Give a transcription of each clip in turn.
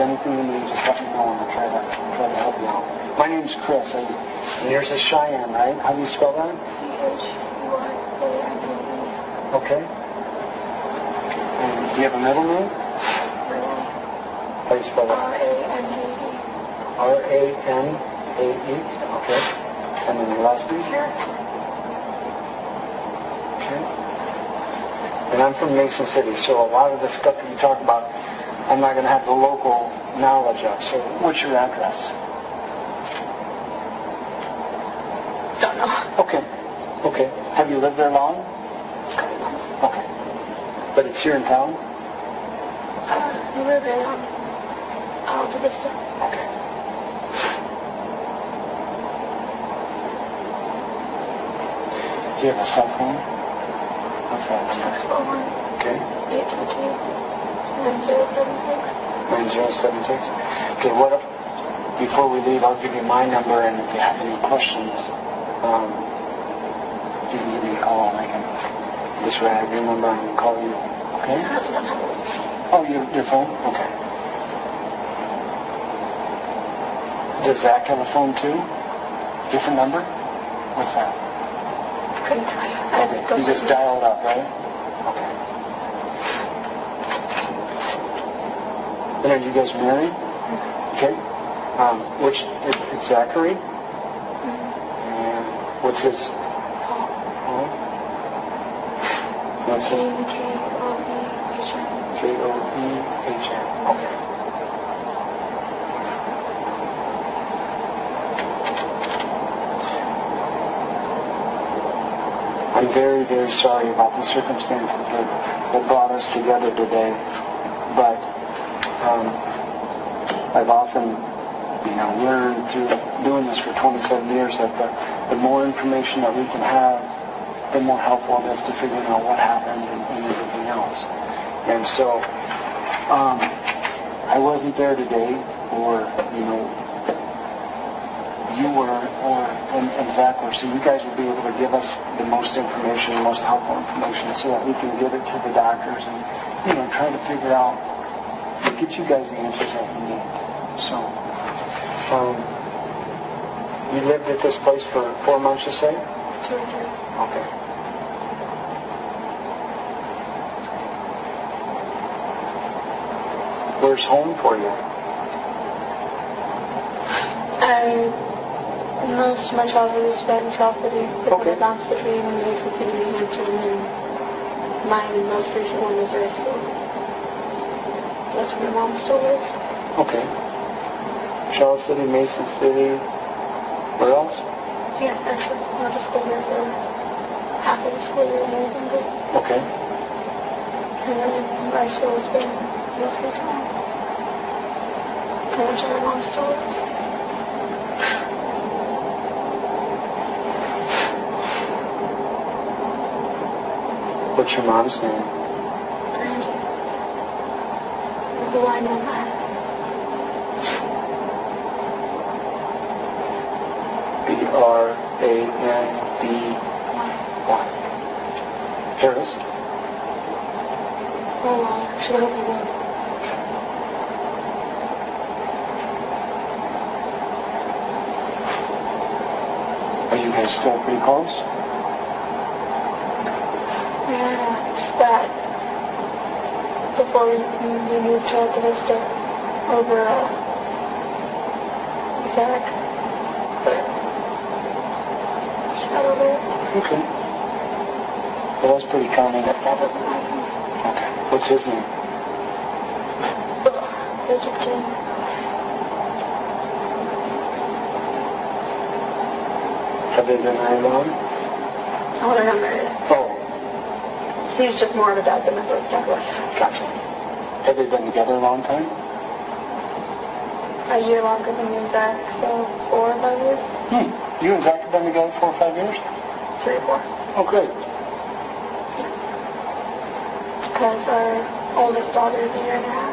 anything you need, just let me know and I'll try to help you out. My name's Chris, and yours is Cheyanne, right? How do you spell that? C-H-E-Y-A-N-N-E. Okay. And do you have a middle name? How do you spell that? R-A-N-A-E. R-A-N-A-E. Okay. And then your last name? Harris. Okay. And I'm from Mason City, so a lot of the stuff that you talk about, I'm not going to have the local knowledge of. So what's your address? Don't know. Okay. Okay. Have you lived there long? Couple months. Okay. But it's here in town? We live in Alta Vista. Okay. Do you have a cell phone? What's that? 641. Okay. 832-9076. 9076. Okay, what if, before we leave, I'll give you my number, and if you have any questions, you can give me a call, and I can, this way I have your number, and I can call you. Okay? Oh, your phone? Okay. Does Zach have a phone too? Different number? What's that? Couldn't tell you. Okay, you just dialed up, right? Okay. And are you guys married? Okay. It's Zachary? And what's his? Paul. What's his? K-O-E-H-N. K-O-E-H-N. Okay. I'm very, very sorry about the circumstances that brought us together today, but I've often, learned through doing this for 27 years that the more information that we can have, the more helpful it is to figuring out what happened and everything else. And so, I wasn't there today, or, you were, and Zach were, so you guys will be able to give us the most information, the most helpful information, so that we can give it to the doctors and, try to figure out, get you guys the answers that you need. So, you lived at this place for 4 months, you say? 2 or 3. Okay. Where's home for you? Most of my childhood was spent in Charles City. Okay. I bounced between Mason City and Hampton, and my most recent one was Rice. That's where my mom still lives. Okay. Charles City, Mason City. Where else? Yeah, actually, I went to school here for half of the school year when I was younger. Okay. And then Riceville has been most of the time. And that's where my mom still lives. What's your mom's name? Brandy. There's a line on that. B-R-A-N-D-Y. Harris? Oh, should I hope you will. Are you guys still pretty close? We had a spat before we moved to Alta Vista over Zach. But it's not over. Okay. Well, that's pretty common. That doesn't like him. Okay. What's his name? Zachary. Have they been married long? Oh, they're not married. Oh, He's just more of a dad than my first dad was. gotcha. Have they been together a long time? A year longer than me and Zach, so 4 or 5 years. You and Zach have been together 4 or 5 years? 3 or 4. Oh, great. Because our oldest daughter is a year and a half.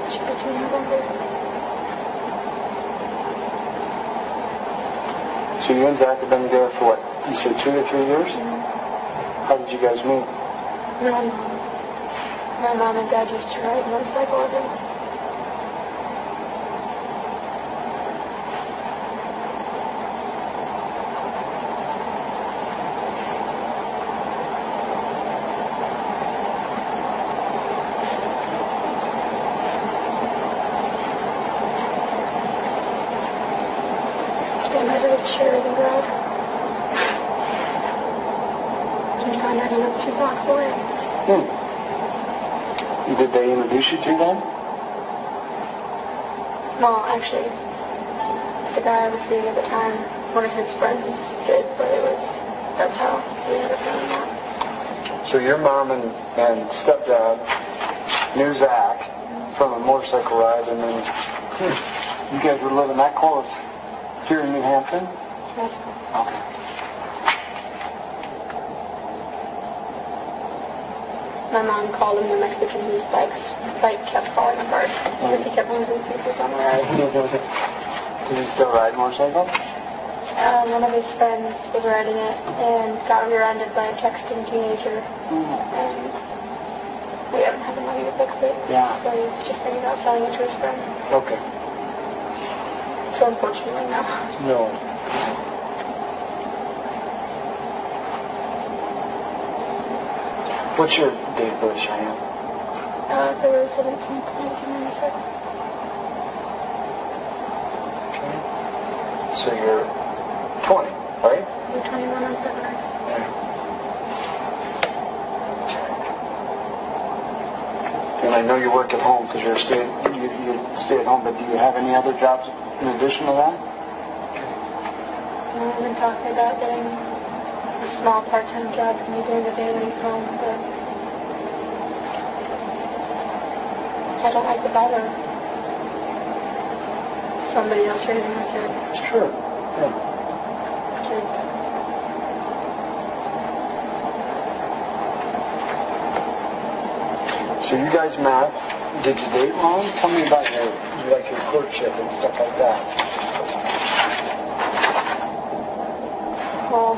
She'll be 2 in November. So you and Zach have been together for what? You said 2 or 3 years? Mm-hmm. How did you guys meet? No. My mom and dad used to ride motorcycle with him. They met at Sheridan Road. And found out he lived 2 blocks away. Did they introduce you to them? Well, actually, the guy I was seeing at the time, one of his friends did, but that's how we ended up finding out. So your mom and stepdad knew Zach from a motorcycle ride, and then you guys were living that close here in New Hampton? Yes. Okay. My mom called him the Mexican whose bike kept falling apart because he kept losing pieces on the ride. Does he still ride motorcycle? One of his friends was riding it and got rear-ended by a texting teenager. And we haven't had the money to fix it. Yeah. So he's just thinking about selling it to his friend. Okay. So unfortunately, no. No. What's your date of birth, Cheyanne? February 17th, 1997. Okay. So you're 20, right? I'm 21 on February. And I know you work at home because you stay at home, but do you have any other jobs in addition to that? I've been talking about getting a small part-time job for me during the day when he's home, but I don't like to bother somebody else raising my kid. Sure. Yeah. Kids. So you guys met. Did you date long? Tell me about your courtship and stuff like that. Well,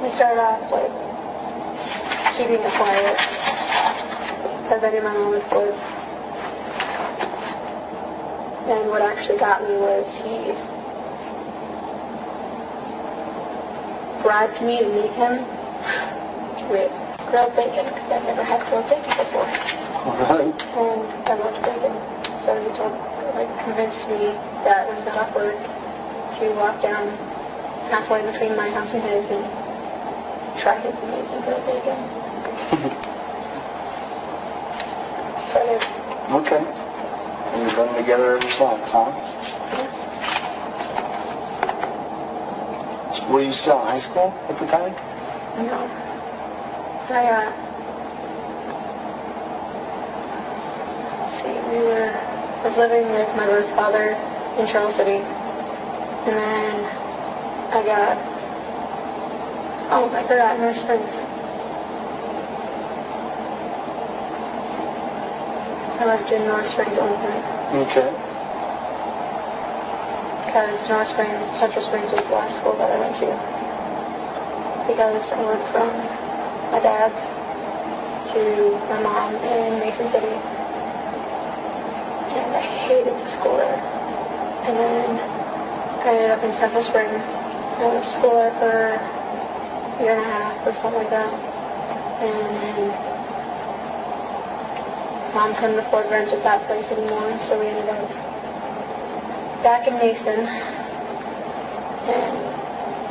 we started off like keeping it quiet because I knew my mom would flip. And what actually got me was he bribed me to meet him with grilled bacon because I've never had grilled bacon before. Right. And I loved bacon. So he convinced me that when he got off work to walk down halfway between my house and his and try his amazing grilled bacon. So I did. Okay. And you've been together ever since, huh? Yeah. Were you still in high school at the time? No. I was living with my birth father in Charles City, and then I forgot North Springs. I lived in North Springs only. Okay. Because Central Springs was the last school that I went to. Because I went from my dad's to my mom in Mason City. And I hated the school there. And then I ended up in Central Springs. I went to school there for a year and a half or something like that. And then Mom couldn't afford rent at that place anymore, so we ended up back in Mason. And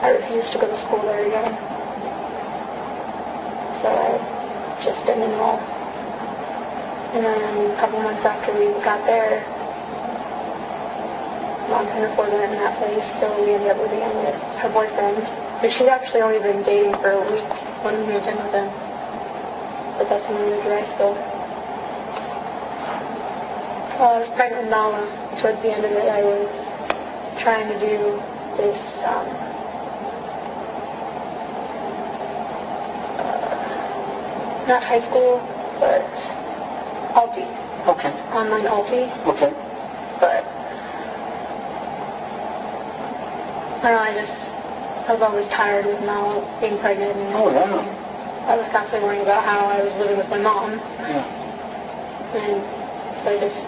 I refused to go to school there again. So I just didn't enroll. And then a couple months after we got there, Mom couldn't afford rent in that place, so we ended up living in with her boyfriend. But she'd actually only been dating for a week when we moved in with him. But that's when we moved to high school. I was pregnant with Nala. Towards the end of it, I was trying to do this, not high school, but Alti. Okay. Online Alti. Okay. But I don't know, I was always tired with Nala being pregnant and Oh, yeah. I was constantly worrying about how I was living with my mom. Yeah. And so I just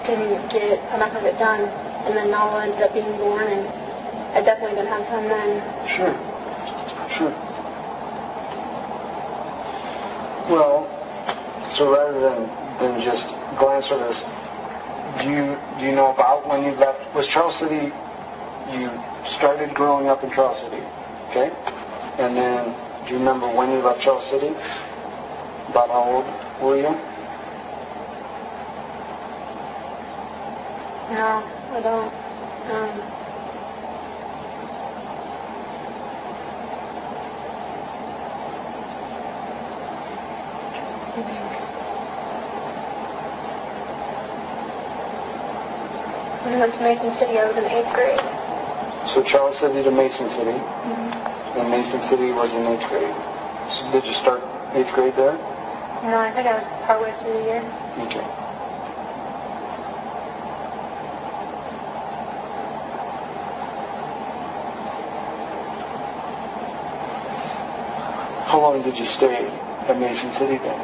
didn't get enough of it done. And then Nala ended up being born, and I definitely didn't have time then. Sure. Sure. Well, so rather than just glance over this, do you know about when you left? Was Charles City, you started growing up in Charles City, okay? And then, do you remember when you left Charles City? About how old were you? No, I don't. When I went to Mason City, I was in 8th grade. So Charles City to Mason City, and Mason City was in 8th grade. So did you start 8th grade there? No, I think I was partway through the year. Okay. How long did you stay at Mason City then?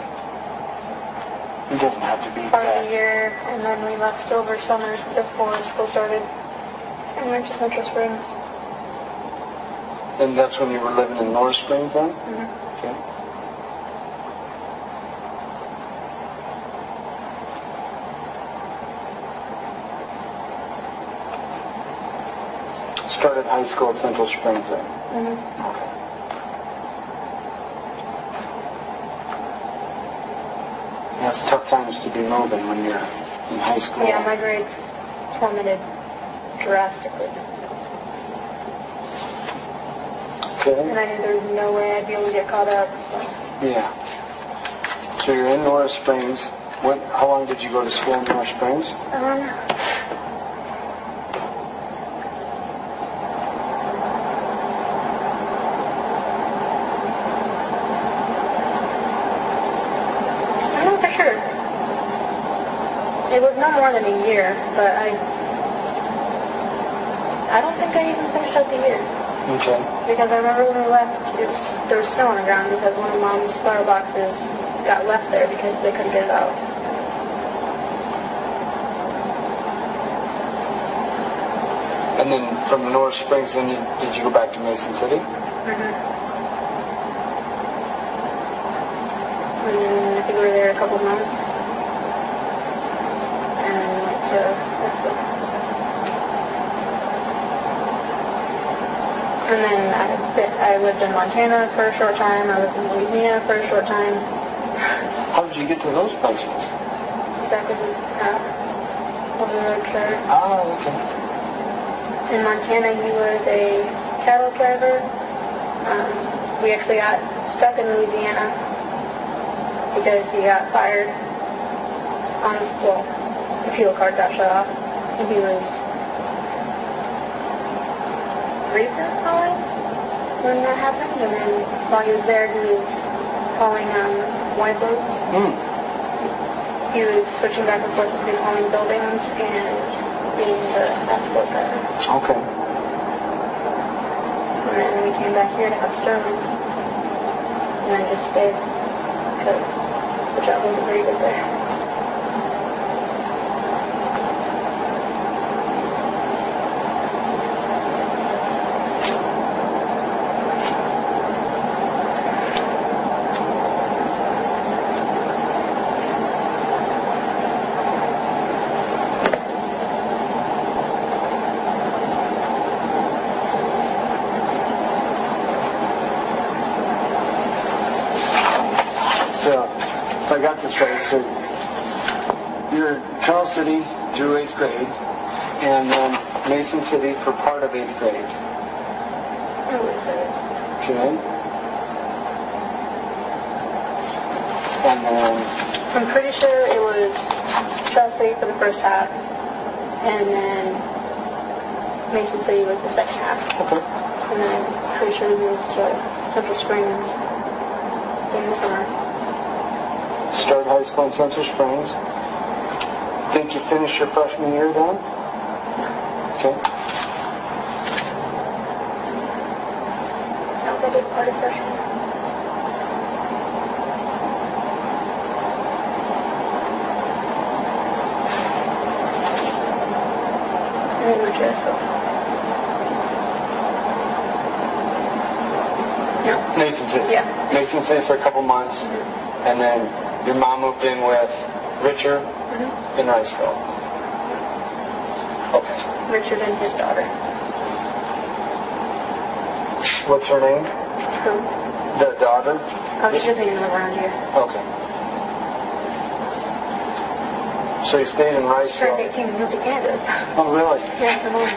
It doesn't have to be Part exact. of the year, and then we left over summer before school started, and went to Central Springs. And that's when you were living in North Springs then? Okay. Started high school at Central Springs then? Okay. Yeah, it's tough times to be moving when you're in high school. Yeah, my grades plummeted drastically. Okay. And I knew there was no way I'd be able to get caught up, so. Yeah. So you're in North Springs. How long did you go to school in North Springs? I'm not for sure. It was no more than a year, but I don't think I even finished out the year. Okay. Because I remember when we left, there was snow on the ground because one of Mom's flower boxes got left there because they couldn't get it out. And then from North Springs, then did you go back to Mason City? And then I think we were there a couple months. And then went to Westwood. And then I lived in Montana for a short time. I lived in Louisiana for a short time. How did you get to those places? Zach was over the road shirt. Oh, okay. In Montana, he was a cattle driver. We actually got stuck in Louisiana because he got fired on the spool. The fuel card got shut off. And he was reefer hauling when that happened. And then while he was there, he was hauling wide loads. He was switching back and forth between hauling buildings and being the escort driver. Okay. And then we came back here to have Sterling. And I just stayed because the job wasn't very good there. So, if I got this right, so you're in Charles City through 8th grade, and then Mason City for part of 8th grade. I believe so. Okay. And then, I'm pretty sure it was Charles City for the first half, and then Mason City was the second half. okay. And then I'm pretty sure we moved to Central Springs during the summer. Started high school in Central Springs. Think you finished your freshman year then? Okay. I did part of freshman. No. Mason City? Yeah. Mason City for a couple months, and then your mom moved in with Richard in Riceville. Okay. Richard and his daughter. What's her name? Who? The daughter? Oh, she doesn't even live around here. Okay. So you stayed in She turned Riceville? 18 and moved to Kansas. Oh, really? Yeah, come on.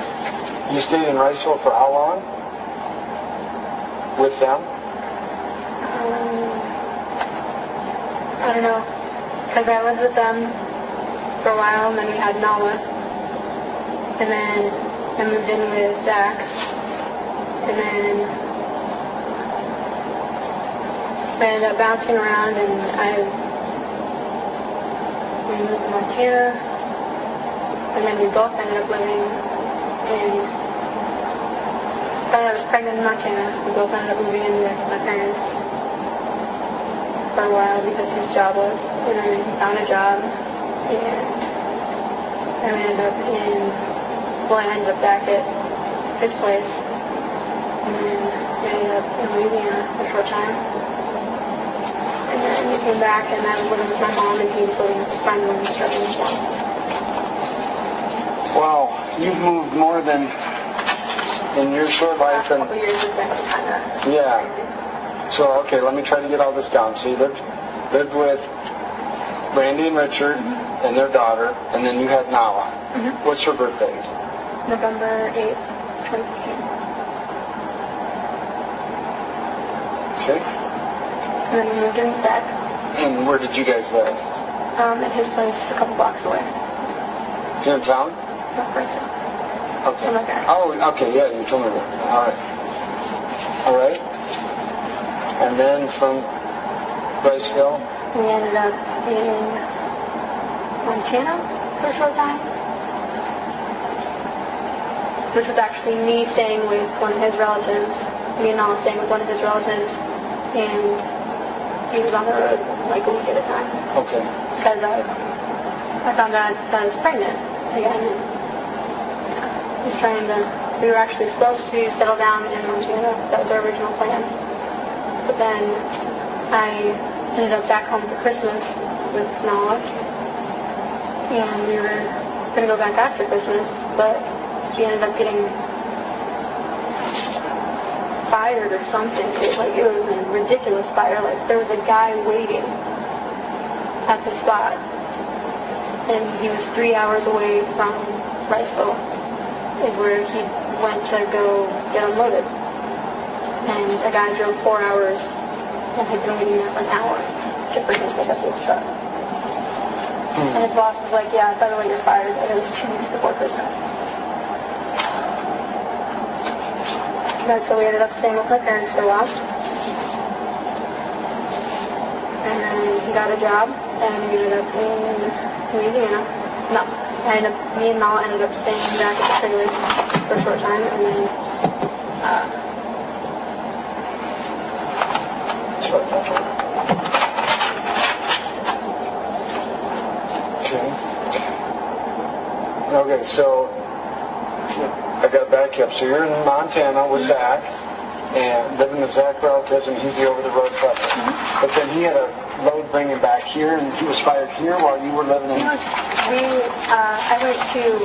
You stayed in Riceville for how long? With them? I don't know. Because I lived with them for a while, and then we had Nala. And then I moved in with Zach. And then I ended up bouncing around, and we moved to Montana. And then we both ended up living in... I was pregnant in Montana. We both ended up moving in with my parents for a while because he was jobless. And then he found a job, and I ended up back at his place. And then I ended up in Louisiana for a short time. And then he came back, and I was living with my mom, and he was living with my mom and struggling as well. Wow, you've moved more than in your short life. The last couple years have been kind of... Yeah. So, okay, let me try to get all this down. So you lived with Randy and Richard and their daughter, and then you had Nala. What's her birthday? November 8th, 2015. Okay. And then we moved in with Zach. And where did you guys live? At his place a couple blocks away. Here in town? Not Riceville. Okay. Oh, my God. Oh, okay, yeah, you told me that. All right. All right. And then from Riceville? We ended up in Montana for a short time. Which was actually me staying with one of his relatives. Me and Nala staying with one of his relatives. And he was on the road like a week at a time. Okay. Because I found out that I was pregnant again. He's trying to... We were actually supposed to settle down in Montana. That was our original plan. But then I ended up back home for Christmas with Nala. And we were going to go back after Christmas, but he ended up getting fired or something. It was a ridiculous fire. Like, there was a guy waiting at the spot. And he was 3 hours away from Riceville, is where he went to go get unloaded. And a guy drove 4 hours and had been waiting there for an hour to bring him pick up his truck. And his boss was like, yeah, by the way, you're fired. And it was 2 weeks before Christmas. And so we ended up staying with my parents for a while. And then he got a job, and we ended up in Louisiana. No, me and Nala ended up staying back at the trailer for a short time, and then Okay, so I got to back you up. So you're in Montana with Zach, and living with Zach relatives, and he's the over-the-road trucker. But then he had a load bringing back here, and he was fired here while you were living in... I went to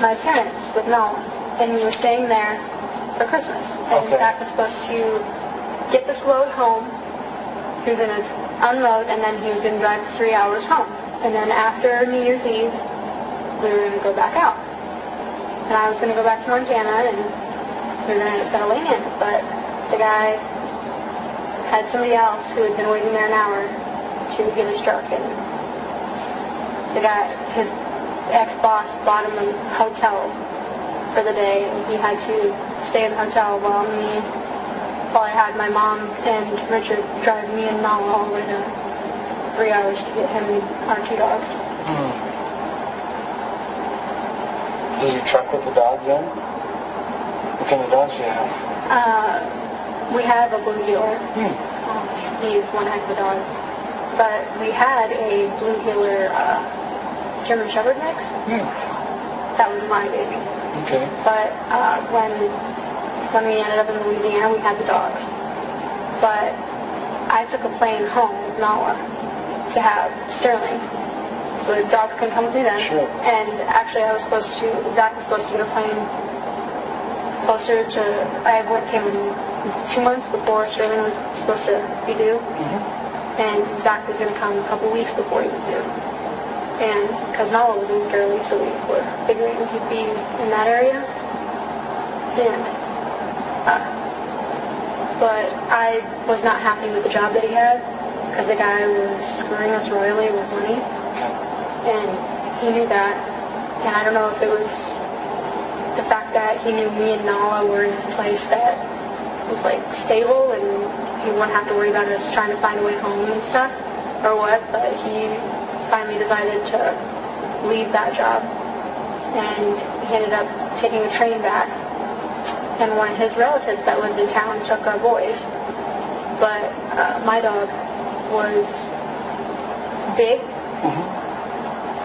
my parents with Nala, and we were staying there for Christmas. And Zach was supposed to get this load home. He was going to unload, and then he was going to drive 3 hours home. And then after New Year's Eve, we were going to go back out. And I was going to go back to Montana, and we were going to end up settling in. But the guy had somebody else who had been waiting there an hour to get his truck. And the guy, his ex-boss, bought him a hotel for the day, and he had to stay in the hotel while I had my mom and Richard drive me and Nala all the way to 3 hours to get him our 2 dogs. Did you truck with the dogs then? What kind of dogs do you have? We have a blue heeler. He's one heck of a dog. But we had a blue heeler German Shepherd mix. That was my baby. Okay. But when we ended up in Louisiana, we had the dogs. but I took a plane home with Nala to have Sterling. So the dogs couldn't come with me then. Sure. And actually Zach was supposed to get a plane closer to, came 2 months before Sterling was supposed to be due. Mm-hmm. And Zach was going to come a couple weeks before he was due. And because Nala was a week early, so we were figuring he'd be in that area. And, but I was not happy with the job that he had, because the guy was screwing us royally with money. And he knew that. And I don't know if it was the fact that he knew me and Nala were in a place that was like stable and he wouldn't have to worry about us trying to find a way home and stuff, or what, but he finally decided to leave that job, and he ended up taking a train back, and one of his relatives that lived in town took our boys, but my dog was big,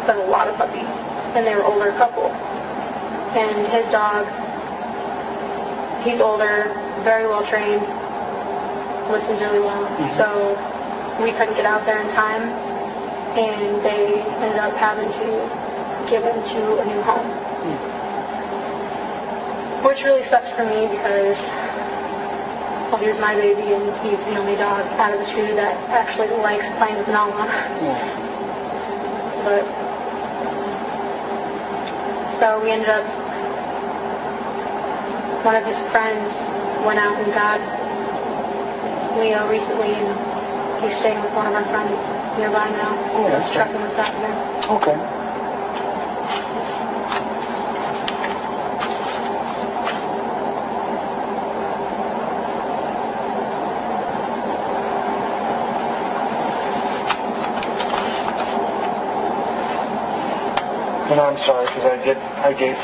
but a lot of puppy, and they were older couple, and his dog, he's older, very well trained, listens really well, so we couldn't get out there in time, and they ended up having to give him to a new home. Which really sucked for me because, well, he was my baby and he's the only dog out of the two that actually likes playing with Nala. But, so we ended up, one of his friends went out and got Leo recently, and he's staying with one of our friends nearby now. Oh, that's trucking this afternoon. Okay. And I'm sorry because I get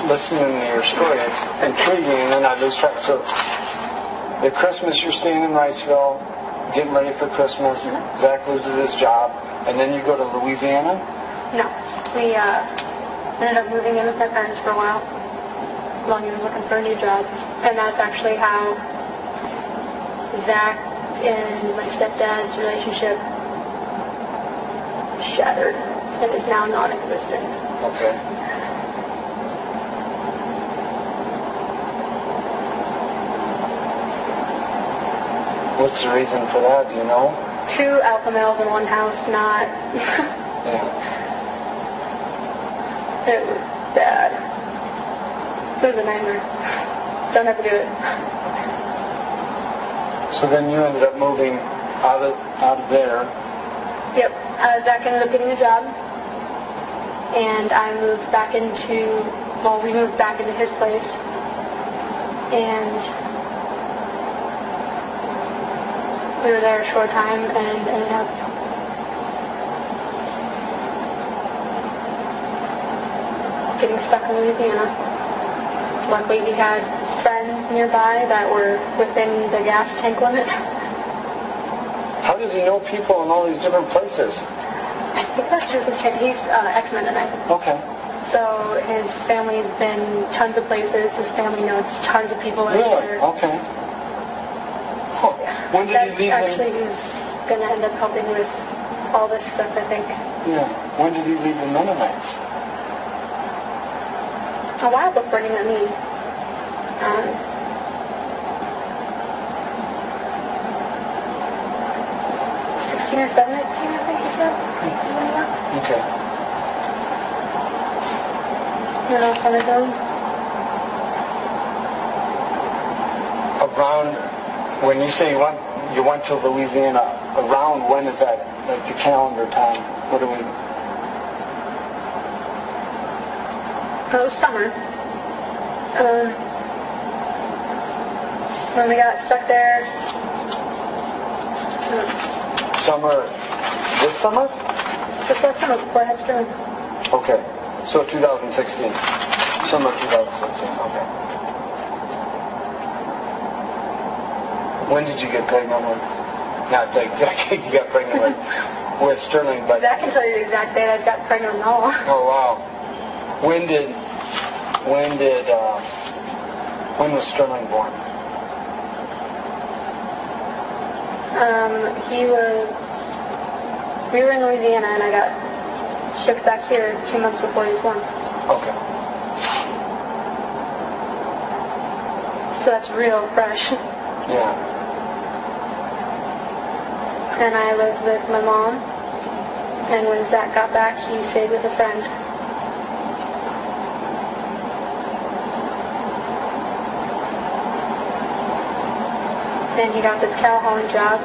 listening to your story. It's intriguing, and then I lose track. So the Christmas you're staying in Riceville, getting ready for Christmas. Zach loses his job, and then you go to Louisiana? No. We ended up moving in with my parents for a while while he was looking for a new job. And that's actually how Zach and my stepdad's relationship shattered and is now non-existent. Okay. What's the reason for that, do you know? 2 alpha males in one house, not... Yeah. It was bad. It was a nightmare. Don't ever do it. So then you ended up moving out of there. Yep. Zach ended up getting a job. And I moved back into... Well, we moved back into his place. And... we were there a short time and ended up getting stuck in Louisiana. Luckily we had friends nearby that were within the gas tank limit. How does he know people in all these different places? I think that's just his chance. He's ex-Mennonite. Okay. So his family's been tons of places. His family knows tons of people out Really? here. Okay. Huh. Yeah. When did he leave? That's actually who's going to end up helping with all this stuff, I think. Yeah. When did he leave the Mennonites? A while before he met me. 16 or 17, I think he said. Okay. Went off on his own. Around, when you say you went to Louisiana, around when is that? Like the calendar time? What do we... It was summer. When we got stuck there. Summer, this summer? Just last summer before I had Sterling. Okay. So 2016. Summer 2016. Okay. When did you get pregnant with? Not the exact date you got pregnant with Sterling, but... I can tell you the exact date I got pregnant with Noah. Oh, wow. When was Sterling born? We were in Louisiana, and I got shipped back here 2 months before he was born. Okay. So that's real fresh. Yeah. And I lived with my mom, and when Zach got back, he stayed with a friend. And he got this cow hauling job.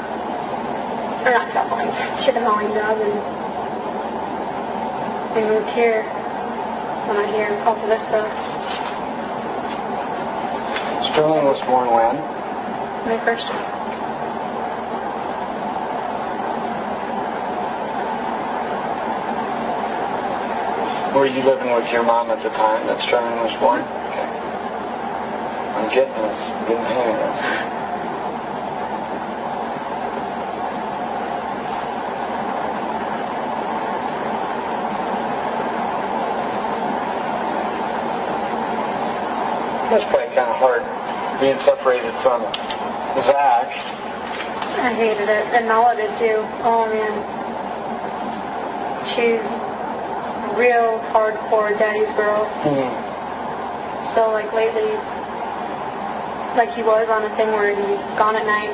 Or not cow hauling, chicken hauling job, and we moved here. When I here in Alta Vista. Sterling was born when? May 1st. Were you living with your mom at the time that Sterling was born? Okay. I'm getting this. Getting the hang of this. That's probably kind of hard, being separated from Zach. I hated it, and Nala did too. Oh man. She's real hardcore daddy's girl. Mm-hmm. So like lately, like he was on a thing where he's gone at night,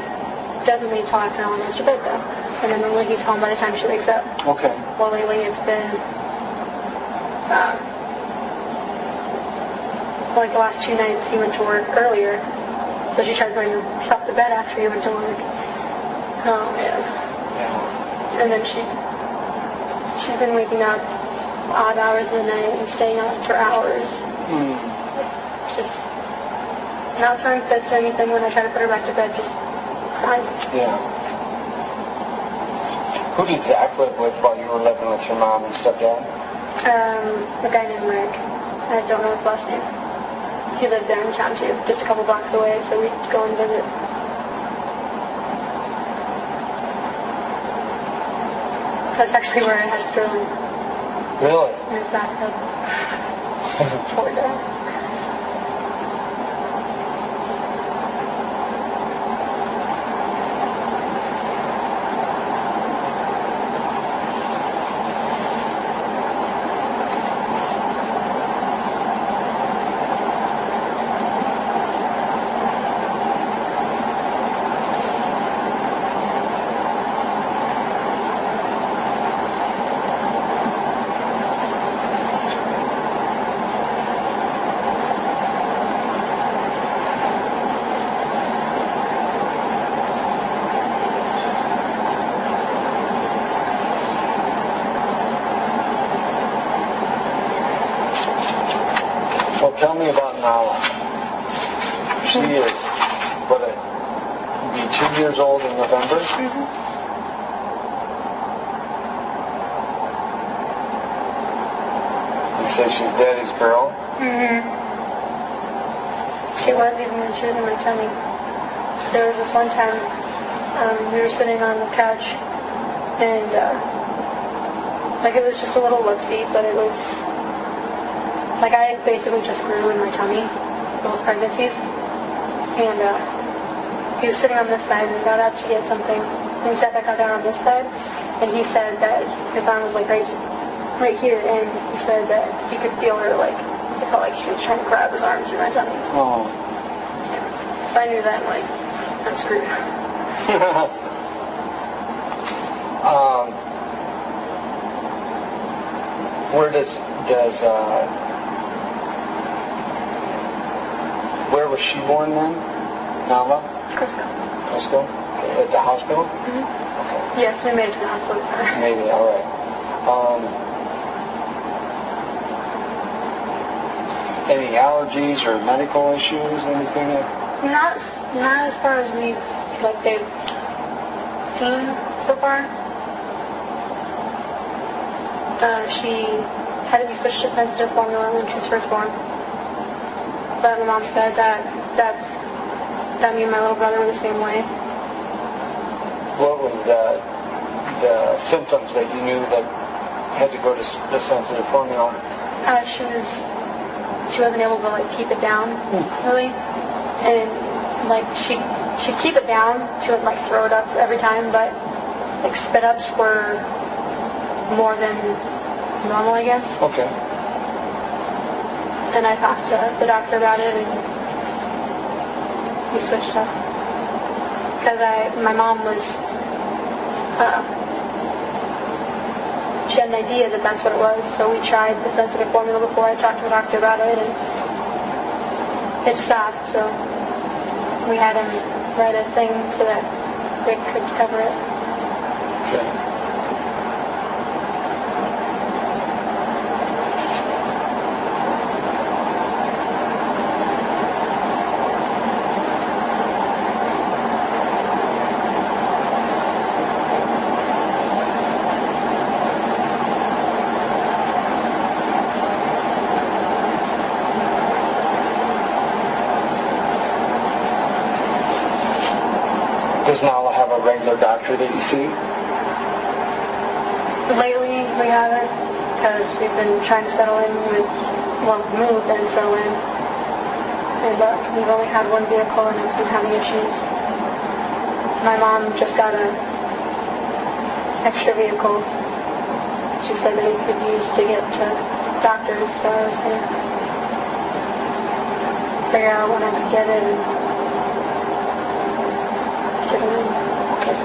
doesn't leave till after Nala goes to bed though. And then normally he's home by the time she wakes up. Okay. Well lately it's been, like the last 2 nights he went to work earlier, so she tried putting himself to bed after he went to work. Oh man. Yeah. And then she's been waking up odd hours of the night and staying up for hours. Mm. Just not throwing fits or anything when I try to put her back to bed, just crying. Yeah. Who did Zach live with while you were living with your mom and stepdad? A guy named Rick. I don't know his last name. He lived there in town too, just a couple blocks away, so we'd go and visit. That's actually where I had Sterling. Really? In his bathtub. Poor guy. Tell me about Nala. She is, what, be 2 years old in November? Mm-hmm. You say she's daddy's girl? Mm-hmm. She was even when she was in my tummy. There was this one time we were sitting on the couch and like it was just a little love seat, but it was like I basically just grew in my tummy those pregnancies. And he was sitting on this side and he got up to get something and he sat back down on this side and he said that his arm was like right here and he said that he could feel her like it felt like she was trying to grab his arm through my tummy. Oh. So I knew that like I'm screwed. Where where was she born then? Nala? Crisco. Crisco? At the hospital? Mm-hmm. Okay. Yes, we made it to the hospital with her. Maybe, alright. Any allergies or medical issues, anything? Not as far as we've like they've seen so far. She had to be switched to sensitive formula when she was first born. But my mom said that me and my little brother were the same way. What was the symptoms that you knew that had to go to the sensitive formula? She wasn't able to like keep it down really, and like she she'd keep it down. She wouldn't like throw it up every time, but like spit ups were more than normal, I guess. Okay. And I talked to the doctor about it, and he switched us. Because my mom was, she had an idea that that's what it was, so we tried the sensitive formula before I talked to the doctor about it, and it stopped, so we had him write a thing so that Rick could cover it. Okay. Does Nala have a regular doctor that you see? Lately, we haven't, because we've been trying to settle in with, well, move and settle in. And we've only had one vehicle and it's been having issues. My mom just got an extra vehicle. She said that he could use to get to doctors, so I was going to figure out when I could get it and get him in. Okay.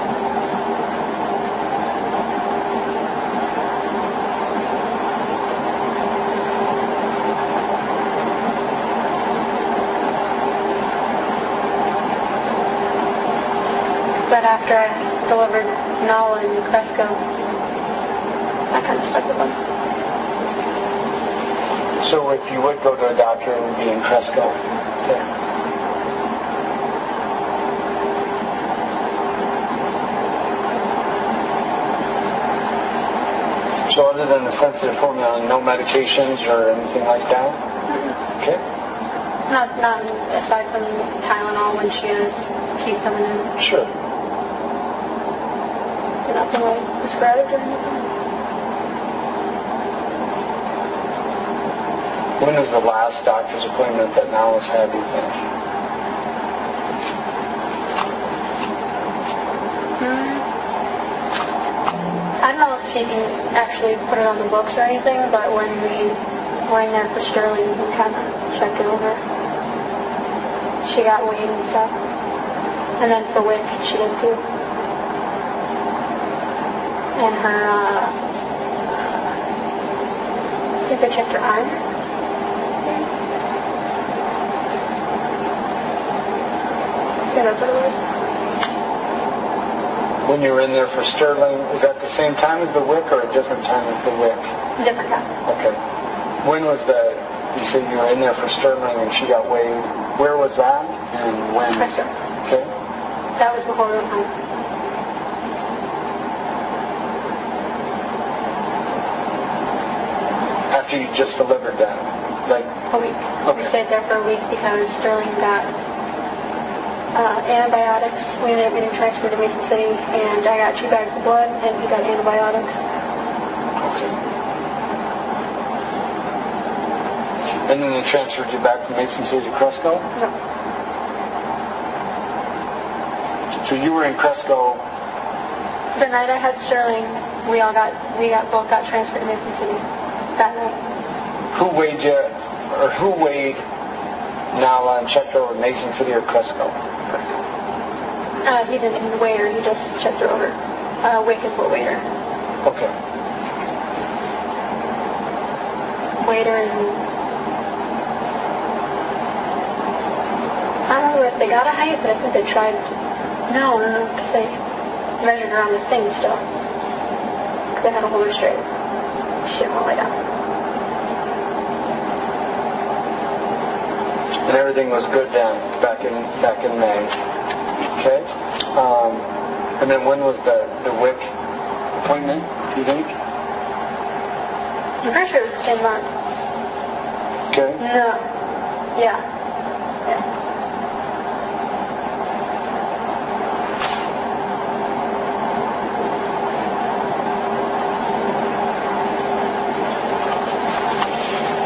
But after I delivered Nala and Cresco, I kind of stuck with them. So if you would go to a doctor, it would be in Cresco. Okay. So other than the sensitive formula, no medications or anything like that? Mm-hmm. Okay. Not aside from Tylenol when she has teeth coming in. Sure. Nothing like prescribed or anything. When was the last doctor's appointment that Nala's had, do you think? I don't know if he can actually put it on the books or anything, but when we were in there for Sterling, we kind of checked it over. She got weighed and stuff. And then for Wick, she did too. And her, I think they checked her iron. Yeah, that's what it was. When you were in there for Sterling, is that the same time as the Wick or a different time as the Wick? Different time. Okay. When was the, you said you were in there for Sterling and she got weighed. Where was that and when? Crystal. Okay. That was before we went home. After you just delivered that? Like A week. Okay. We stayed there for a week because Sterling got antibiotics. We ended up getting transferred to Mason City, and I got 2 bags of blood, and he got antibiotics. Okay. And then they transferred you back from Mason City to Cresco? No. So you were in Cresco. The night I had Sterling, we both got transferred to Mason City that night. Who weighed you, or who weighed Nala and checked her over Mason City or Cresco? He didn't weigh her, he just checked her over. Wick is what weighed her. Okay. Weighed her and I don't know if they got a height, but I think they tried. No, because they measured her on the thing still. Because they had to hold her straight. She didn't want to lay down. And everything was good then, back in May. Okay. And then when was the Wick appointment, do you think? I'm pretty sure it was the same month. Okay. No. Yeah.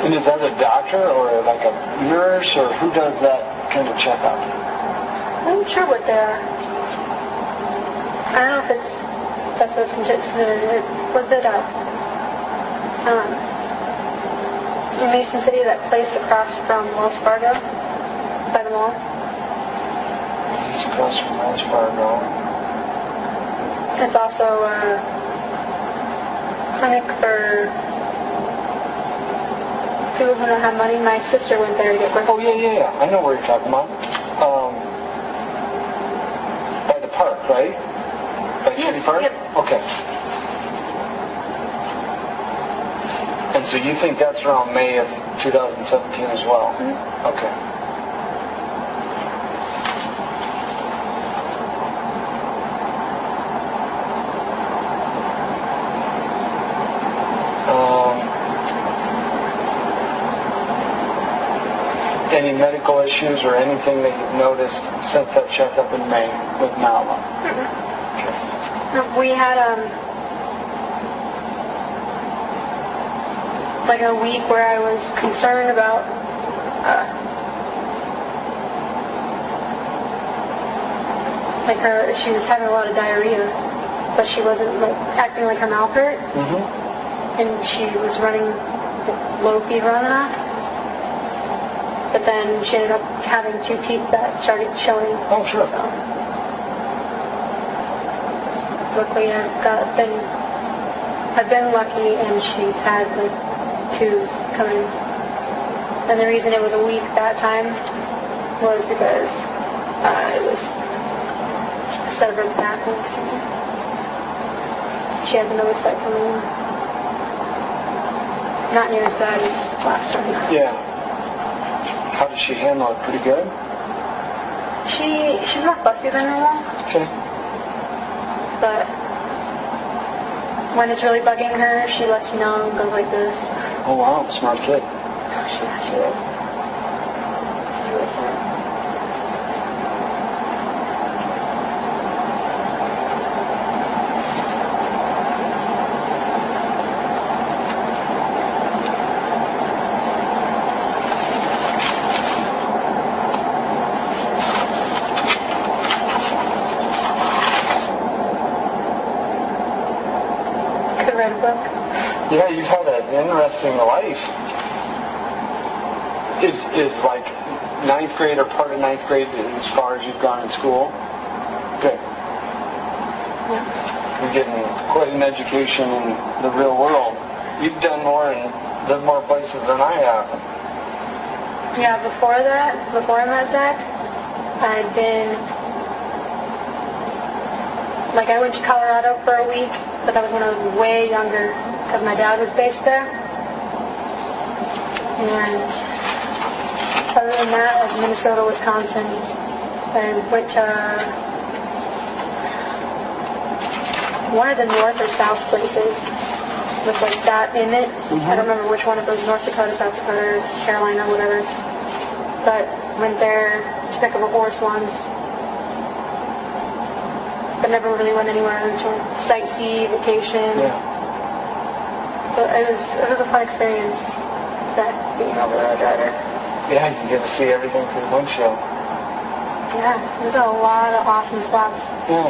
And is that a doctor or like a nurse or who does that kind of checkup? I'm sure what they are. I don't know if that's what it's considered. Was it in Mason City, that place across from Wells Fargo by the mall? It's across from Wells Fargo. It's also a clinic for people who don't have money. My sister went there to get birth. Oh, yeah. I know where you're talking about. By the park, right? By City Park? Yep. Okay. And so you think that's around May of 2017 as well? Mm-hmm. Okay. Any medical issues or anything that you've noticed since that checkup in May with Nala? Mm-hmm. Okay. We had like a week where I was concerned about like she was having a lot of diarrhea, but she wasn't like acting like her mouth hurt, and she was running low fever on and off. But then she ended up having 2 teeth that started showing. Oh, sure. So luckily I've been lucky, and she's had like 2s coming. And the reason it was a week that time was because it was a set of her back when it's coming. She has another set coming in. Not near as bad as last time. Yeah. How does she handle it? Pretty good? She's more fussy than normal. Okay. But when it's really bugging her, she lets you know and goes like this. Oh, wow. Smart kid. She is. She's really smart. Book. Yeah, you've had an interesting life. Is like 9th grade or part of 9th grade as far as you've gone in school? Good. Yeah. You're getting quite an education in the real world. You've done more and lived more places than I have. Yeah, before I met Zach, I'd been like, I went to Colorado for a week, but that was when I was way younger, because my dad was based there. And other than that, like Minnesota, Wisconsin, and went to one of the north or south places with like that in it. I don't remember which one of those, North Dakota, South Dakota, Carolina, whatever. But went there to pick up a horse once. But never really went anywhere to sightsee, vacation. Yeah. So it was a fun experience, Zach being over the driver. Yeah, you get to see everything through the windshield. Yeah, there's a lot of awesome spots. Yeah.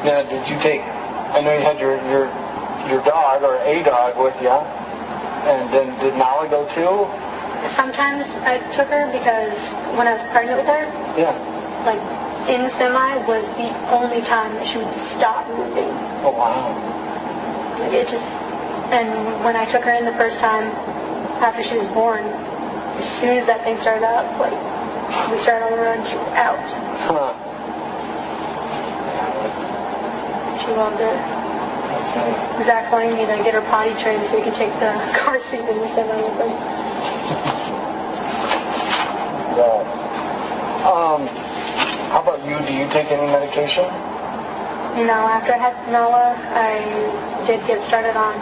Now, did you take? I know you had your dog or a dog with you, and then did Nala go too? Sometimes I took her because when I was pregnant with her, Yeah. like in the semi was the only time that she would stop moving. Oh, wow. Like it just, and when I took her in the first time after she was born, as soon as that thing started up, like we started on the run, she was out. Huh. She loved it. That's nice. Zach's wanting me to get her potty trained so we can take the car seat in the semi with her. Yeah. How about you? Do you take any medication? No, after I had Nala, I did get started on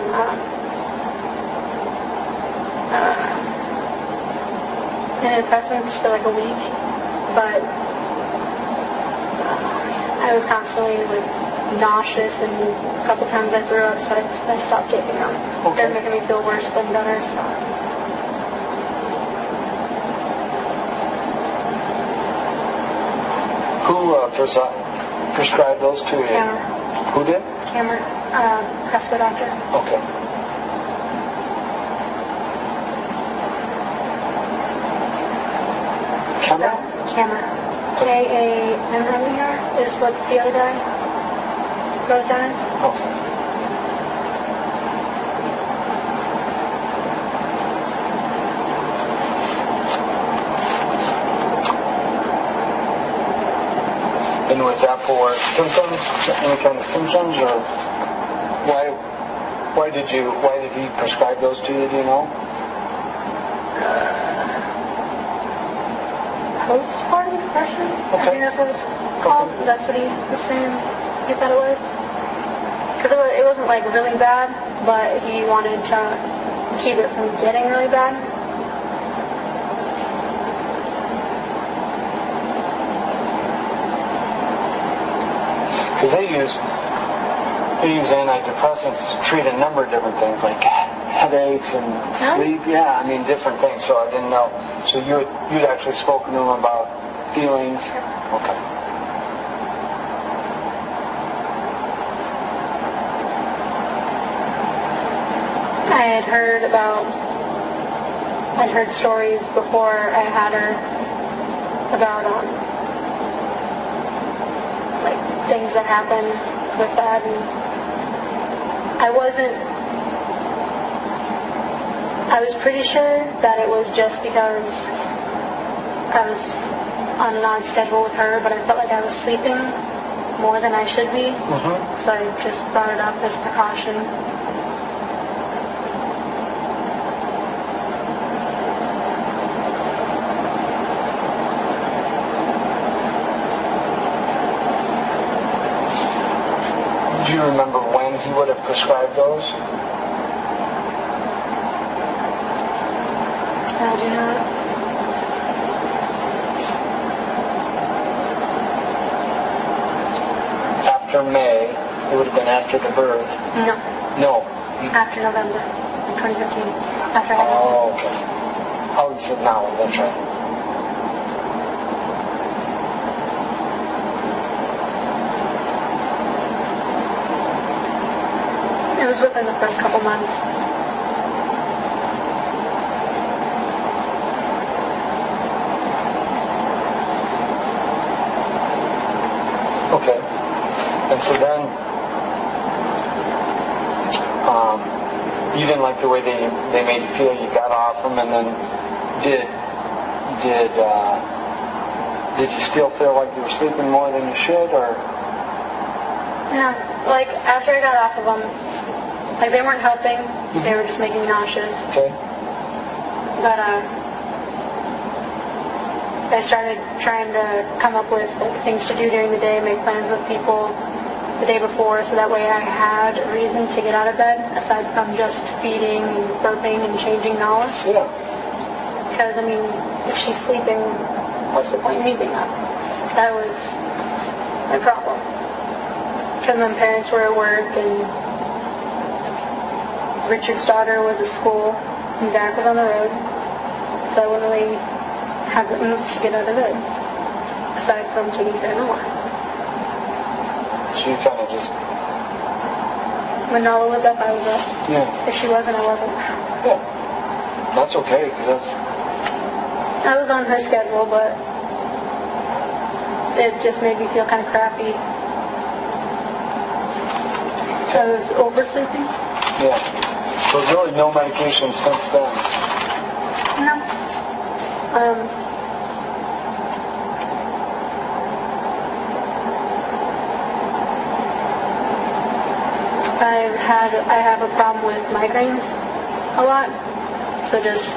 antidepressants for like a week, but I was constantly like nauseous, and a couple times I threw up, so I stopped taking them. Okay. They're making me feel worse than better, so. Who prescribed those to you? Cameron. Who did? Cameron, Cresco doctor. Okay. Cameron? Cameron. K-A-M-M-E-R is what the other guy wrote down as. Okay. And was that for symptoms, any kind of symptoms, or why did he prescribe those to you, do you know? Postpartum depression? Okay. I think that's what it's called. Okay. That's what he was saying he thought it was. Because it wasn't like really bad, but he wanted to keep it from getting really bad. Because they use antidepressants to treat a number of different things, like headaches and sleep. Yeah, I mean different things. So I didn't know. So you'd actually spoken to him about feelings. Okay. I'd heard stories before I had her about like things that happened with that, and I was pretty sure that it was just because I was on an odd schedule with her, but I felt like I was sleeping more than I should be, so I just brought it up as precaution. Do you remember when he would have prescribed those? I do not. After May, it would have been after the birth. No. No. After November 2015. After I had Oh, okay. Oh, you said now. That's right. It was within the first couple months. Okay. And so then, you didn't like the way they made you feel. You got off them, and then did you still feel like you were sleeping more than you should, or? No. Like, after I got off of them, like, they weren't helping. They were just making me nauseous. Okay. But, I started trying to come up with like, things to do during the day, make plans with people the day before, so that way I had a reason to get out of bed, aside from just feeding and burping and changing knowledge. Yeah. Because, I mean, if she's sleeping, what's the point in me being up? That was my problem. Because my parents were at work, and Richard's daughter was at school, and Zach was on the road, so I wouldn't really have the oomph to get out of bed, aside from taking care of Noah. So you kind of just... When Noah was up, I was up. Yeah. If she wasn't, I wasn't. Yeah. That's okay, because that's... I was on her schedule, but it just made me feel kind of crappy. I was oversleeping. Yeah. So really no medication since then? No. I have a problem with migraines a lot, so just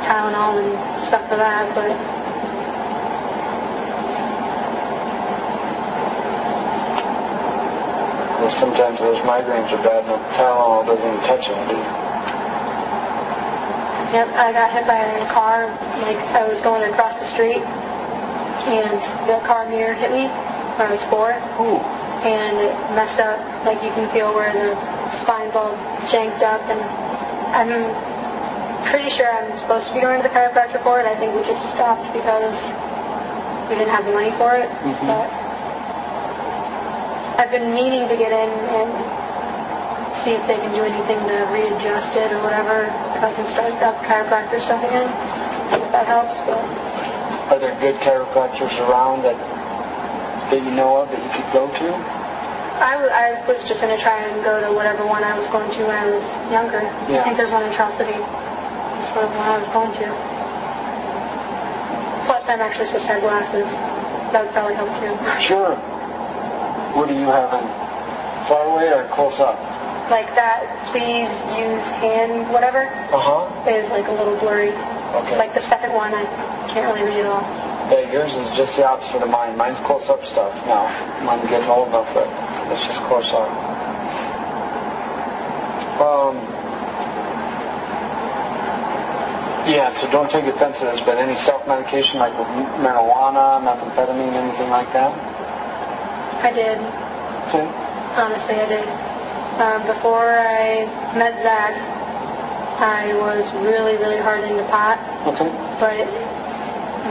Tylenol and stuff for that, but Well, sometimes those migraines are bad and the Tylenol doesn't even touch them, do you? yep, I got hit by a car, like I was going across the street, and the car mirror hit me when I was 4. Ooh. And it messed up, like you can feel where the spine's all janked up, and I'm pretty sure I'm supposed to be going to the chiropractor for it. I think we just stopped because we didn't have the money for it. Mm-hmm. But I've been meaning to get in and see if they can do anything to readjust it or whatever. If I can start up chiropractor stuff again, see if that helps. But are there good chiropractors around that you know of that you could go to? I was just going to try and go to whatever one I was going to when I was younger. Yeah. I think there's one in Charles City. That's sort of one I was going to. Plus, I'm actually supposed to have glasses. That would probably help too. Sure. What are you having? Far away or close up? Like that, please use hand whatever is like a little blurry. Okay. Like the second one, I can't really read it all. Yeah, yours is just the opposite of mine. Mine's close up stuff now. I'm getting old enough that it's just close up. Yeah, so don't take offense to this, but any self-medication like with marijuana, methamphetamine, anything like that? I did. Okay. Honestly, I did. Before I met Zach, I was really, really hard into pot. Okay. But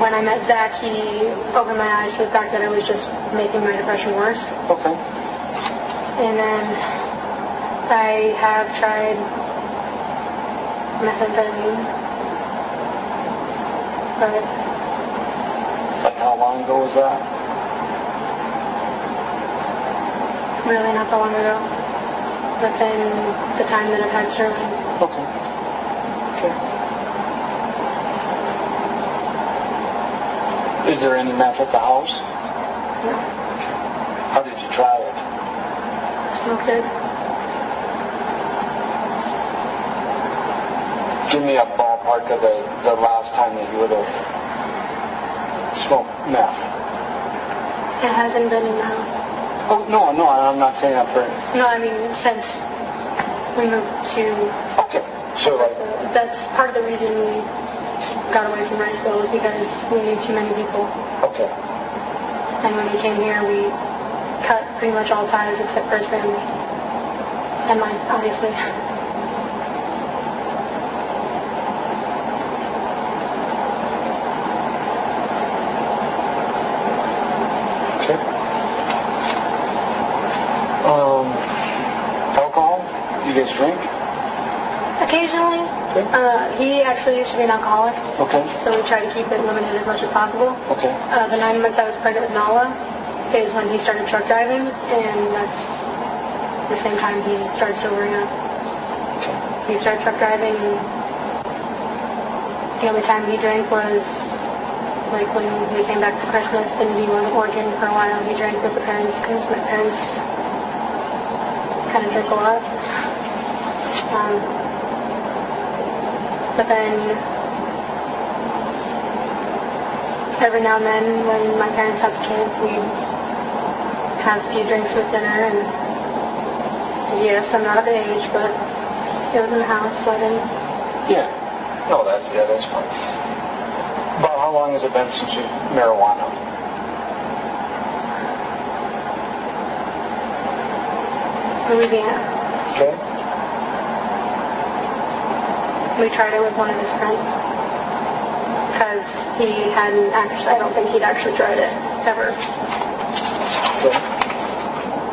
when I met Zach, he opened my eyes to the fact that it was just making my depression worse. Okay. And then I have tried methamphetamine. But like how long ago was that? Really not that long ago. Within the time that I've had Sterling. Okay. Okay. Is there any meth at the house? No. How did you try it? Smoked it. Give me a ballpark of the last time that you would have smoked meth. It hasn't been in the house. Oh, no, I'm not saying that for... No, I mean, since we moved to... Okay, so like... That's part of the reason we got away from Riceville was because we knew too many people. Okay. And when we came here, we cut pretty much all ties except for his family. And mine, obviously. Alcohol? You guys drink? Occasionally. Okay. He actually used to be an alcoholic. Okay. So we try to keep it limited as much as possible. Okay. The 9 months I was pregnant with Nala is when he started truck driving, and that's the same time he started sobering up. Okay. He started truck driving, and the only time he drank was like when we came back for Christmas and he wasn't working for a while. He drank with the parents because my parents kind of drink a lot. But then every now and then when my parents have kids, we have a few drinks with dinner, and yes, I'm not of age, but it was in the house, so I didn't... Yeah. No, that's fine. About how long has it been since you marijuana? Louisiana. Okay. We tried it with one of his friends because he hadn't actually, I don't think he'd actually tried it ever. Okay.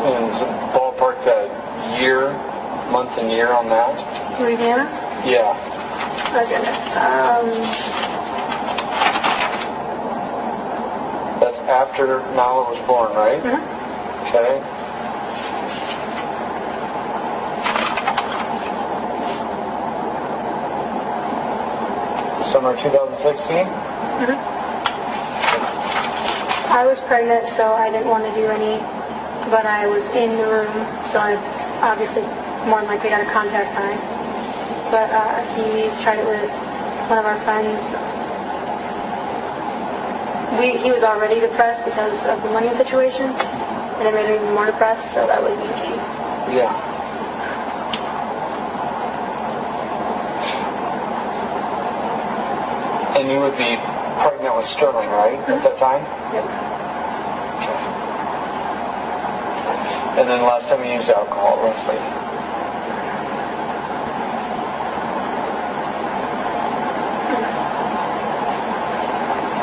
And ballpark that year, month and year on that? Louisiana? Yeah. Oh goodness. That's after Nala was born, right? Mm-hmm. Okay. Summer 2016? Mm-hmm. I was pregnant, so I didn't want to do any, but I was in the room, so I obviously more than likely got a contact high. But he tried it with one of our friends. He was already depressed because of the money situation, and it made him even more depressed, so that was easy. Yeah. And you would be pregnant with Sterling, right, at that time? Yep. Okay. And then last time you used alcohol, roughly?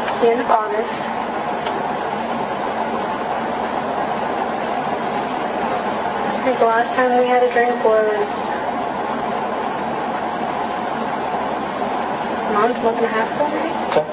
It's the end of August. think the last time we had a drink was a month and a half ago, maybe. Okay.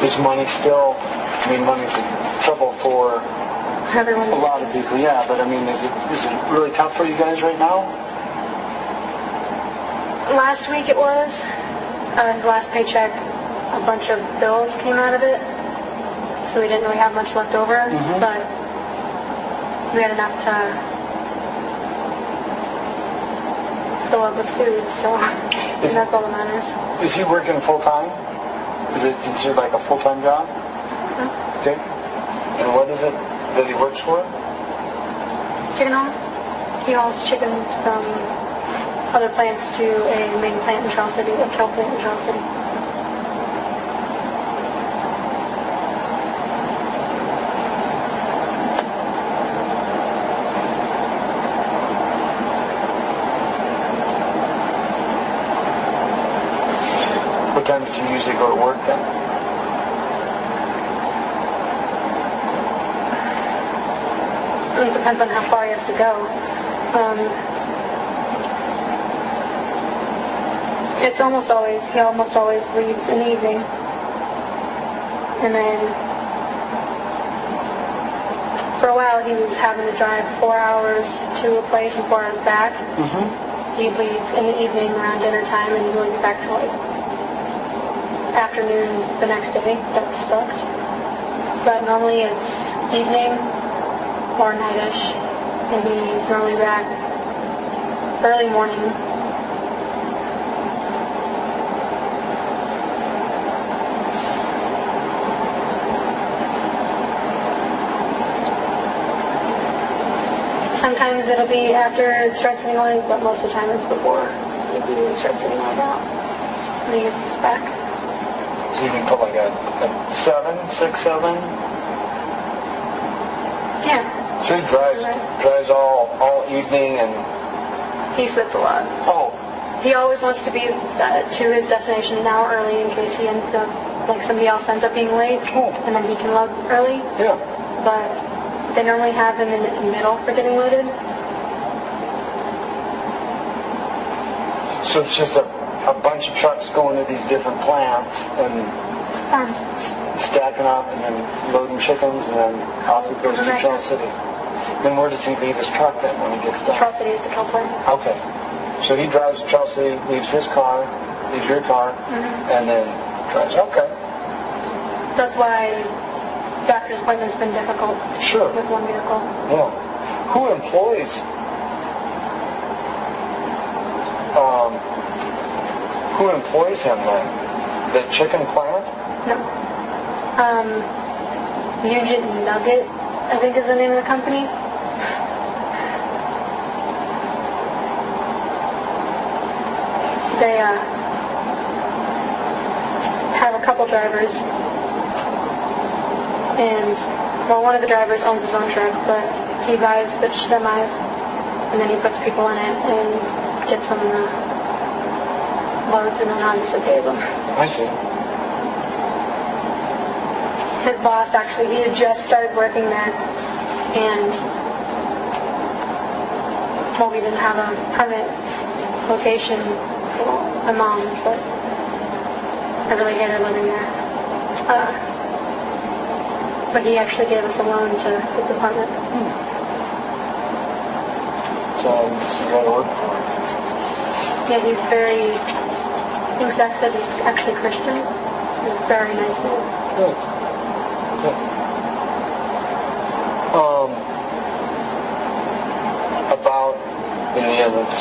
Is money still, money's trouble for Everyone. a lot of people, yeah, but is it really tough for you guys right now? Last week it was. The last paycheck, a bunch of bills came out of it, so we didn't really have much left over, but we had enough to fill up with food, so that's all that matters. Is he working full-time? Is it considered like a full-time job? Okay. And what is it that he works for? Chicken haul. He hauls chickens from other plants to a main plant in Charles City, a kill plant in Charles City. What time does he usually go to work then? It depends on how far he has to go. He almost always leaves in the evening. And then for a while he was having to drive 4 hours to a place and 4 hours back. He'd leave in the evening around dinner time and he'd only be back till like afternoon the next day. That sucked. But normally it's evening or nightish. Maybe he's normally back early morning. Sometimes it'll be after it starts getting late, but most of the time it's before it starts getting late out when he gets back. So you can put like a 6, 7? Yeah. So he drives all evening and... He sits a lot. Oh. He always wants to be to his destination an hour early in case he ends up, like somebody else ends up being late, and then he can load early. Yeah. But they normally have him in the middle for getting loaded. So it's just a bunch of trucks going to these different plants and stacking up and then loading chickens and then off it goes to Charles City. Then where does he leave his truck then when he gets done? Charles City is the kill plant. Okay. So he drives to Charles City, leaves his car, leaves your car, and then drives. Okay. That's why doctor's appointment's been difficult. Sure. With one vehicle. Yeah. Who employs him then? The chicken plant? No. Nugent Nugget, I think is the name of the company. They have a couple drivers. And, well, one of the drivers owns his own truck, but he buys the semis, and then he puts people in it and gets them the loads, and then obviously pays them. I see. His boss, actually, he had just started working there, and, well, we didn't have a permanent location for my mom's, but I really hated living there. But he actually gave us a loan to the department. So you got to work for him. Yeah, he's very think Zach said he's actually Christian. He's a very nice man. Good. Good. About,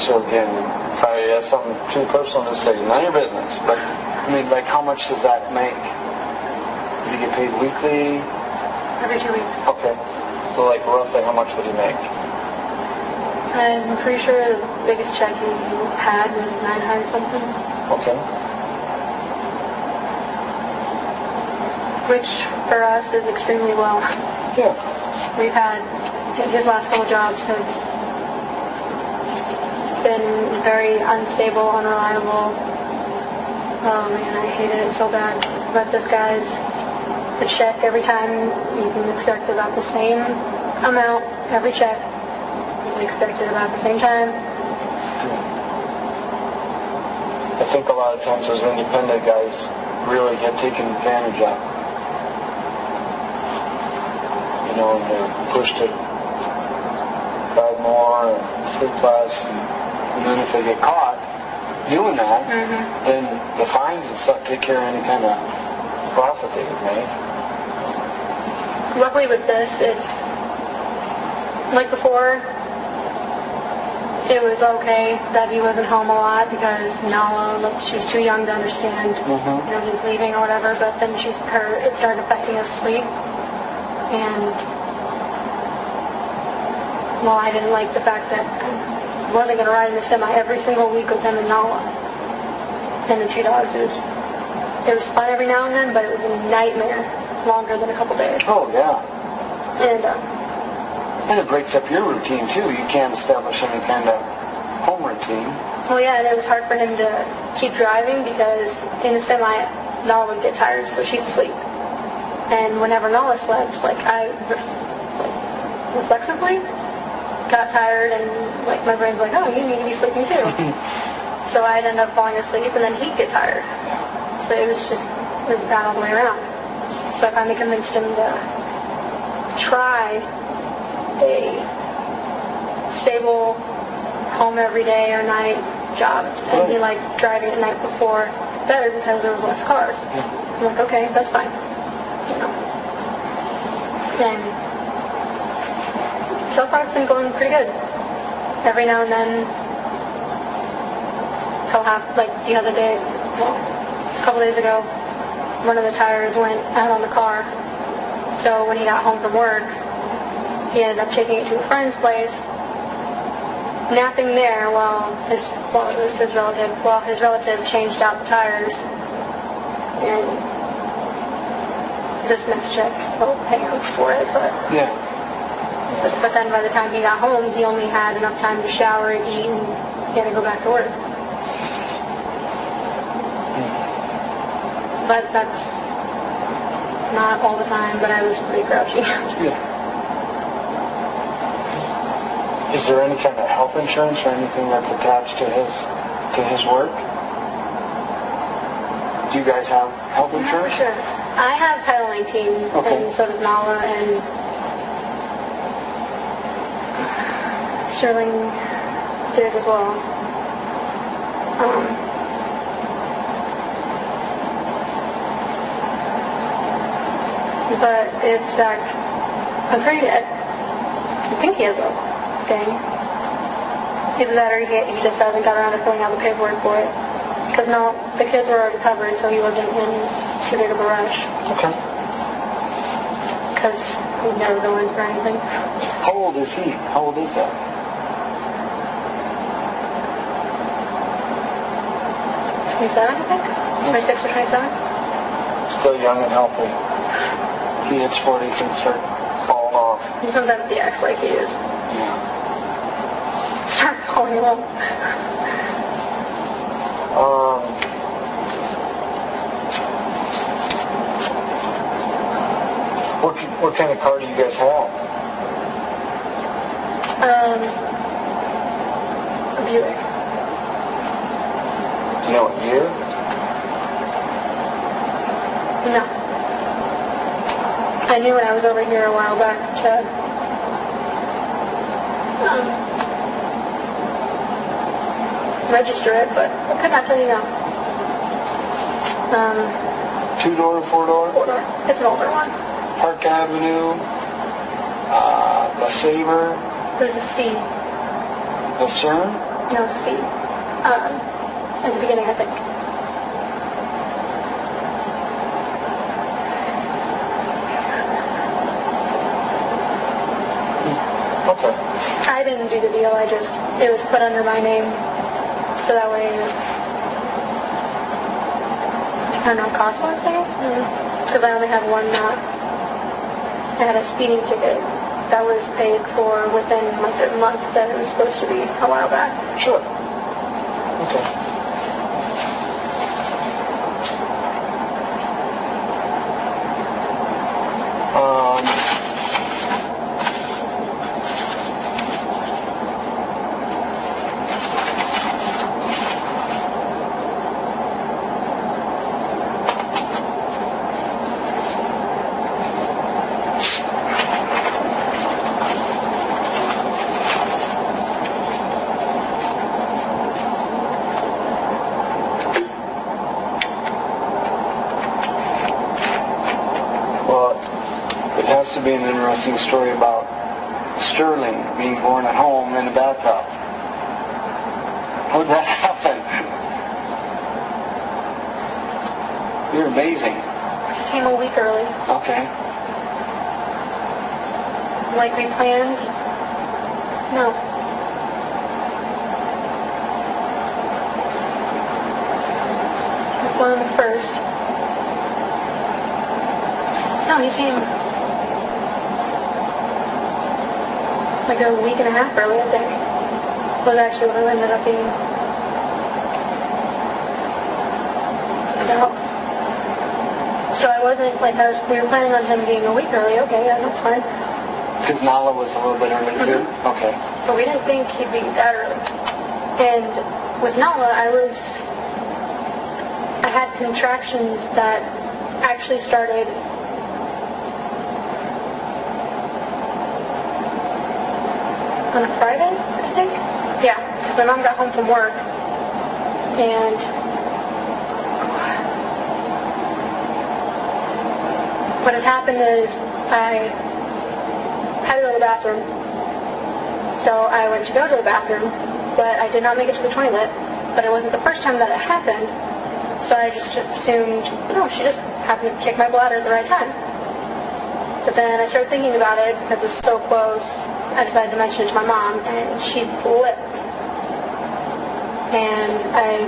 so again, if I have something too personal to say, none of your business, but, I mean, like, how much does that make? Does he get paid weekly? Every 2 weeks. okay. So, like, roughly how much would he make? I'm pretty sure the biggest check he had was 900 something. Okay. Which, for us, is extremely well. Yeah. We've had, his last couple jobs have been very unstable, unreliable. Oh man, I hated it so bad. But this guy's a check every time. You can expect about the same amount every check. You can expect it about the same time. I think a lot of times those independent guys really get taken advantage of. And they're pushed to drive more and sleep less. And then if they get caught doing that, then the fines and stuff take care of any kind of profit they would make. Luckily with this, it's like before, it was okay that he wasn't home a lot because Nala, she was too young to understand, he was leaving or whatever, but then it started affecting his sleep. And, well, I didn't like the fact that I wasn't going to ride in the semi every single week with him and Nala and the two dogs. It was fun every now and then, but it was a nightmare longer than a couple days. Oh, yeah. And it breaks up your routine, too. You can't establish any kind of home routine. Well, yeah, and it was hard for him to keep driving because in the semi, Nala would get tired, so she'd sleep. And whenever Nala slept, I reflexively got tired, and my brain's like, oh, you need to be sleeping too. So I'd end up falling asleep, and then he'd get tired. So it was bad all the way around. So I finally convinced him to try a stable home every day or night job, and he liked driving at night before better because there was less cars. I'm like, okay, that's fine. And so far it's been going pretty good. Every now and then he'll have, the other day, a couple days ago, one of the tires went out on the car. So when he got home from work, he ended up taking it to a friend's place, napping there while his relative changed out the tires. And this next check will pay him for it, but then by the time he got home, he only had enough time to shower, eat, and he had to go back to work. But that's not all the time, but I was pretty grouchy. Is there any kind of health insurance or anything that's attached to his work? Do you guys have health insurance? Sure. I have Title 19, and so does Nala, and Sterling did as well. But if Zach, I think he has a thing. Either that or he just hasn't got around to filling out the paperwork for it. Because the kids were already covered, so he wasn't in too big of a rush. Okay. Because he'd never go in for anything. How old is he? How old is that? 27, I think? 26 or 27? Still young and healthy. He hits 40, he can start falling off. Sometimes he acts like he is. Yeah. Start falling off. What kind of car do you guys have? A Buick. Do you know what year? No. I knew when I was over here a while back to register it, but I could not tell you now. Two-door, four-door? 4-door. It's an older one. Park Avenue, La Sabre, There's a C. Lucerne? No, C. At the beginning, I think. Okay. I didn't do the deal. It was put under my name. So that way, I don't know, costless, I guess? Because I only have one, I had a speeding ticket that was paid for within like the month that it was supposed to be a while back. Sure. Okay. To be an interesting story about Sterling being born at home in a bathtub. How did that happen? You're amazing. He came a week early. Okay. Like we planned? No. Like one of the first. No, he came like a week and a half early, I think. Was actually what it ended up being. So I wasn't, like, we were planning on him being a week early. Okay, yeah, that's fine. Because Nala was a little bit early too? Okay. But we didn't think he'd be that early. And with Nala, I had contractions that actually started on a Friday, I think? Yeah, because my mom got home from work, and what had happened is I had to go to the bathroom. So I went to go to the bathroom, but I did not make it to the toilet. But it wasn't the first time that it happened, so I just assumed, she just happened to kick my bladder at the right time. But then I started thinking about it, because it was so close, I decided to mention it to my mom, and she flipped. And I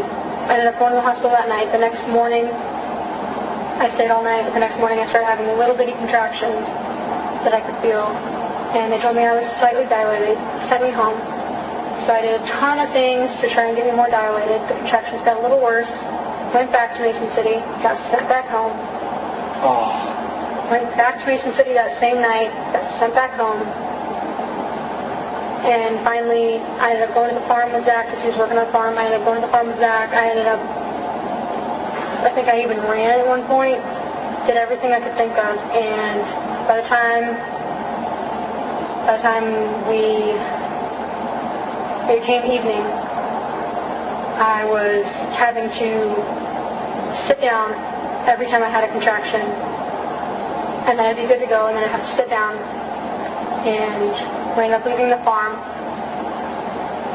ended up going to the hospital that night. The next morning, I stayed all night. The next morning, I started having little bitty contractions that I could feel. And they told me I was slightly dilated, sent me home. So I did a ton of things to try and get me more dilated. The contractions got a little worse. Went back to Mason City, got sent back home. Went back to Mason City that same night, got sent back home. And finally, I ended up going to the farm with Zach because he was working on the farm. I ended up going to the farm with Zach. I think I even ran at one point. Did everything I could think of. And by the time it became evening, I was having to sit down every time I had a contraction. And then I'd be good to go, and then I'd have to sit down. And we ended up leaving the farm,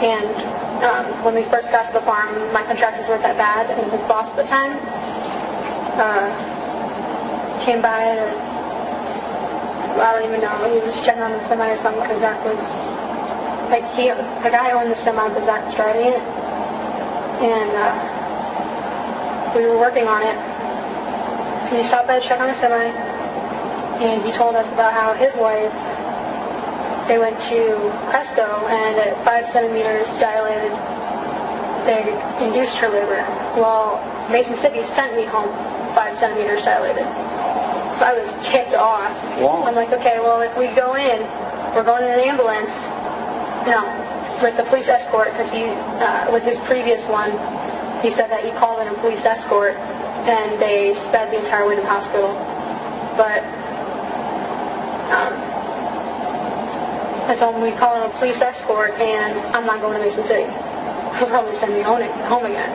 and when we first got to the farm, my contractions weren't that bad, and his boss at the time came by, and I don't even know, he was checking on the semi or something, because Zach was, the guy owned the semi, but Zach was driving it, and we were working on it, and he stopped by to check on the semi, and he told us about how his wife, they went to Presto, and at 5 centimeters dilated, they induced her labor. Well, Mason City sent me home 5 centimeters dilated. So I was ticked off. Wow. I'm like, okay, well, if we go in, we're going in an ambulance, with the police escort, because he, with his previous one, he said that he called in a police escort, and they sped the entire way to the hospital. But, I told him we'd call in a police escort, and I'm not going to Mason City. He'll probably send me home again.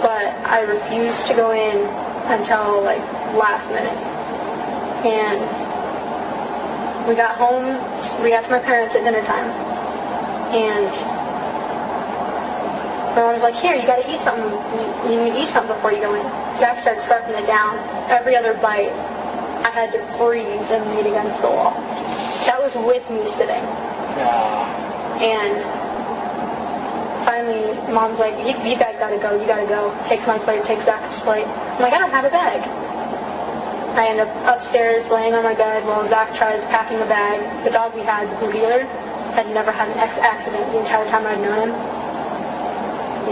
But I refused to go in until like last minute. And we got home, we got to my parents at dinner time, and my mom was like, here, you gotta eat something. You need to eat something before you go in. Zach started scarfing it down. Every other bite, I had to freeze and lean against the wall. That was with me sitting. And finally, Mom's like, you guys gotta go, you gotta go. Takes my plate, takes Zach's plate. I'm like, I don't have a bag. I end up upstairs laying on my bed while Zach tries packing a bag. The dog we had, the blue heeler, had never had an accident the entire time I'd known him.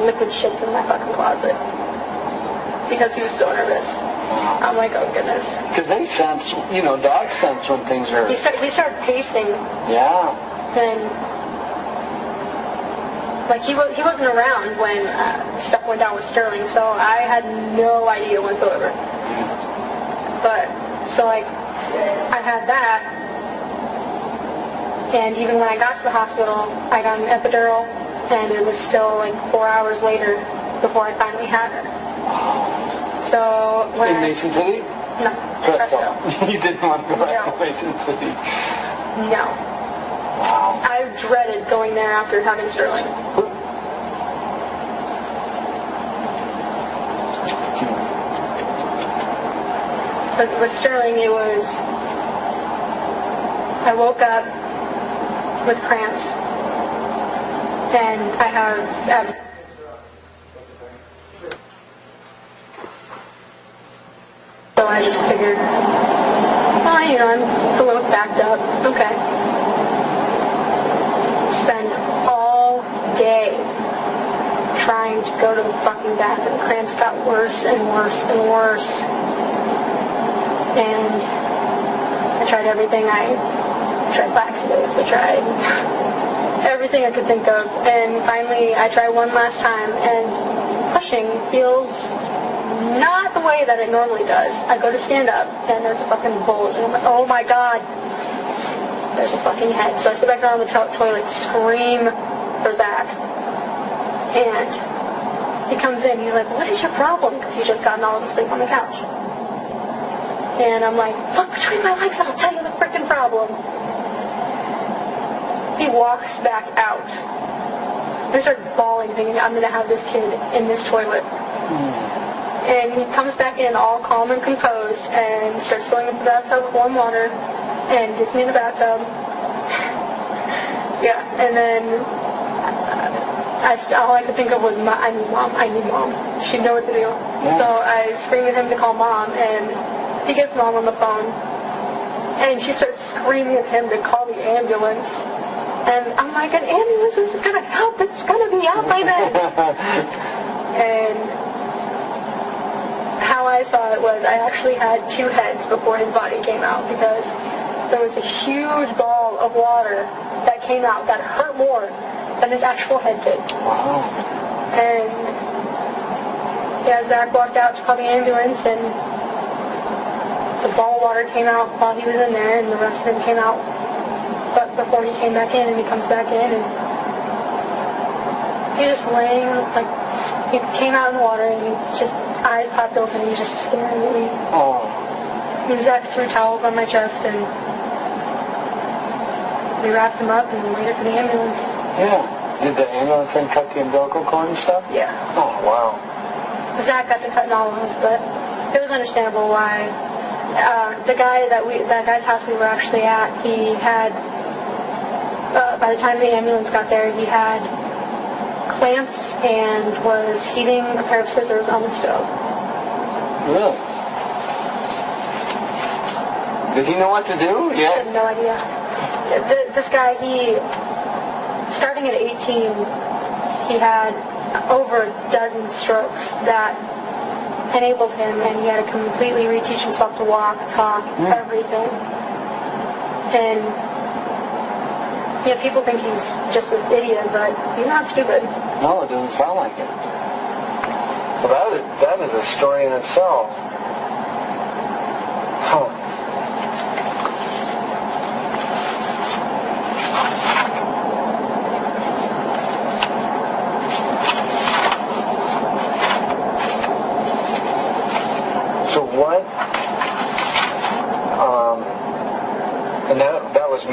Liquid shits in my fucking closet because he was so nervous. I'm like, oh goodness. Because they sense, dogs sense when things are... He started pacing. Yeah. And like he wasn't around when stuff went down with Sterling, so I had no idea whatsoever. But so like I had that, and even when I got to the hospital, I got an epidural, and it was still like 4 hours later before I finally had her. So when in Mason City? No, Presto. You didn't want to go back to Mason City? No. Wow. I dreaded going there after having Sterling. But with Sterling, it was, I woke up with cramps, and I have so I just figured, well, I'm a little backed up. Okay. Spend all day trying to go to the fucking bathroom. Cramps got worse and worse and worse. And I tried everything. I tried laxatives. I tried everything I could think of. And finally, I tried one last time, and pushing feels not the way that it normally does. I go to stand up, and there's a fucking bulge, and I'm like, oh my god, there's a fucking head. So I sit back down on the toilet, scream for Zach, and he comes in. He's like, what is your problem? Because he's just gotten all of asleep on the couch. And I'm like, look between my legs, I'll tell you the freaking problem. He walks back out. I started bawling, thinking I'm going to have this kid in this toilet. And he comes back in all calm and composed and starts filling up the bathtub with warm water and gets me in the bathtub. Yeah, and then all I could think of was, I need mom. She'd know what to do. Yeah. So I screamed at him to call Mom, and he gets Mom on the phone, and she starts screaming at him to call the ambulance. And I'm like, an ambulance isn't going to help. It's going to be out by then. And how I saw it was I actually had two heads before his body came out, because there was a huge ball of water that came out that hurt more than his actual head did. Wow. And yeah, Zach walked out to call the ambulance, and the ball of water came out while he was in there, and the rest of him came out but before he came back in, and he comes back in, and he's just laying, like, he came out in the water, and he just, eyes popped open, and he's just staring at me. Oh. And Zach threw towels on my chest, and we wrapped him up and waited for the ambulance. Yeah. Did the ambulance then cut the umbilical cord and stuff? Yeah. Oh, wow. Zach got to cutting all of us, but it was understandable why. That guy's house we were actually at, he had, by the time the ambulance got there, he had clamps and was heating a pair of scissors on the stove. Really? Did he know what to do? Yeah. I had no idea. This guy, starting at 18, he had over a dozen strokes that enabled him, and he had to completely reteach himself to walk, talk, everything. And people think he's just this idiot, but he's not stupid. No, it doesn't sound like it. Well, that is a story in itself. Huh.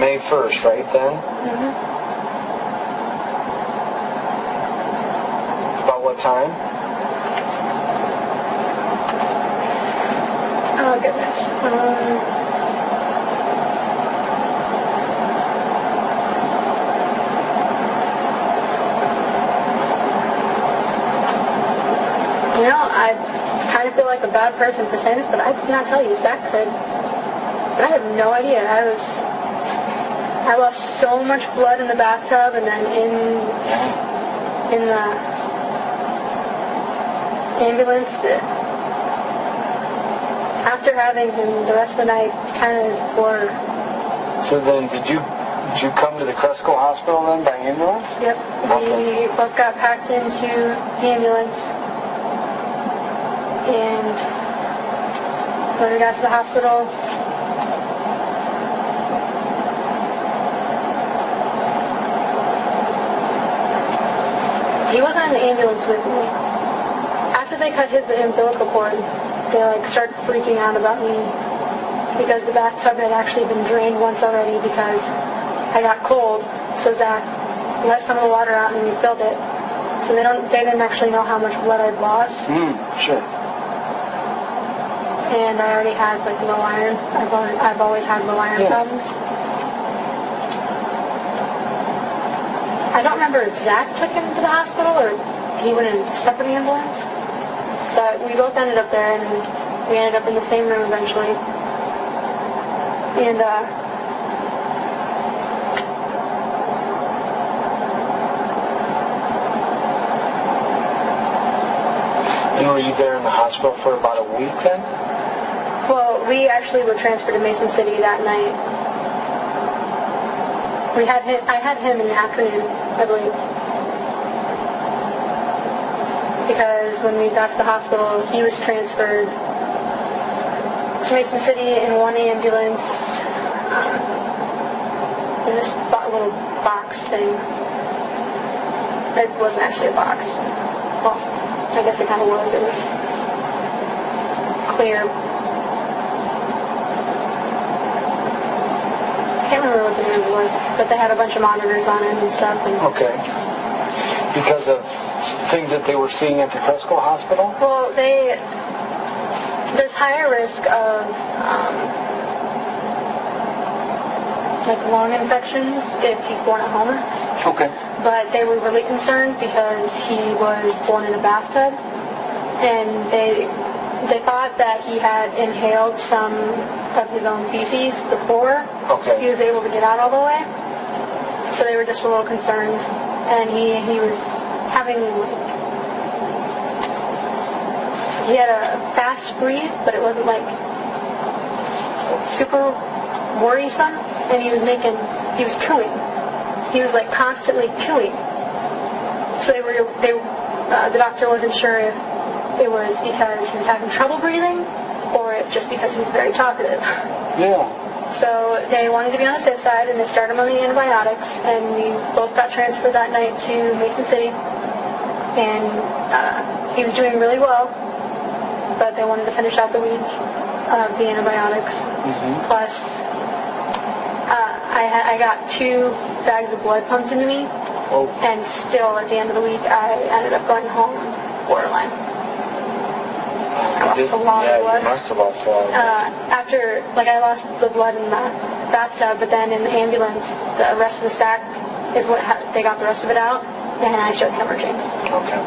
May 1st, right then? Mm-hmm. About what time? Oh, goodness. You know, I kind of feel like a bad person for saying this, but I could not tell you. Zach could. But I have no idea. I lost so much blood in the bathtub, and then in the ambulance. After having him the rest of the night, kind of is blur. So then, did you come to the Cresco Hospital then by ambulance? Yep. Okay. We both got packed into the ambulance, and when we got to the hospital, he wasn't in the ambulance with me. After they cut his umbilical cord, they started freaking out about me because the bathtub had actually been drained once already because I got cold. So Zach let some of the water out and we filled it. So they didn't actually know how much blood I'd lost. Sure. And I already had low iron. I've always had low iron problems. I don't remember if Zach took him to the hospital or he went in a separate ambulance. But we both ended up there, and we ended up in the same room eventually. And were you there in the hospital for about a week then? well, we actually were transferred to Mason City that night. I had him in the afternoon, I believe. Because when we got to the hospital, he was transferred to Mason City in one ambulance in this little box thing. It wasn't actually a box. Well, I guess it kind of was. It was clear. I can't remember what the room was, but they had a bunch of monitors on it and stuff. And okay. Because of things that they were seeing at the Cresco Hospital? well, there's higher risk of lung infections if he's born at home. Okay. But they were really concerned because he was born in a bathtub, and they thought that he had inhaled some of his own feces before he was able to get out all the way. So they were just a little concerned, and he was having he had a fast breathe, but it wasn't super worrisome, and he was cooing. He was constantly cooing. So the doctor wasn't sure if it was because he was having trouble breathing or just because he was very talkative. Yeah. So they wanted to be on the safe side, and they started him on the antibiotics, and we both got transferred that night to Mason City, and he was doing really well, but they wanted to finish out the week of the antibiotics. Mm-hmm. Plus, I got 2 bags of blood pumped into me, and still at the end of the week I ended up going home borderline. I lost a lot of blood. You must have lost a lot of blood. After, I lost the blood in the bathtub, but then in the ambulance, the rest of the sac is what they got the rest of it out, and I started hemorrhaging. Okay.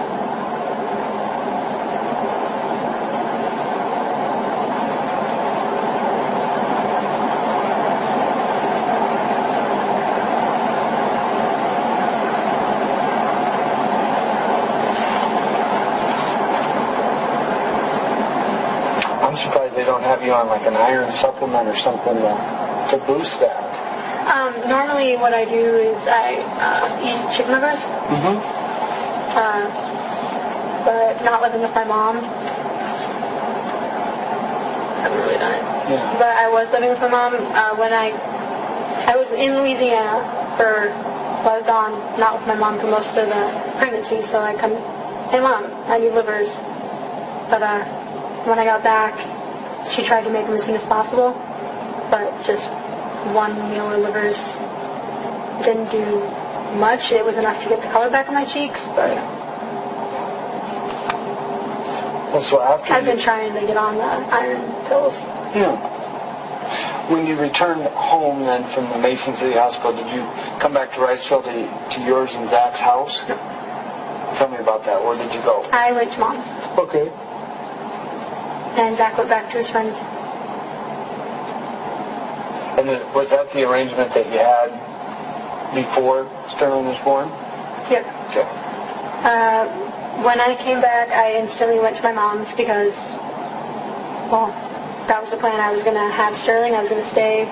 I'm surprised they don't have you on an iron supplement or something to boost that. Normally what I do is I eat chicken livers. Mm-hmm. But not living with my mom. I haven't really done it. Yeah. But I was living with my mom when I was in Louisiana I was gone, not with my mom for most of the pregnancy, so I come, hey Mom, I need livers. But when I got back, she tried to make them as soon as possible, but just one meal of livers. Didn't do much. It was enough to get the color back on my cheeks, but Well, so after I've been trying to get on the iron pills. Yeah. When you returned home then from the Mason City Hospital, did you come back to Riceville to yours and Zach's house? No. Tell me about that. Where did you go? I went to Mom's. Okay. And Zach went back to his friends. And was that the arrangement that you had before Sterling was born? Yep. Okay. When I came back, I instantly went to my mom's because, well, that was the plan. I was going to have Sterling. I was going to stay,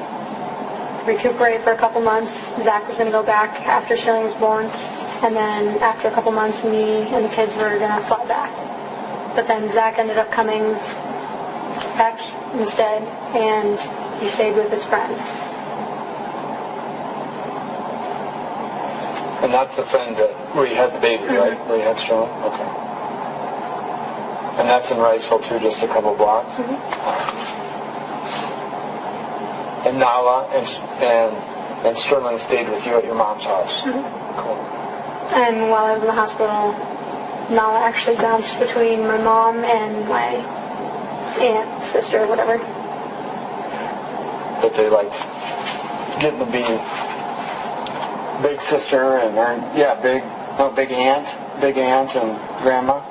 recuperate for a couple months. Zach was going to go back after Sterling was born. And then after a couple months, me and the kids were going to fly back. But then Zach ended up coming back instead, and he stayed with his friend. And that's the friend where you had the baby, right? Where you had Sterling? Okay. And that's in Riceville, too, just a couple blocks? Mm-hmm. And Nala and Sterling stayed with you at your mom's house? Mm-hmm. Cool. And while I was in the hospital, Nala actually bounced between my mom and my aunt, sister, whatever. But they liked getting to be big sister and big aunt and grandma.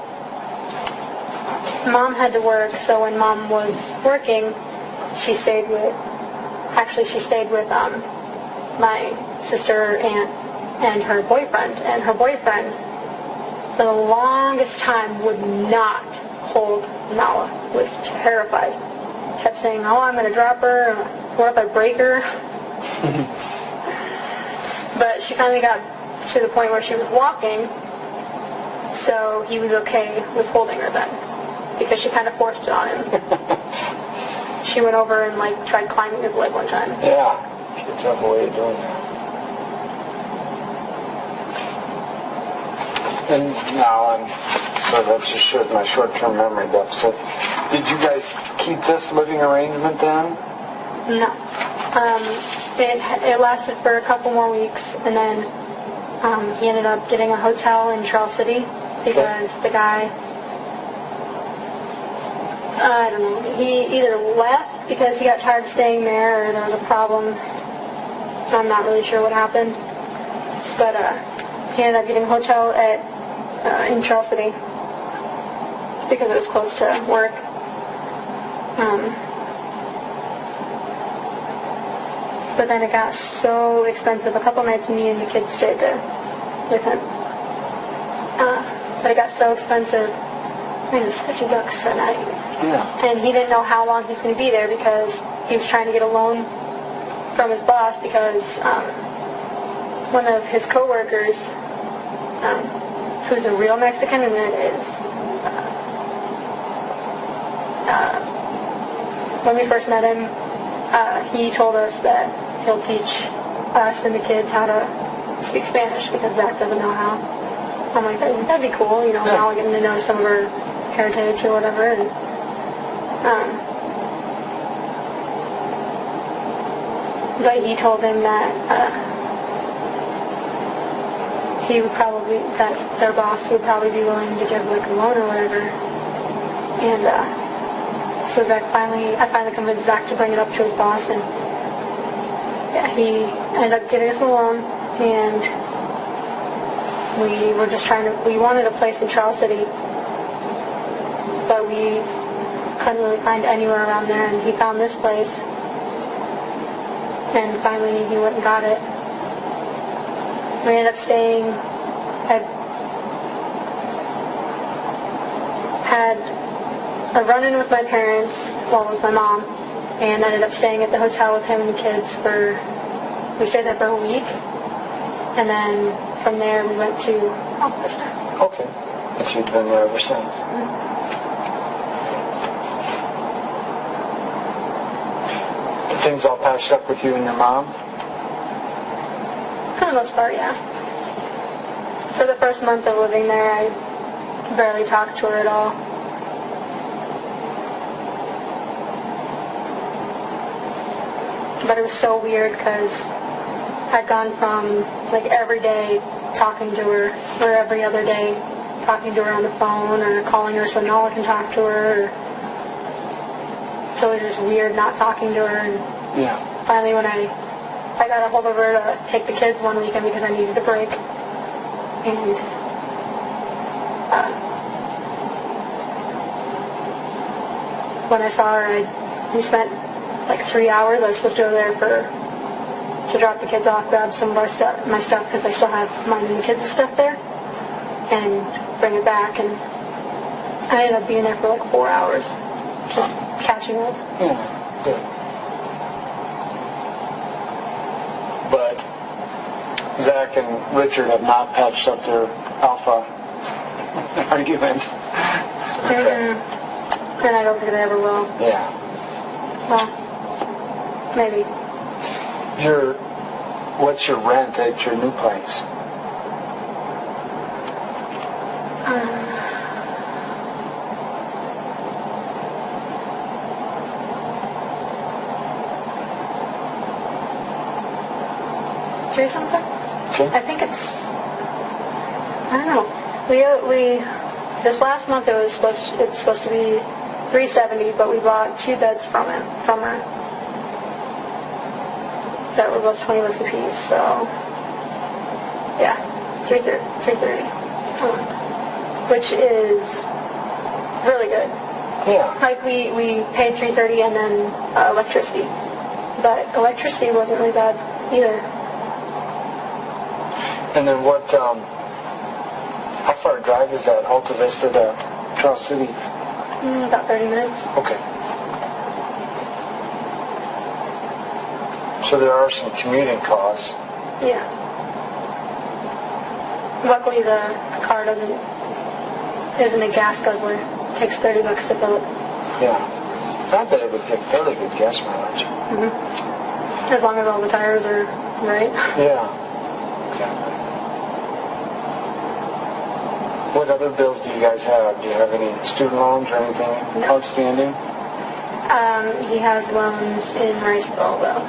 Mom had to work, so when Mom was working, she stayed with my sister, aunt, and her boyfriend. And her boyfriend, for the longest time, would not hold Nala. Was terrified. Kept saying, "Oh, I'm going to drop her. What if I break her?" But she finally got to the point where she was walking, so he was okay with holding her then, because she kind of forced it on him. She went over and tried climbing his leg one time. Yeah, kids have a way of doing that. And now so that just shows my short-term memory deficit. Did you guys keep this living arrangement then? No. It lasted for a couple more weeks, and then he ended up getting a hotel in Charles City because the guy, I don't know, he either left because he got tired of staying there or there was a problem. I'm not really sure what happened. But he ended up getting a hotel in Charles City because it was close to work. But then it got so expensive. A couple nights me and the kids stayed there with him. But it got so expensive. I mean, it was $50 a night. Yeah. And he didn't know how long he was going to be there because he was trying to get a loan from his boss because one of his coworkers, who's a real Mexican, and it is, when we first met him, he told us that he'll teach us and the kids how to speak Spanish because Zach doesn't know how. I'm like, that'd be cool, now we're getting to know some of our heritage or whatever. And, but he told him that that their boss would probably be willing to give a loan or whatever. And so I finally convinced Zach to bring it up to his boss, and he ended up getting us a loan, and we were just we wanted a place in Charles City, but we couldn't really find anywhere around there, and he found this place, and finally he went and got it. We ended up staying, I had a run-in with my parents, with my mom, and ended up staying at the hotel with him and the kids we stayed there for a week, and then from there we went to Alta Vista. Okay. And so you've been there ever since. Mm-hmm. Things all patched up with you and your mom? For the most part, yeah. For the first month of living there, I barely talked to her at all. But it was so weird because I'd gone from like every day talking to her, or every other day talking to her on the phone, or calling her so no one can talk to her. So it was just weird not talking to her. And finally when I got a hold of her to take the kids one weekend because I needed a break. And when I saw her, we spent like 3 hours. I was supposed to go there to drop the kids off, grab some of my stuff because I still have mine and the kids' stuff there, and bring it back. And I ended up being there for like 4 hours, just catching up. Yeah, good. But Zach and Richard have not patched up their alpha arguments. Okay. And I don't think they ever will. Yeah. Well, maybe. What's your rent at your new place? $3 something? Okay. I think it's, I don't know. We this last month it's supposed to be $370, but we bought 2 beds from her. That were both $20 a piece, so yeah, $330, which is really good. Yeah. Like we paid $330 and then electricity, but electricity wasn't really bad either. And then what? How far a drive is that, Alta Vista to Charles City? About 30 minutes. Okay. So there are some commuting costs. Yeah. Luckily the car isn't a gas guzzler. It takes $30 to fill it. Yeah. I bet it would get fairly good gas mileage. Mm-hmm. As long as all the tires are right. Yeah. Exactly. What other bills do you guys have? Do you have any student loans or anything outstanding? He has loans in Riceville, though.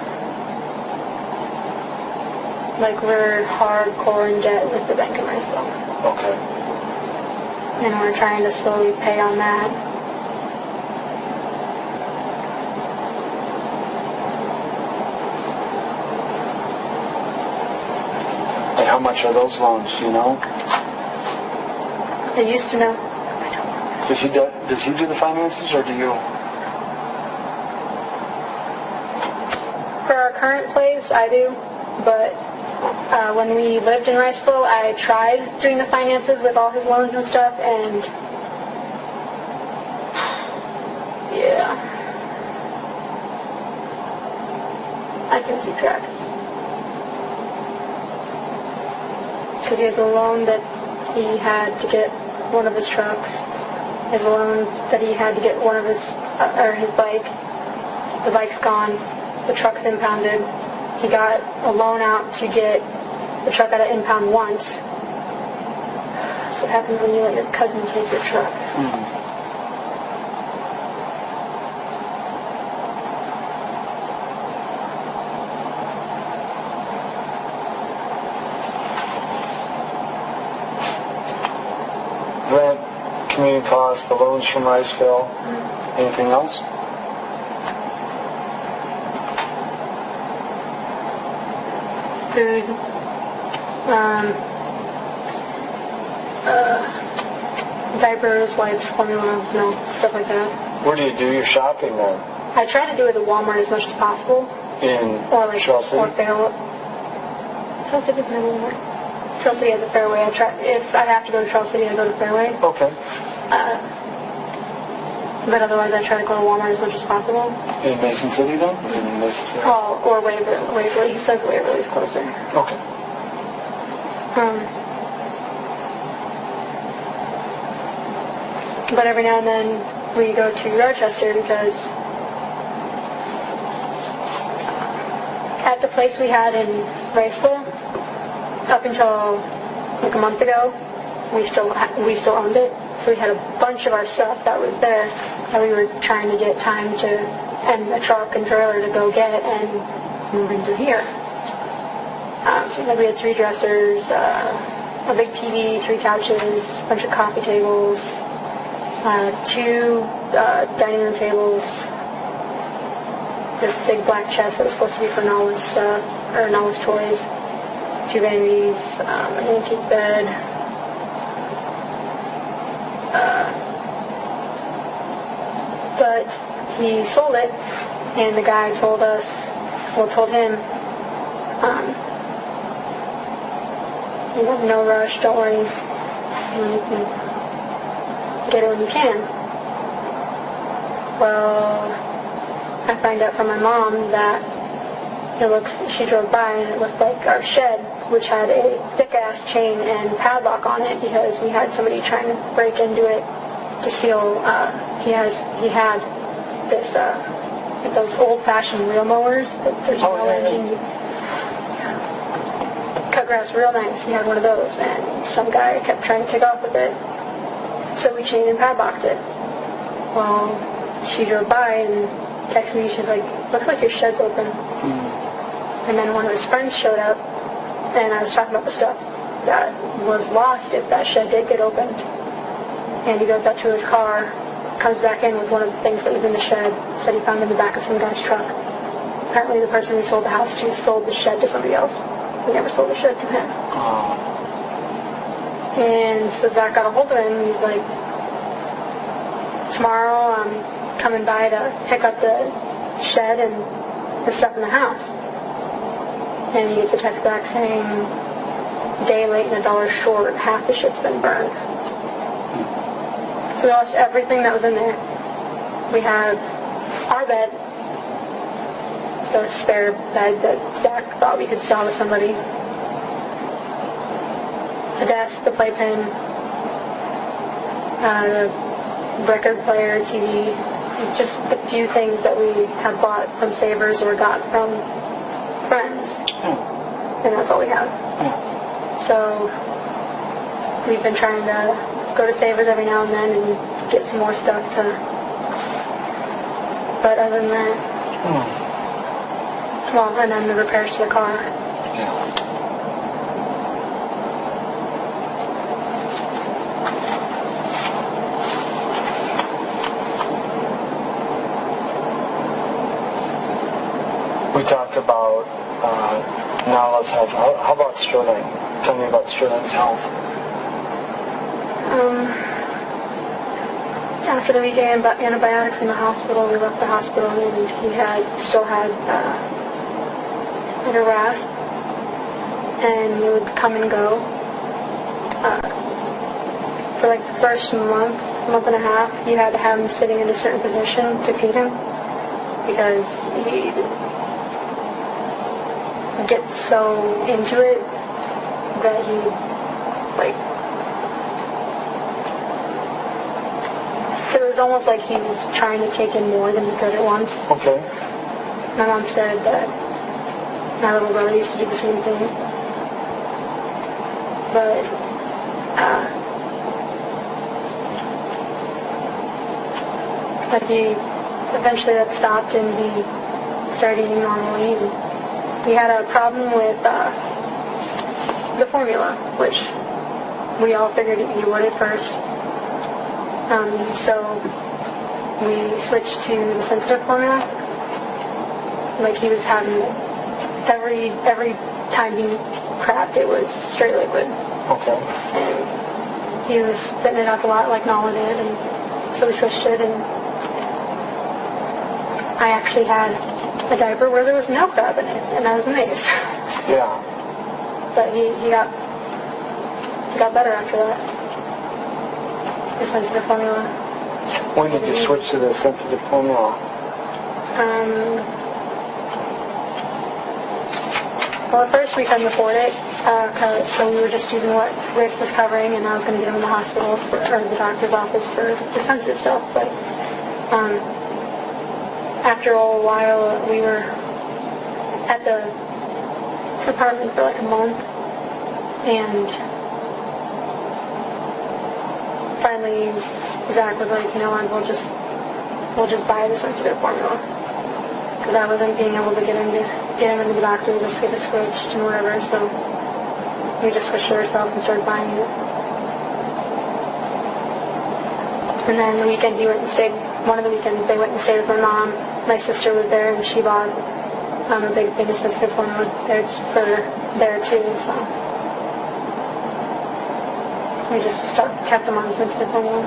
Like, we're hardcore in debt with the bank in Riceville. Okay. And we're trying to slowly pay on that. And how much are those loans, do you know? I used to know. Does he do the finances, or do you? For our current place, I do. But when we lived in Riceville, I tried doing the finances with all his loans and stuff, and yeah, I can keep track. Because he has a loan that he had to get one of his trucks. His loan that he had to get one of his bike. The bike's gone. The truck's impounded. He got a loan out to get the truck out of impound once. That's what happens when you let your cousin take your truck. Rent, community costs, the loans from Riceville. Anything else? Food, diapers, wipes, formula, milk, stuff like that. Where do you do your shopping then? I try to do it at Walmart as much as possible. Or like Charles City? Or Fairway. Charles City doesn't have Walmart. Charles City has a Fairway. If I have to go to Charles City, I go to Fairway. Okay. But otherwise, I try to go to Walmart as much as possible. In Mason City then? Is it in Mason City? Oh, or Waverly. He says Waverly's closer. Okay. But every now and then we go to Rochester because at the place we had in Riceville, up until like a month ago, we still owned it. So we had a bunch of our stuff that was there that we were trying to get time to, and a truck and trailer to go get, and move into here. Like we had 3 dressers, a big TV, 3 couches, a bunch of coffee tables, 2 dining room tables, this big black chest that was supposed to be for Nala's stuff, or Nala's toys, 2 vanities, an antique bed, but he sold it, and the guy told him, you have no rush, don't worry, you can get it when you can. Well, I find out from my mom that she drove by and it looked like our shed, which had a thick-ass chain and padlock on it because we had somebody trying to break into it to steal, he had this, those old-fashioned wheel mowers that there's no engine. Cut grass real nice. He had one of those, and some guy kept trying to take off with it. So we chained and padlocked it. Well, she drove by and texted me. She's like, "Looks like your shed's open." And then one of his friends showed up, and I was talking about the stuff that was lost if that shed did get opened. And he goes up to his car, comes back in with one of the things that was in the shed. Said he found it in the back of some guy's truck. Apparently, the person we sold the house to sold the shed to somebody else. We never sold the shed to him. And so Zach got a hold of him, and he's like, "Tomorrow I'm coming by to pick up the shed and the stuff in the house." And he gets a text back saying, "Day late and $1 short, half the shit's been burned." So we lost everything that was in there. We have our bed, the spare bed that Zach thought we could sell to somebody, the desk, the playpen, the record player, TV, just the few things that we had bought from Savers or got from friends, and that's all we have. So we've been trying to go to Savers every now and then and get some more stuff but other than that, well, and then the repairs to the car. We talked about Nala's health. How about Sterling? Tell me about Sterling's health. After the week of antibiotics in the hospital, we left the hospital and he still had a rasp, and he would come and go. For like the first month and a half, you had to have him sitting in a certain position to feed him because he gets so into it that he it was almost like he was trying to take in more than he could at once. Okay. My mom said that my little brother used to do the same thing. But, eventually that stopped and he started eating normally. And we had a problem with the formula, which we all figured he would at first. So we switched to the sensitive formula. Like he was having every time he crapped, it was straight liquid. Okay. And he was spitting it up a lot like Nala did, and so we switched it, and I actually had a diaper where there was no crap in it, and I was amazed. Yeah. But he got better after that. The sensitive formula. When did you switch to the sensitive formula? Well, at first we couldn't afford it, so we were just using what Rick was covering, and I was going to get him in the hospital or the doctor's office for the sensitive stuff. But after a while, we were at the apartment for like a month, and finally Zach was like, you know what, we'll just buy the sensitive formula, because I wasn't being able to get him to get him into the doctor, just get it switched and whatever. So we just switched it ourselves and started buying it. And then the weekend he went and stayed, one of the weekends they went and stayed with my mom. My sister was there and she bought a big thing of sensitive formula there for there too, so we just kept them on sensitive formula.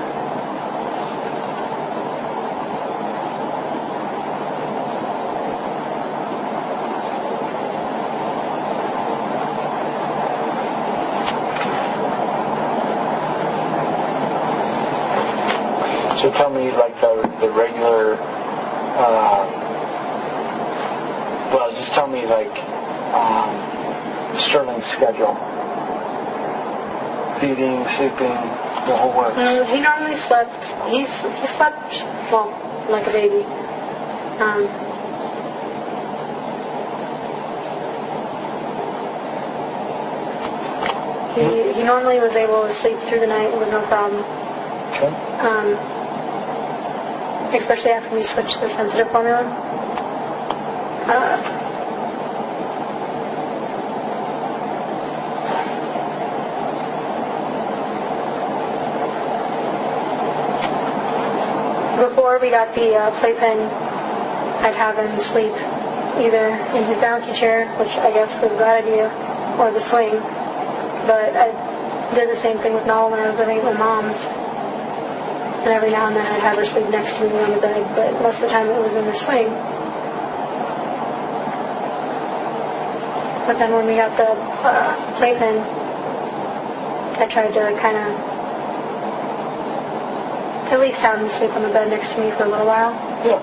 So tell me, like, the regular, well, just tell me, like, Sterling's schedule. Feeding, sleeping, the whole works. He normally slept, he slept, well, like a baby. He normally was able to sleep through the night with no problem. Okay. Especially after we switched the sensitive formula. Before we got the playpen, I'd have him sleep either in his bouncy chair, which I guess was a bad idea, or the swing. But I did the same thing with Nala when I was living at my mom's. And every now and then I'd have her sleep next to me on the bed, but most of the time it was in the swing. But then when we got the playpen, I tried to kind of at least have him sleep on the bed next to me for a little while. Yeah.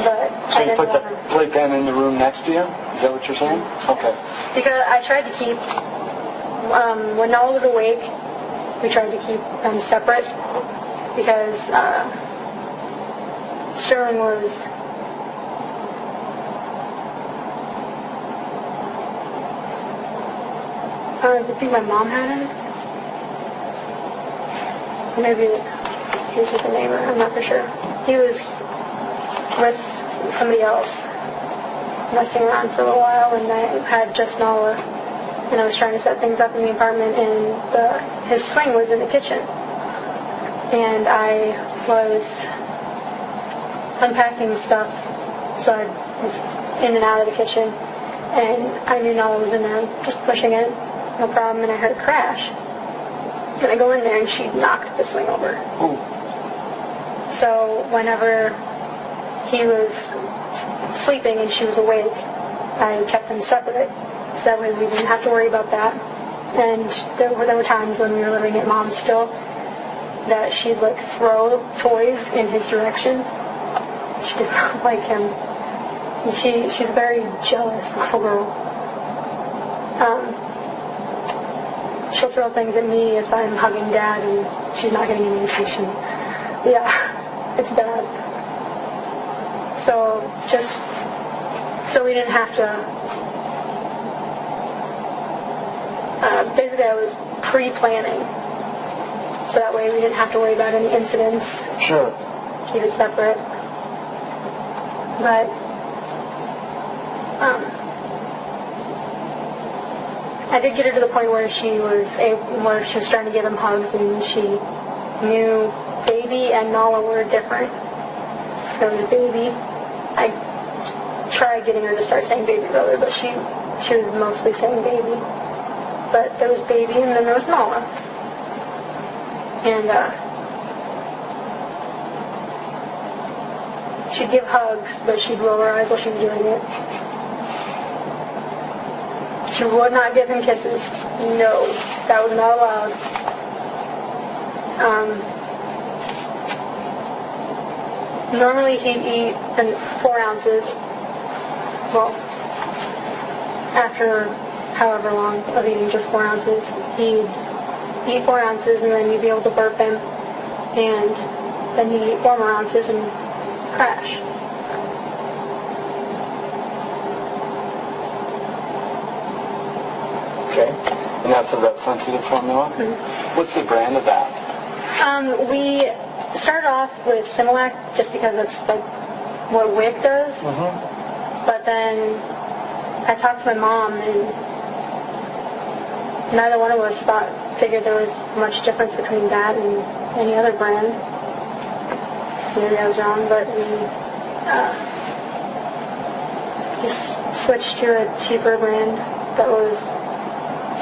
But so you put the playpen in the room next to you? Is that what you're saying? Okay. Because I tried to keep, when Nala was awake, we tried to keep them separate. Because Sterling was I think my mom had him. Maybe he was with a neighbor, I'm not for sure. He was with somebody else messing around for a little while, and I had just Nala, and I was trying to set things up in the apartment, and his swing was in the kitchen. And I was unpacking stuff, so I was in and out of the kitchen, and I knew Nala was in there, just pushing it, no problem, and I heard a crash. And I go in there, and she knocked the swing over. Ooh. So whenever he was sleeping and she was awake, I kept them separate, so that way we didn't have to worry about that. And there were times when we were living at Mom's still, that she'd like throw toys in his direction. She did not like him. And she's a very jealous little girl. She'll throw things at me if I'm hugging Dad and she's not getting any attention. Yeah, it's bad. So just so we didn't have to. Basically, I was pre-planning. So that way we didn't have to worry about any incidents. Sure. Keep it separate. But I did get her to the point where she was starting to give him hugs, and she knew baby and Nala were different. There was baby. I tried getting her to start saying baby brother, but she was mostly saying baby. But there was baby, and then there was Nala. And she'd give hugs, but she'd roll her eyes while she was doing it. She would not give him kisses. No, that was not allowed. Normally he'd eat 4 ounces. Well, after however long of eating just 4 ounces, he'd eat 4 ounces, and then you'd be able to burp him, and then he'd eat 4 more ounces and crash. Okay. And that's that sensitive formula? Mm-hmm. What's the brand of that? We started off with Similac just because that's like what WIC does. Mm-hmm. But then I talked to my mom, and neither one of us figured there was much difference between that and any other brand. Maybe I was wrong, but we just switched to a cheaper brand that was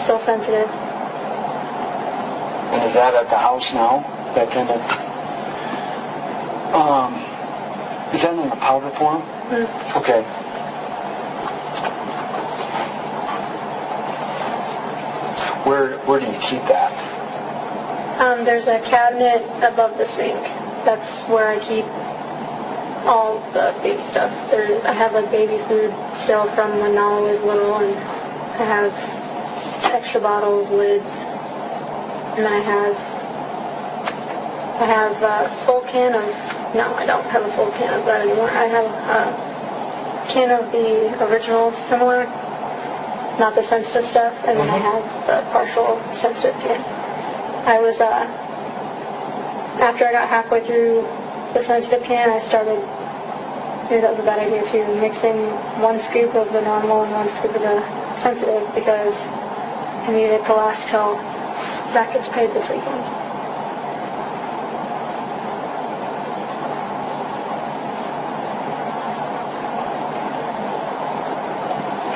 still sensitive. And is that at the house now? That kind of... is that in the powder form? Mm. Okay. Where do you keep that? There's a cabinet above the sink. That's where I keep all the baby stuff. I have like baby food still from when Nala was little, and I have extra bottles, lids, and then I have a full can of... No, I don't have a full can of that anymore. I have a can of the original similar, not the sensitive stuff, and then I have the partial sensitive can. I was, after I got halfway through the sensitive can, I started, maybe that was a bad idea too, mixing 1 scoop of the normal and 1 scoop of the sensitive, because I needed it to last till Zach gets paid this weekend.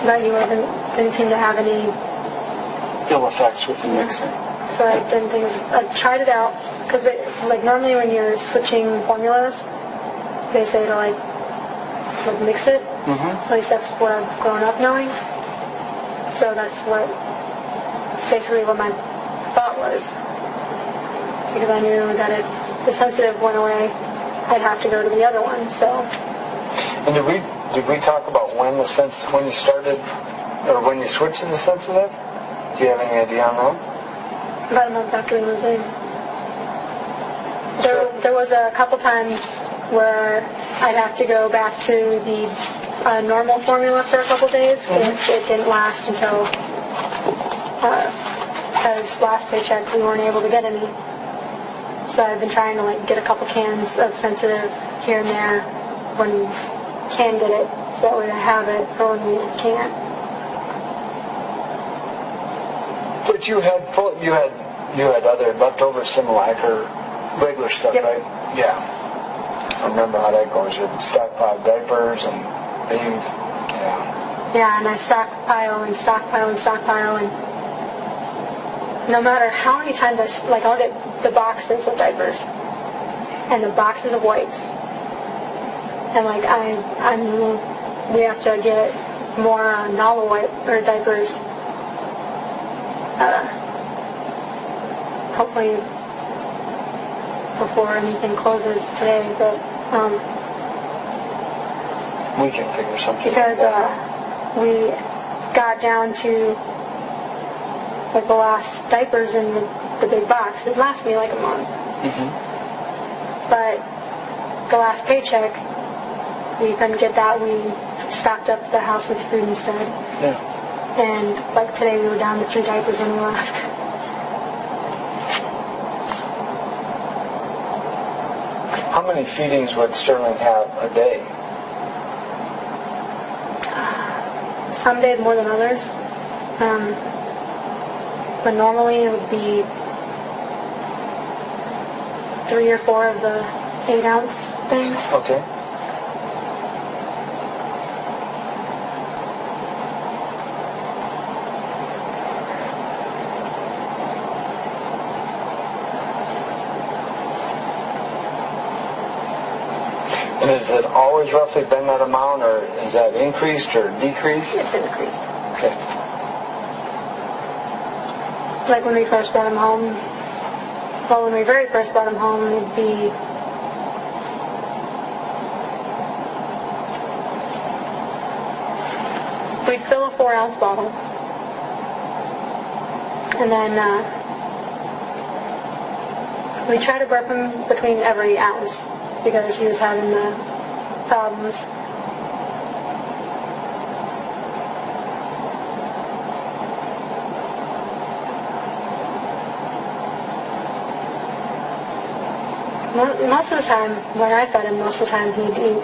But he didn't seem to have any Ill effects with the mixing. So I tried it out, because like normally when you're switching formulas, they say to like mix it. At least that's what I've grown up knowing. So that's basically what my thought was, because I knew that if the sensitive went away, I'd have to go to the other one. So. And did we talk about when you started, or when you switched to the sensitive? Do you have any idea on that? About a month after we moved in. There was a couple times where I'd have to go back to the normal formula for a couple days. It didn't last until, because last paycheck we weren't able to get any. So I've been trying to get a couple cans of sensitive here and there when we can get it, so that way I have it for when we can't. But you had other leftover Similac or regular stuff, yep. Right? Yeah. I remember how that goes. You stockpile diapers and things. Yeah. Yeah, and I stockpile, and no matter how many times I'll get the boxes of diapers and the boxes of wipes, and we have to get more Nala wipe or diapers. Hopefully before anything closes today, but we can figure something because we got down to the last diapers in the big box. It lasted me like a month. But the last paycheck, we couldn't get that. We stocked up the house with food instead. Yeah. And today we were down to 3 diapers when we left. How many feedings would Sterling have a day? Some days more than others. But normally it would be 3 or 4 of the 8-ounce things. Okay. And has it always roughly been that amount, or is that increased or decreased? It's increased. Okay. Like when we first brought him home, when we very first brought him home, it'd be we'd fill a 4-ounce bottle, and then we try to burp him between every ounce, because he was having the problems. Most of the time, when I fed him, most of the time he'd eat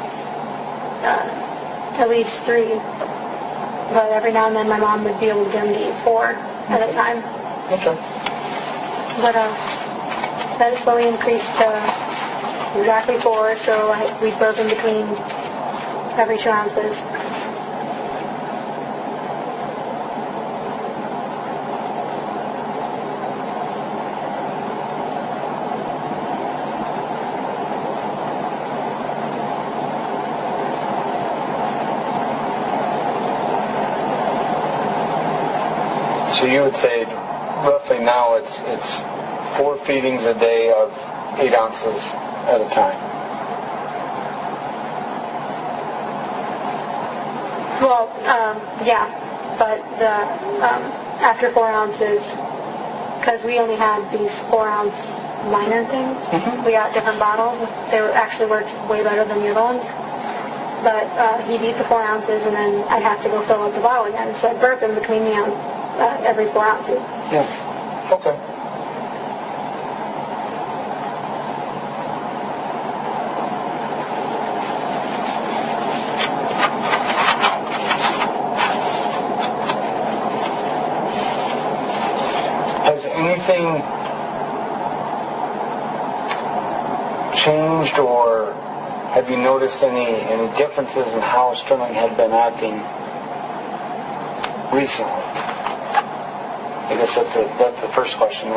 at least 3. But every now and then my mom would be able to get him to eat 4 at a time. Okay. But that has slowly increased to exactly 4, so we'd burp in between every 2 ounces. So you would say roughly now it's 4 feedings a day of 8 ounces at a time. Well, yeah, but after 4 ounces, because we only had these 4-ounce minor things, we got different bottles. They actually worked way better than the other ones. But he'd eat the 4 ounces, and then I'd have to go fill up the bottle again. So I'd burp in between every 4 ounces. Yeah. Okay. Has anything changed, or have you noticed any differences in how Sterling had been acting recently? I guess that's the first question.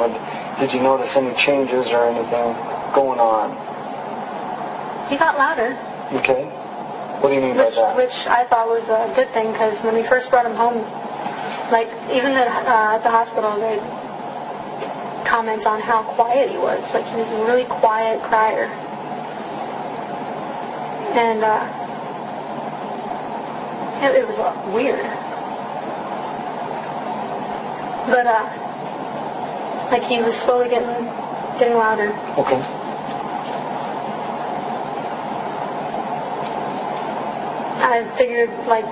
Did you notice any changes or anything going on? He got louder. Okay. What do you mean by that? Which I thought was a good thing, because when we first brought him home, like even at the hospital, they'd comment on how quiet he was. Like he was a really quiet crier. And it was weird. But like he was slowly getting louder. Okay. I figured, like,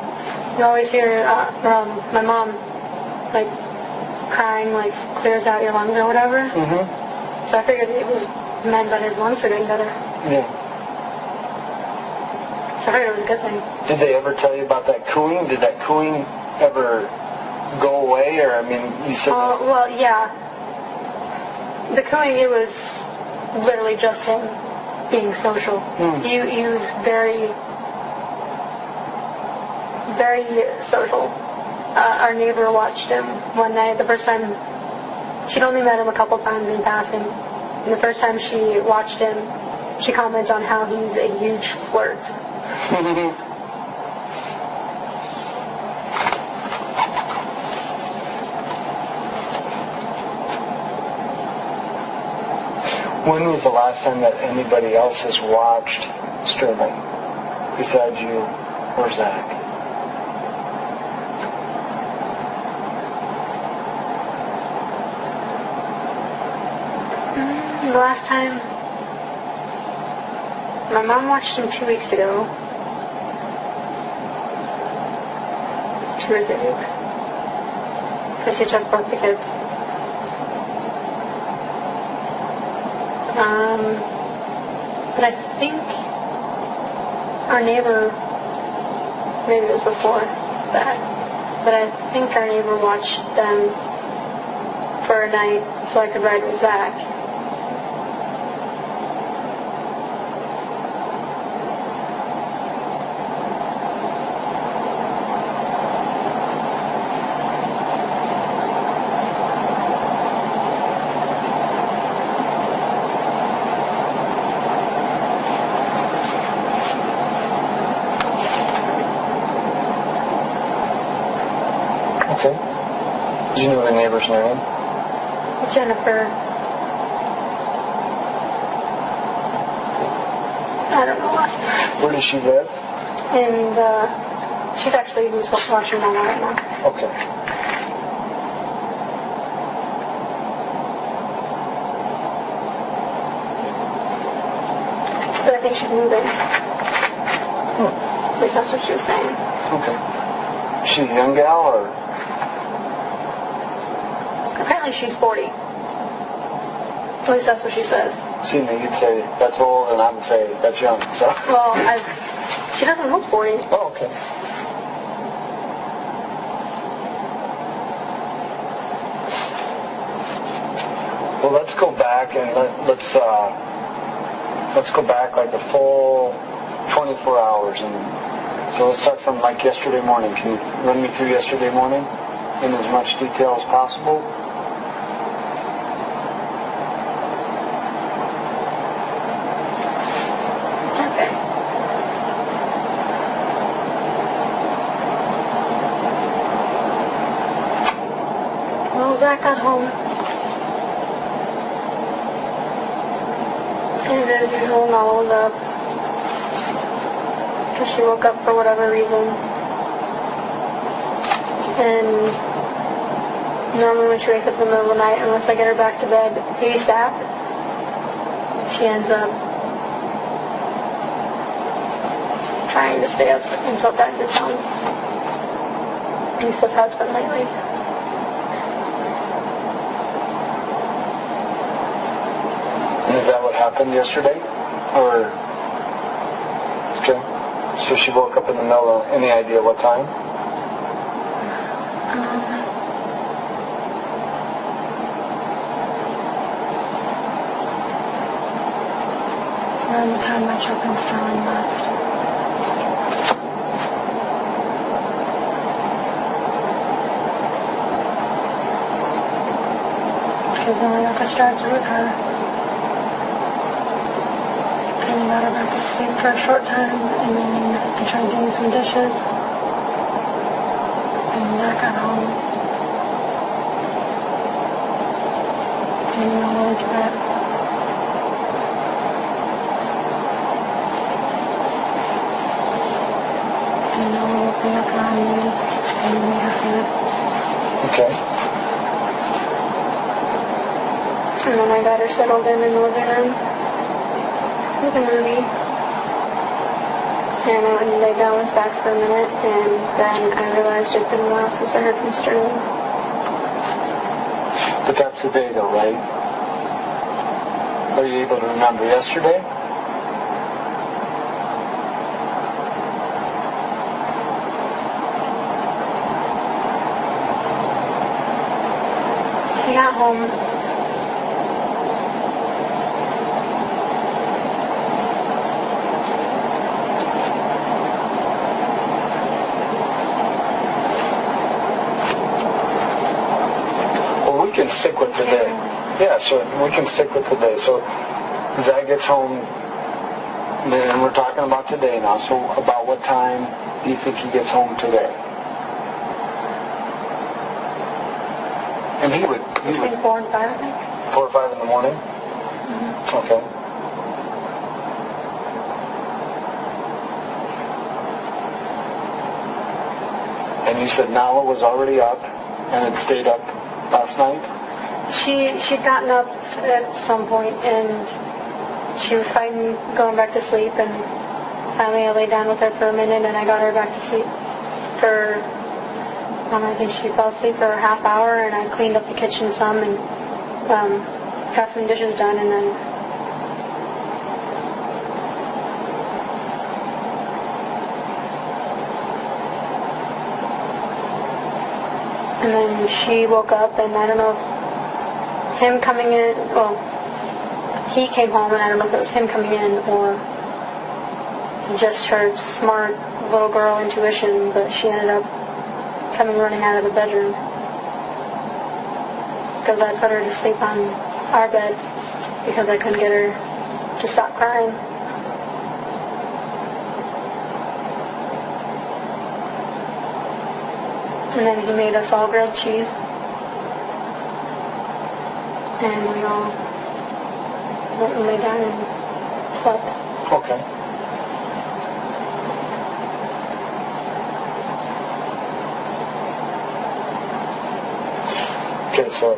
you always hear my mom, like, crying, like, clears out your lungs or whatever. Mm-hmm. So I figured it was meant that his lungs were getting better. Yeah. So I figured it was a good thing. Did they ever tell you about that cooing? Did that cooing ever go away, or, I mean, you said... Well, yeah. The cooing, it was literally just him being social. He was very, very social. Our neighbor watched him one night. The first time, she'd only met him a couple times in passing. And the first time she watched him, she comments on how he's a huge flirt. When was the last time that anybody else has watched Sterling besides you or Zach? The last time, my mom watched him 2 weeks ago. 2 or 3 weeks. Because she took both the kids. But I think our neighbor, maybe it was before that, but I think our neighbor watched them for a night so I could ride with Zach. Do you know the neighbor's name? Jennifer. I don't know last name. Where does she live? And she's actually who's watching Mama right now. Okay. But I think she's moving. At least that's what she was saying. Okay. Is she a young gal, or? Apparently she's 40. At least that's what she says. See, you'd say that's old, and I would say that's young. So. Well, she doesn't look 40. Oh, okay. Well, let's go back and let's go back like a full 24 hours. And so let's start from like yesterday morning. Can you run me through yesterday morning in as much detail as possible? Zach got home, and as usual, Nala was up because she woke up for whatever reason. And normally when she wakes up in the middle of the night, unless I get her back to bed ASAP, she ends up trying to stay up until Dad gets home. At least that's how it's been lately. Is that what happened yesterday? Or, okay. So she woke up in the middle of, any idea what time? Around the time my children's drawing last. Because then I got distracted with her. And I got her back to sleep for a short time, and then I tried doing some dishes. And then I got home. And then I went to bed. And then I woke me up around noon and made her food. Okay. And then I got her settled in the living room with a movie. And I went and laid down with Zach for a minute, and then I realized it'd been a while since I heard from Sterling. But that's the day though, right? Are you able to remember yesterday? He got home. Well, we can stick with today. Yeah, so we can stick with today. So Zach gets home, and we're talking about today now. So about what time do you think he gets home today? And he would Between 4 and 5, I think. 4 or 5 in the morning? Mm-hmm. Okay. And you said Nala was already up and had stayed up last night? She'd gotten up at some point, and she was fighting going back to sleep, and finally I laid down with her for a minute, and I got her back to sleep for, I think she fell asleep for a half hour, and I cleaned up the kitchen some and got some dishes done, and then she woke up, and I don't know if him coming in, well, he came home, and I don't know if it was him coming in or just her smart little girl intuition, but she ended up coming running out of the bedroom because I put her to sleep on our bed because I couldn't get her to stop crying. And then he made us all grilled cheese. And we all went and lay down and slept. Okay. Okay, so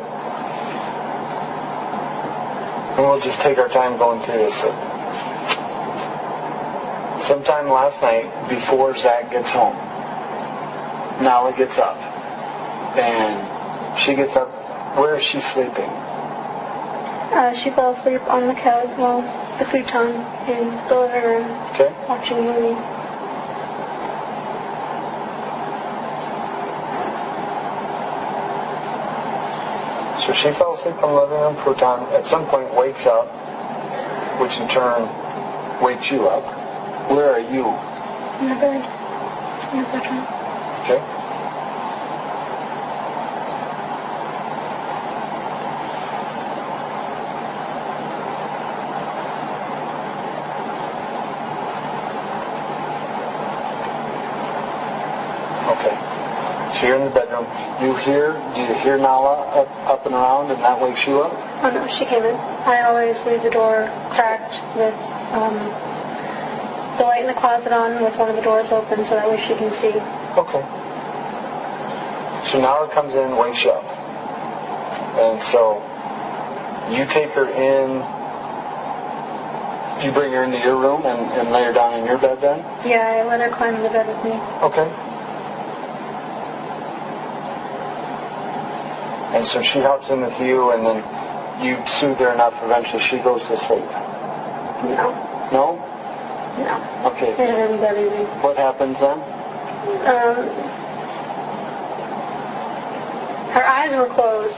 and we'll just take our time going through this. So, sometime last night, before Zach gets home, Nala gets up, and she gets up. Where is she sleeping? She fell asleep on the couch, well, the futon in the living room, Okay. watching a movie. So So she fell asleep on the living room futon, at some point wakes up, which in turn wakes you up. Where are you? In the bed. In the bedroom. Okay. Okay. So you're in the bedroom. Do you hear Nala up and around, and that wakes you up? Oh no, she came in. I always leave the door cracked with the light in the closet on with one of the doors open so that way she can see. Okay. So Nala comes in, wakes you up. And so you take her in, you bring her into your room and lay her down in your bed then? Yeah, I let her climb in the bed with me. Okay. And so she hops in with you, and then you soothe her enough, eventually she goes to sleep. No. No? No. Okay. It isn't that easy. What happens then? Her eyes were closed.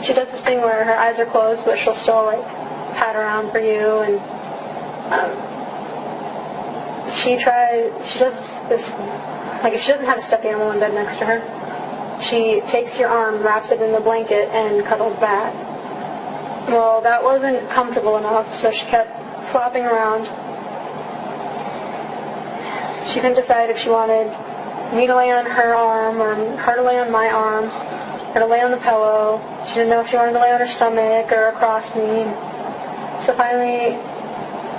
She does this thing where her eyes are closed, but she'll still like pat around for you, and she does this, like if she doesn't have a stuffed animal in bed next to her, she takes your arm, wraps it in the blanket, and cuddles that. Well, that wasn't comfortable enough, so she kept flopping around. She couldn't decide if she wanted me to lay on her arm, or her to lay on my arm, or to lay on the pillow. She didn't know if she wanted to lay on her stomach or across me. So finally,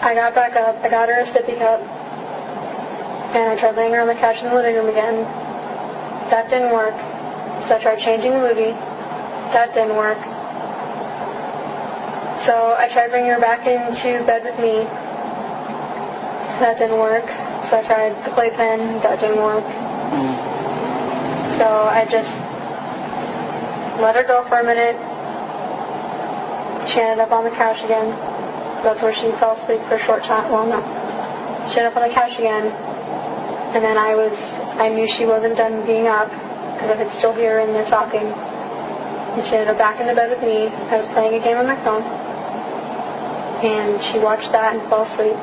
I got back up, I got her a sippy cup, and I tried laying her on the couch in the living room again. That didn't work. So I tried changing the movie. That didn't work. So I tried bringing her back into bed with me. That didn't work. So I tried the playpen. That didn't work. So I just let her go for a minute. She ended up on the couch again. That's where she fell asleep for a short time. Well, no. She ended up on the couch again. And then I knew she wasn't done being up, because I could still hear her in there talking. And she ended up back in the bed with me. I was playing a game on my phone. And she watched that and fell asleep.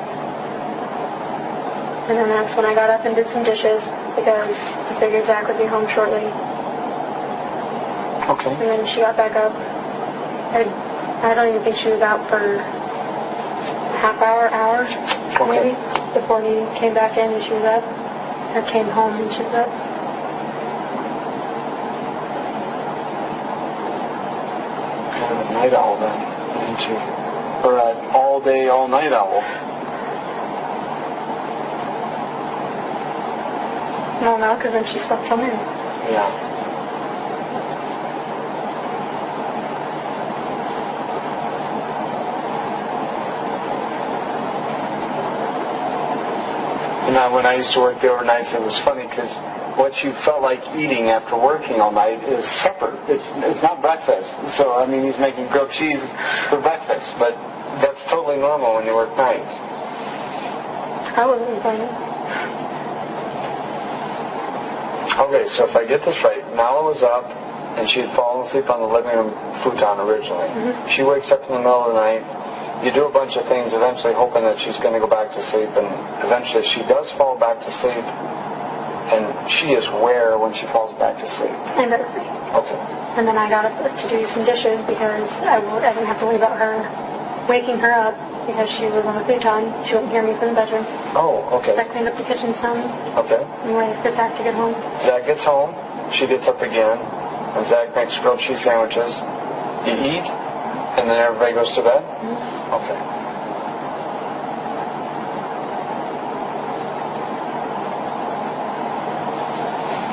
And then that's when I got up and did some dishes, because I figured Zach would be home shortly. Okay. And then she got back up. I don't even think she was out for a half hour, maybe, before he came back in and she was up. I came home and she was up. Kind of a night owl then, isn't she? Or an all day, all night owl. No, because then she slept till noon. Yeah. And when I used to work the overnights, it was funny because what you felt like eating after working all night is supper. It's not breakfast. So, I mean, he's making grilled cheese for breakfast, but that's totally normal when you work nights. I wasn't complaining. Okay, so if I get this right, Nala was up and she had fallen asleep on the living room futon originally. Mm-hmm. She wakes up in the middle of the night. You do a bunch of things, eventually hoping that she's going to go back to sleep, and eventually she does fall back to sleep, and she is where when she falls back to sleep? In bed with me. Okay. And then I got up to do some dishes because I didn't have to worry about her waking her up because she was on the futon. She wouldn't hear me from the bedroom. Oh, okay. So I cleaned up the kitchen some. Okay. And waited for Zach to get home. Zach gets home, she gets up again, and Zach makes grilled cheese sandwiches. You eat, and then everybody goes to bed? Mm-hmm. Okay.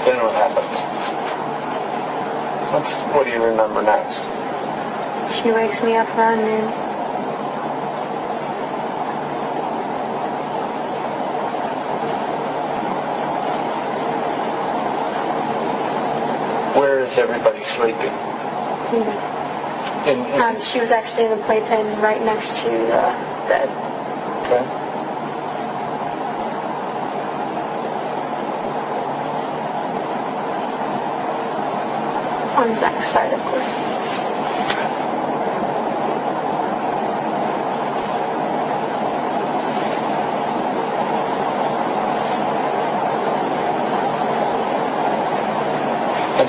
Then what happens? What do you remember next? She wakes me up around noon. Where is everybody sleeping? Mm-hmm. She was actually in the playpen right next to the bed. Okay. On Zach's side, of course.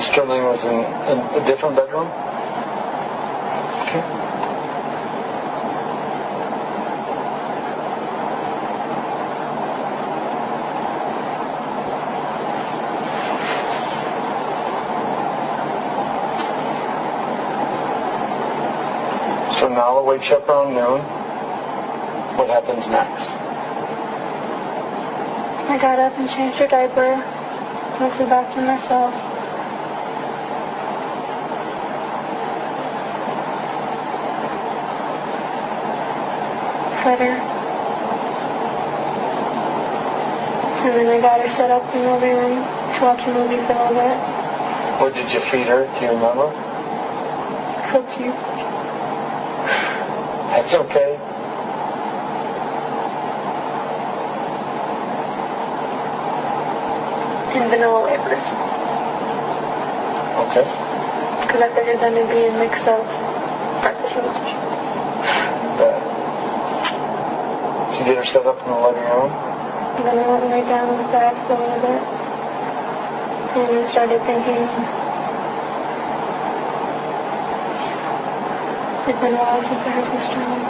Sterling was in a different bedroom? Okay. So now the wakes up around noon. What happens next? I got up and changed her diaper. Went to the bathroom myself. Fed her. And then I got her set up in the living room to watch a movie for a little bit. What did you feed her? Do you remember? Cookies. That's okay. And vanilla wafers. Okay. Because I figured them to be a mix of breakfast and lunch. Did you get her set up in the living room? And then I went right down on the side for a little bit. And I started thinking, it's been a while since I heard from Sterling.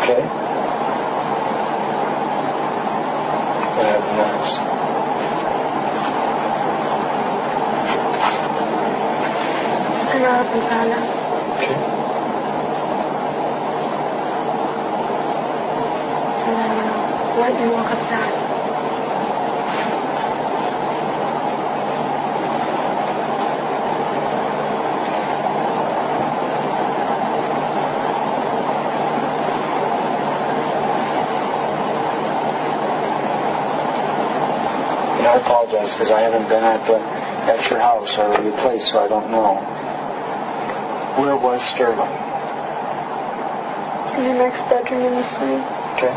Okay. What happens next? I got up and found her. Okay. And then went and woke up Zach. I apologize because I haven't been at your house or your place, so I don't know. Where was Sterling? In the next bedroom in the suite. Okay.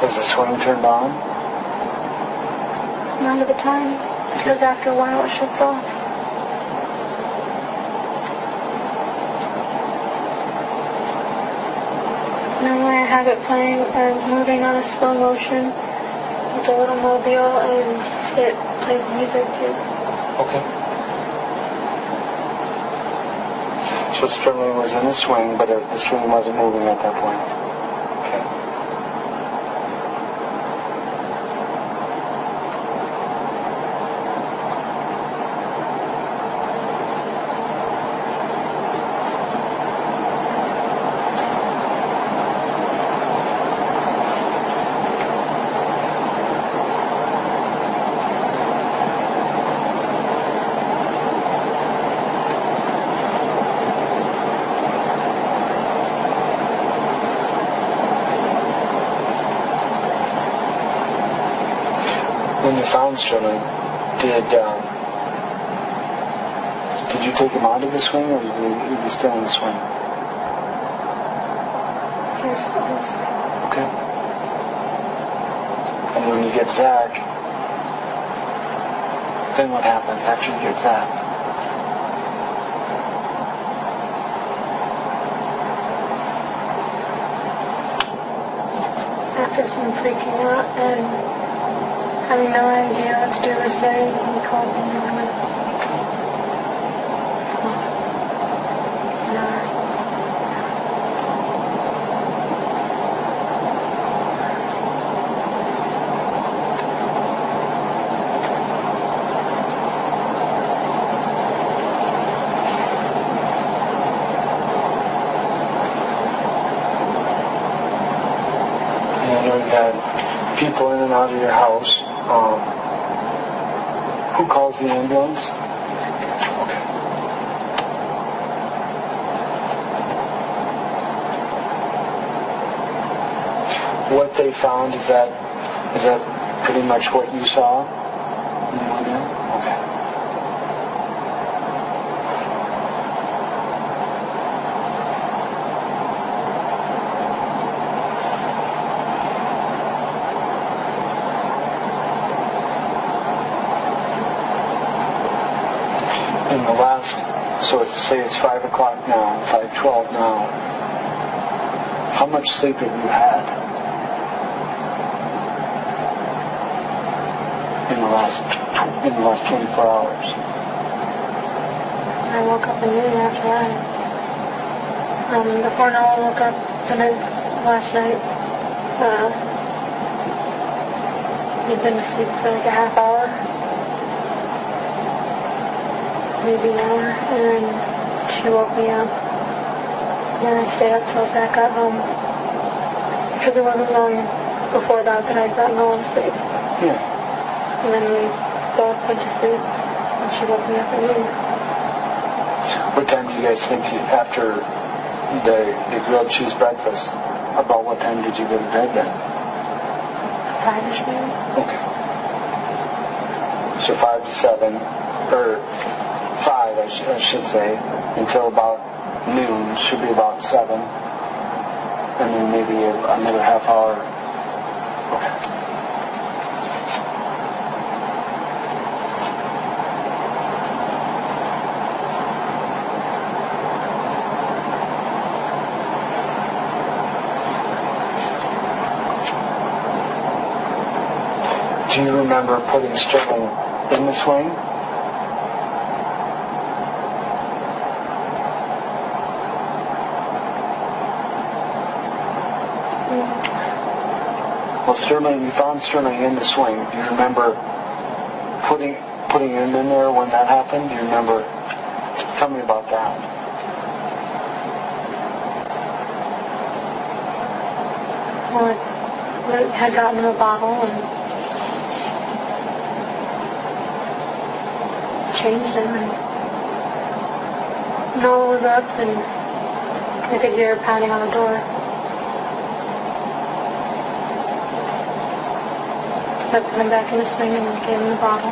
Is the swing turned on? None of the time, because after a while it shuts off. Normally I have it playing and moving on a slow motion with a little mobile, and it plays music too. Okay. So Sterling was in the swing, but the swing wasn't moving at that point. Okay. When you found Sterling, did you take him out of the swing, or is he still in the swing? Yes, yes. Okay. And when you get Zach, then what happens after you get Zach? After some freaking out and having no idea what to do or say, he called the ambulance. I know you had people in and out of your house. Who calls the ambulance? Okay. What they found, is that pretty much what you saw? Okay. So say it's 5 o'clock now, 5:12 now. How much sleep have you had in the last 24 hours? I woke up in noon after that. Before Noah woke up last night, he'd been asleep for like a half hour, maybe an hour, and then she woke me up. And then I stayed up till Zach got home, because it wasn't long before that I'd gotten all to sleep. Yeah. And then we both went to sleep, and she woke me up at noon. What time do you guys think after the grilled cheese breakfast, about what time did you go to bed then? 5-ish maybe. Okay. So 5 to 7, or 5 I should say, until about noon, should be about 7. And then maybe another half hour. Okay. Do you remember putting Sterling in the swing? Well, Sterling, you found Sterling in the swing. Do you remember putting him in there when that happened? Do you remember? Tell me about that. Well, I had gotten him a bottle and changed him, and Noah was up, and I could hear her pounding on the door. I put him back in the swing and gave him the bottle.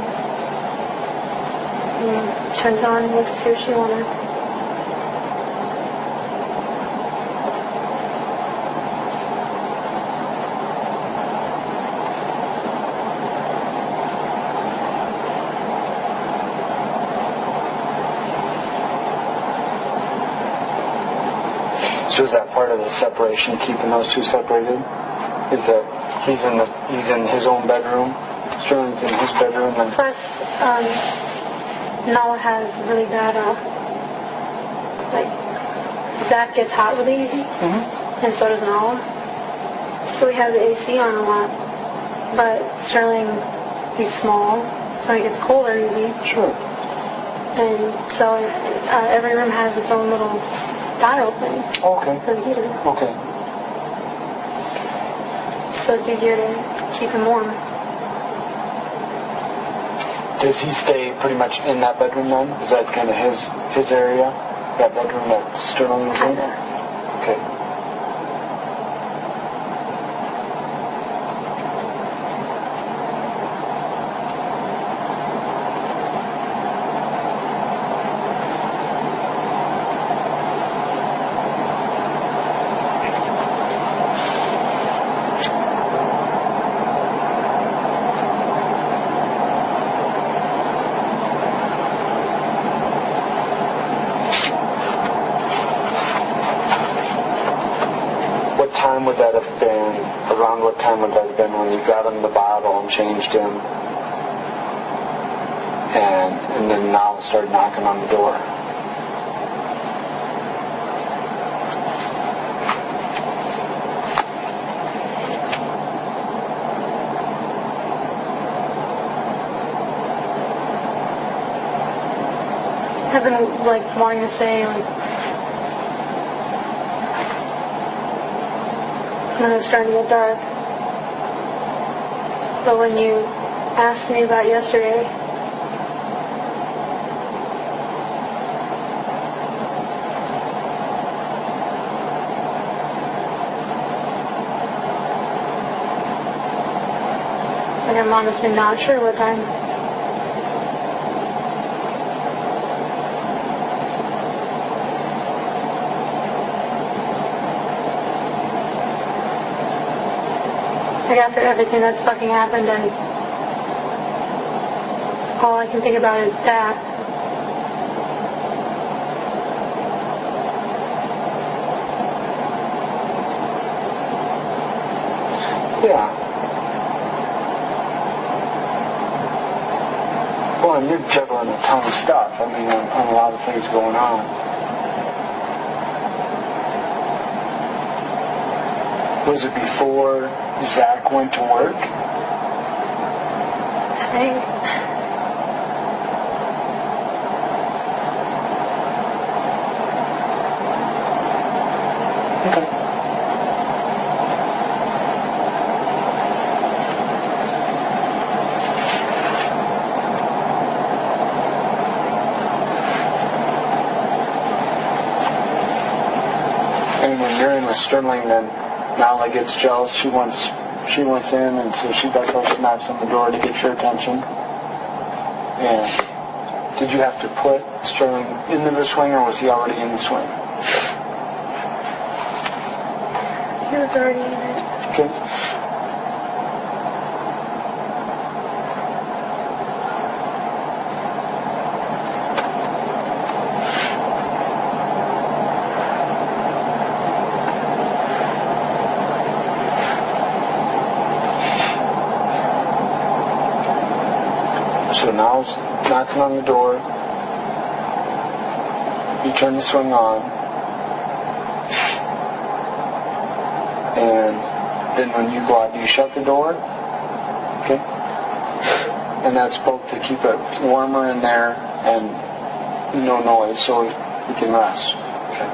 And turned it on and looked to see what she wanted. So is that part of the separation, keeping those two separated? Is that he's in his own bedroom, Sterling's in his bedroom, and Plus, Noah has really bad, Zach gets hot really easy, and so does Noah. So we have the AC on a lot, but Sterling, he's small, so he gets colder easy. Sure. And so every room has its own little dial thing for the heater. Okay. So it's easier to keep him warm. Does he stay pretty much in that bedroom then? Is that kind of his area? That bedroom that Sterling is in? Okay. Around what time would that have been when you got him the bottle and changed him, and then now started knocking on the door? I've been wanting to say when it was starting to get dark. But when you asked me about yesterday, I'm honestly not sure what time. After everything that's fucking happened, and all I can think about is that. Yeah. Well, and you're juggling a ton of stuff. I mean, on a lot of things going on. Was it before Zach went to work? I think. Okay. And when you're in with Sterling, then Nala gets jealous. She wants in, and so she does those knocks on the door to get your attention. And did you have to put Sterling into the swing, or was he already in the swing? He was already in it. Okay. So Niall's knocking on the door. You turn the swing on. And then when you go out, you shut the door. Okay? And that's both to keep it warmer in there and no noise so you can rest. Okay.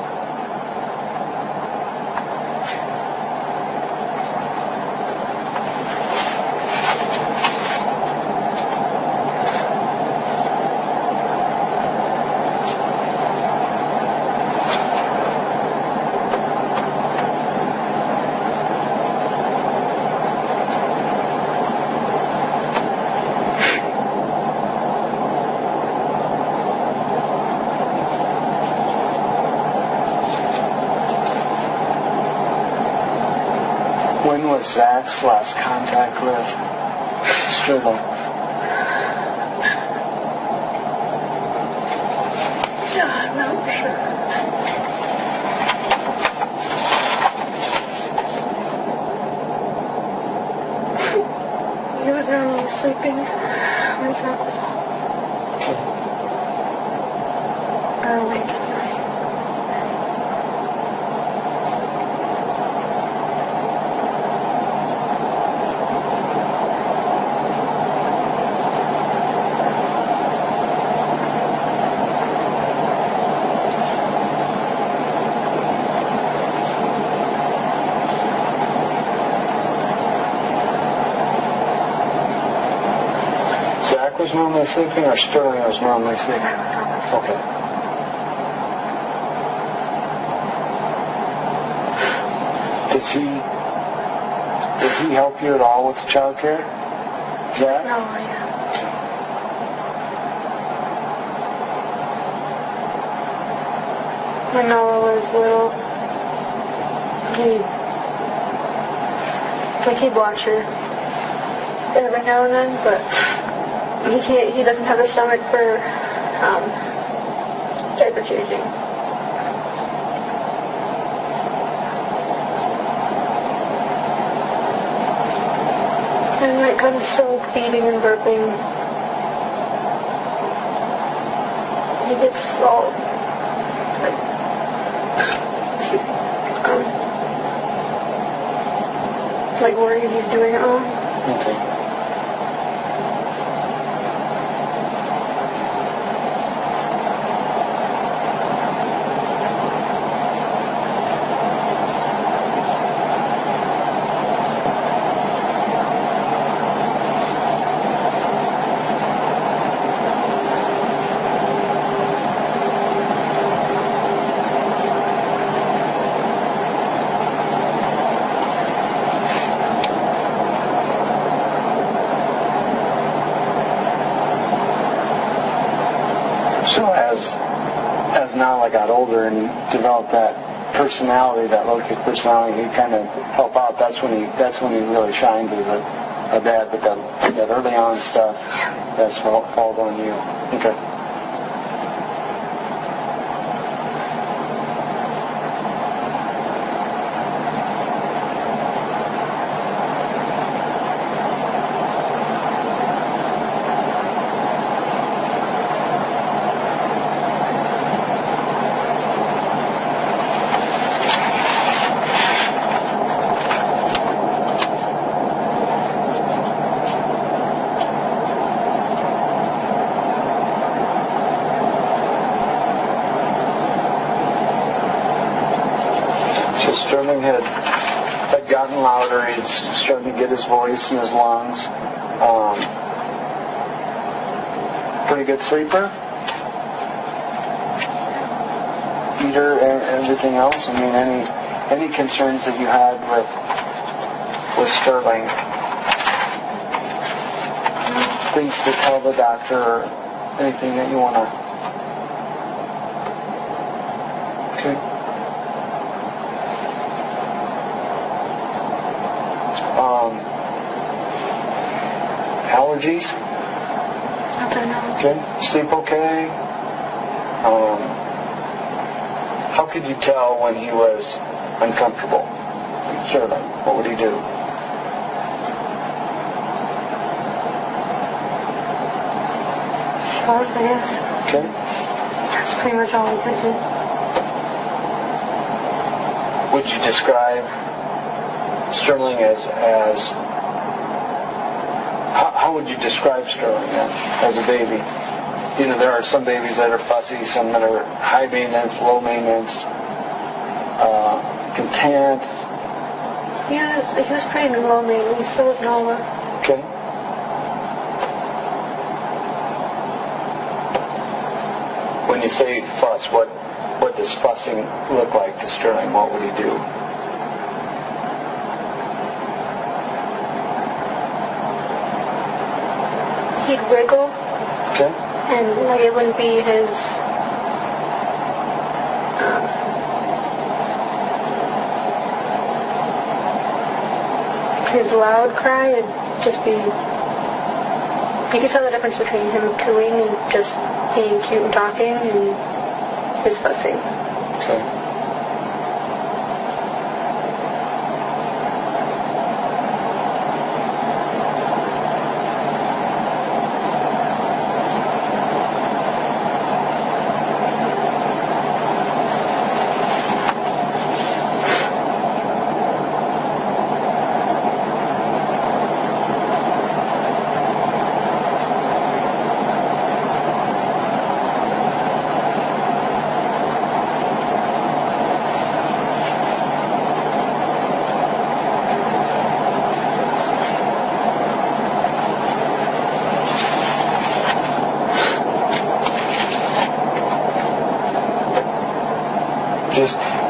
When was Zach's last contact with Sterling? I'm not sure. He was normally sleeping when Zach was home. Or awake at night. Was normally sleeping, or Sterling was normally sleeping? Okay. Does he help you at all with child care? Zach? No, I don't. When Noah was little, he'd watch her every now and then, but he doesn't have a stomach for diaper changing. And when it comes to feeding and burping, he gets all like worried he's doing it wrong. Okay. As Nala got older and he developed that personality, that low kick personality, he kind of help out. That's when he really shines as a dad. But that early on stuff, that's what falls on you. Okay. Sterling had gotten louder. He's starting to get his voice in his lungs. Pretty good sleeper? Eater and everything else? I mean, any concerns that you had with Sterling? Things to tell the doctor or anything that you want to... Okay. Allergies? Okay. Sleep okay? How could you tell when he was uncomfortable? Sterling, what would he do? Pause, I guess. Okay. That's pretty much all we could do. Would you describe Sterling as how would you describe Sterling then, as a baby? You know, there are some babies that are fussy, some that are high maintenance, low maintenance, content. He was pretty low maintenance. So was Noah. Okay. When you say fuss, what does fussing look like to Sterling? What would he do? He'd wriggle. Okay. And like it wouldn't be his loud cry. It'd just be, you could tell the difference between him cooing and just being cute and talking and his fussing. Okay.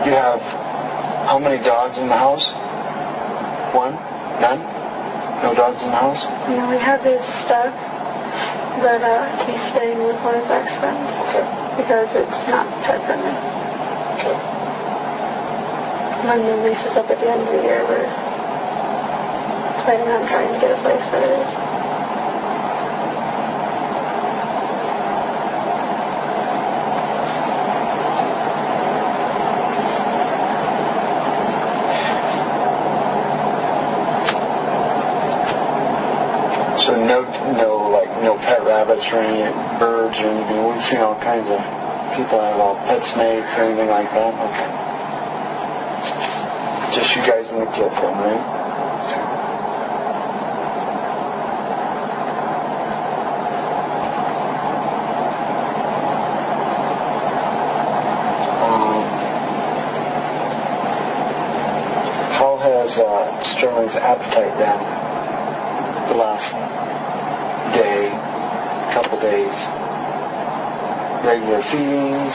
You have how many dogs in the house? One? None? No dogs in the house? No, we have his stuff, but he's staying with one of his ex-friends. Okay. Because it's not pet friendly. Okay. When the lease is up at the end of the year, we're planning on trying to get a place that is. So no pet rabbits or any birds or anything. We've seen all kinds of people have all pet snakes or anything like that. Okay. Just you guys and the kids then, right? How has Sterling's appetite been the last day, couple days? Regular feedings?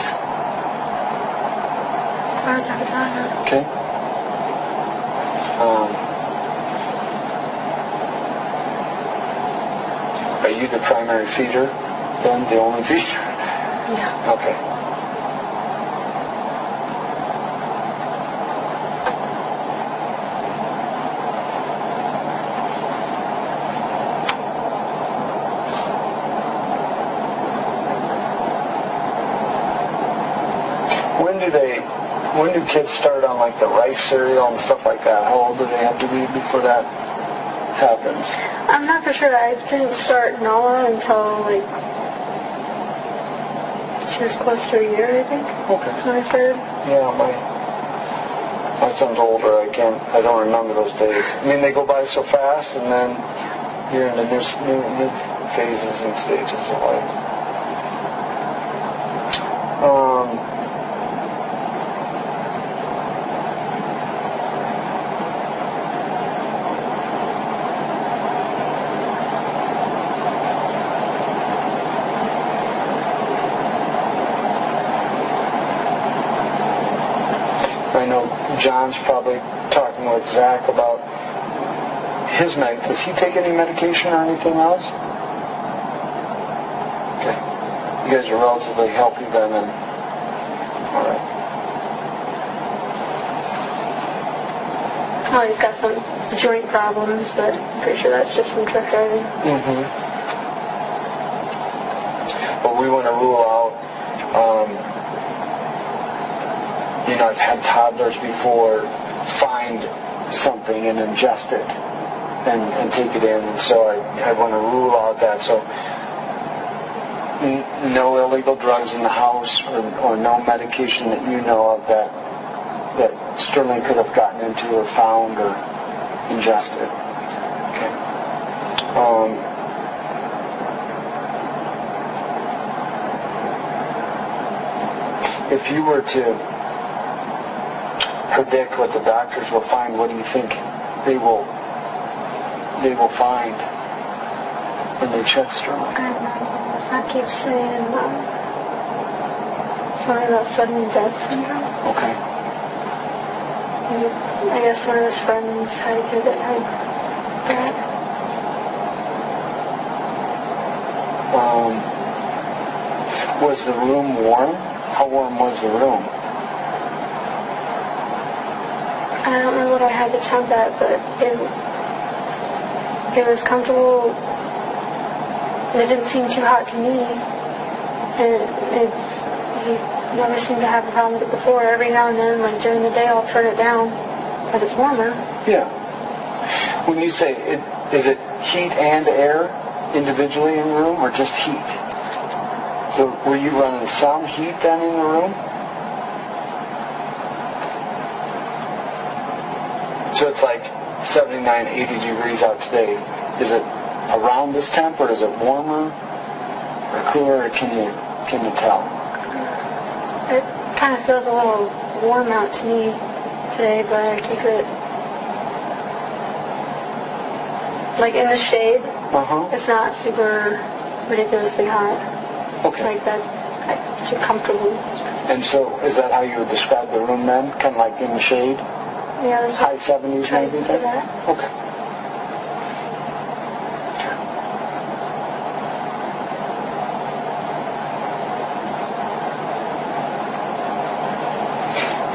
How's appetite? Okay. Are you the primary feeder then? The only feeder? Yeah. Okay. When do kids start on like the rice cereal and stuff like that? How old do they have to be before that happens? I'm not for sure. I didn't start Nala until like she was close to a year, I think. Okay. That's when I started. Yeah, my son's older. I don't remember those days. I mean, they go by so fast, and then you're in the new phases and stages of life. John's probably talking with Zach about his med. Does he take any medication or anything else? Okay. You guys are relatively healthy then, and all right. Oh, he's got some joint problems, but I'm pretty sure that's just from truck driving. But we want to rule out, I've had toddlers before find something and ingest it and take it in, and so I want to rule out that. So no illegal drugs in the house or no medication that you know of that Sterling could have gotten into or found or ingested. Okay. If you were to predict what the doctors will find, what do you think they will find when they check Sterling? I don't know. I keep saying something about sudden death syndrome. Okay. I guess one of his friends had a kid that had that. Was the room warm? How warm was the room? I don't know what I had to temp at, but it was comfortable. It didn't seem too hot to me, and he's never seemed to have a problem with it before. Every now and then, like during the day, I'll turn it down because it's warmer. Yeah. When you say is it heat and air individually in the room, or just heat? So were you running some heat then in the room? So it's like 79, 80 degrees out today. Is it around this temp, or is it warmer or cooler, or can you tell? It kind of feels a little warm out to me today, but I keep it like in the shade. It's not super ridiculously hot. Okay. Like that, I feel comfortable. And so, is that how you would describe the room then? Kind of like in the shade? Yeah, that's high 70s maybe? That. Okay.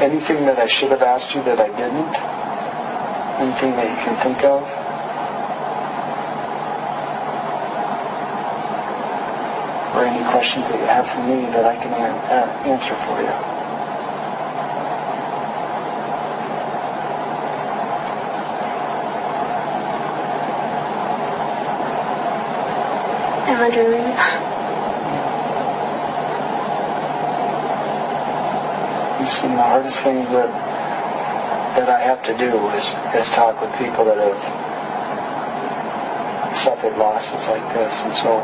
Anything that I should have asked you that I didn't? Anything that you can think of? Or any questions that you have for me that I can answer for you? Am I dreaming? Some of the hardest things that I have to do is talk with people that have suffered losses like this, and so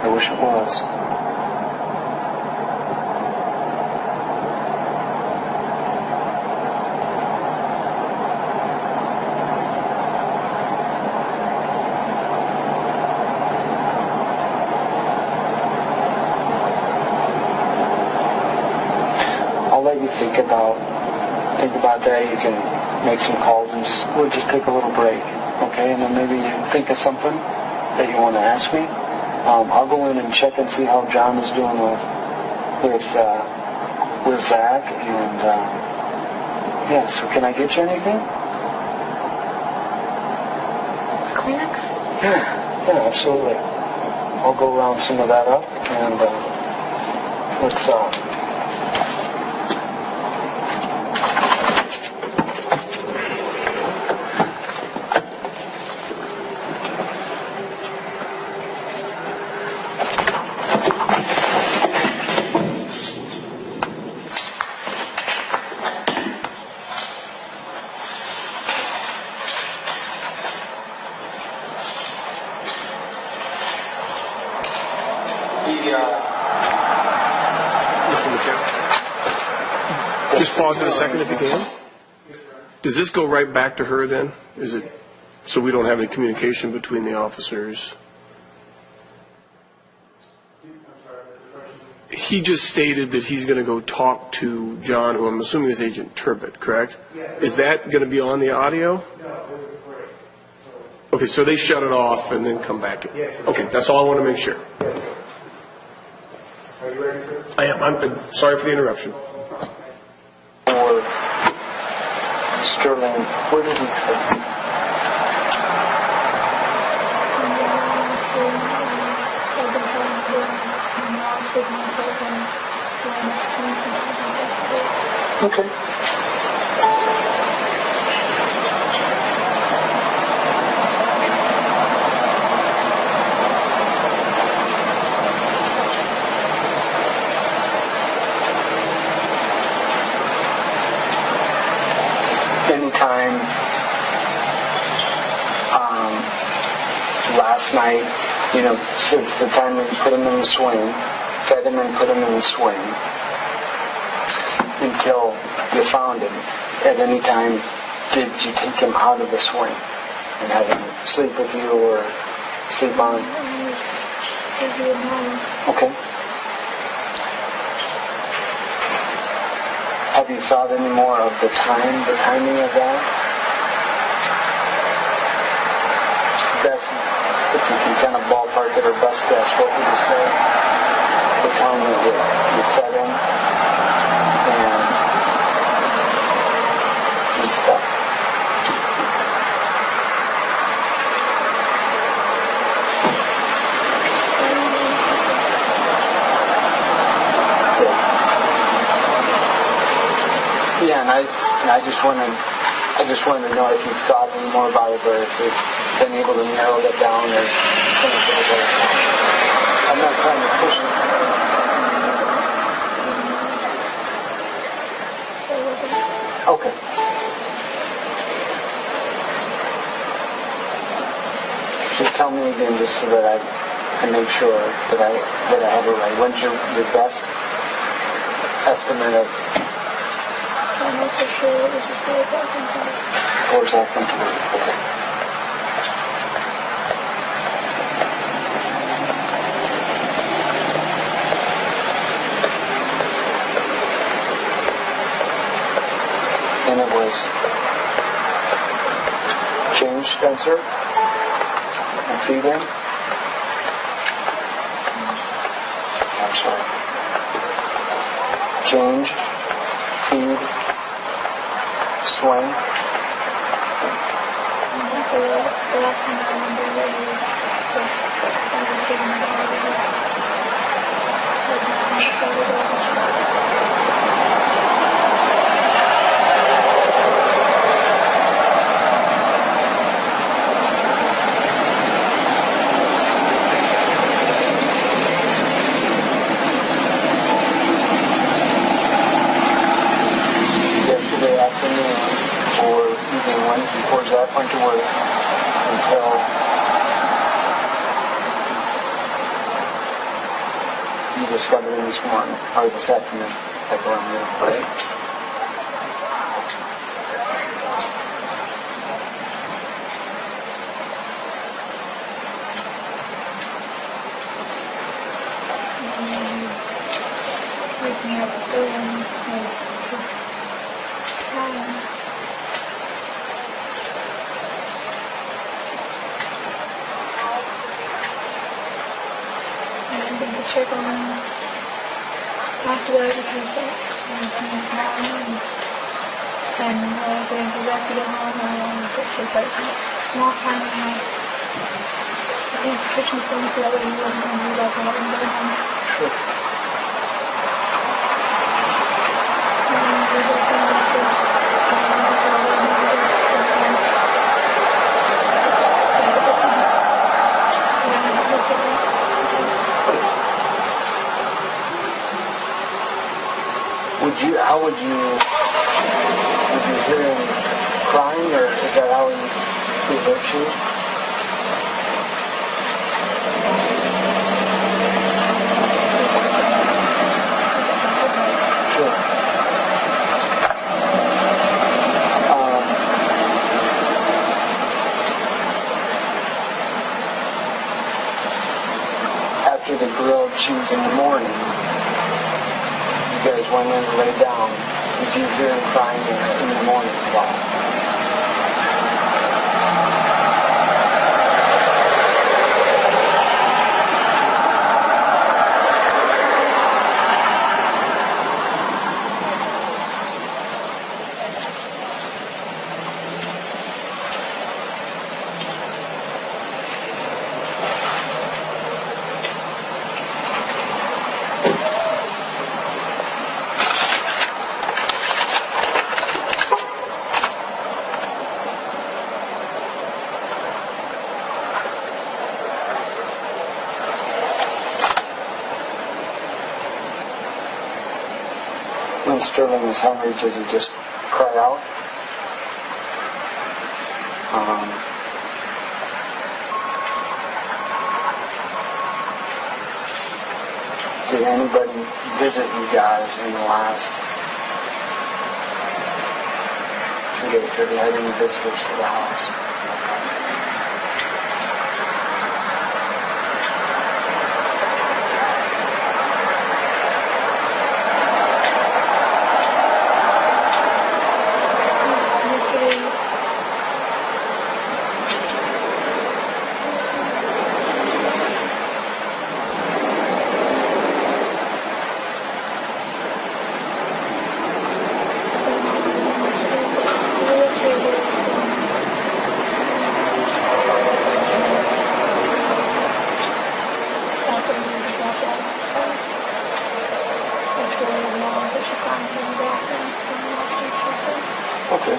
I wish it was. I'll let you think about that. You can make some calls and we'll just take a little break, okay? And then maybe you think of something that you want to ask me. I'll go in and check and see how John is doing with Zach, and so can I get you anything? Kleenex? Yeah, absolutely. I'll go round some of that up, and let's Just pause it a second if you can. Does this go right back to her then? Is it so we don't have any communication between the officers? he just stated that he's going to go talk to John, who I'm assuming is Agent Turbot, correct? Yeah. Is that going to be on the audio? No, it was a break. Okay, so they shut it off and then come back. Yes, sir. Okay, that's all I want to make sure. Yes, sir. Are you ready, sir? I am. I'm sorry for the interruption. Or Sterling, where did he say? Okay. Anytime last night, since the time we put him in the swing, fed him and put him in the swing, until you found him, at any time did you take him out of the swing and have him sleep with you or sleep on? Okay. Have you thought any more of the timing of that? That's, if you can kind of ballpark it or best guess, what would you say? The time that you fed him and stuff. Yeah, and I just wanted to know if you've thought any more about it, or if you've been able to narrow that down, or I'm not trying to push it. Okay. Just tell me again, just so that I can make sure that I have it right. When's your best estimate of? I'm not for sure it was before that. Or is that from today? Okay. And it was change, Spencer, and feed him. I'm sorry. Change, feed, swing. The last time I remember really just when I was getting my yesterday afternoon or evening one before Zach went to work until you discovered him this morning, or this afternoon, like around noon, right? waking up early and just trying. I didn't think to check on him after that because I was home and while I was waiting for Zach to get home, I wanted to take like small time in the kitchen sink so that way he wasn't going to do that when I didn't get home. Sure. How would you hear him crying, or is that how he hurt you? Sure. After the grilled cheese in the morning, went in and laid down. Did you hear him crying in the morning at all? When Sterling is hungry, does he just cry out? Did anybody visit you guys in the last 2 days? Have you had any visitors to the house? Okay.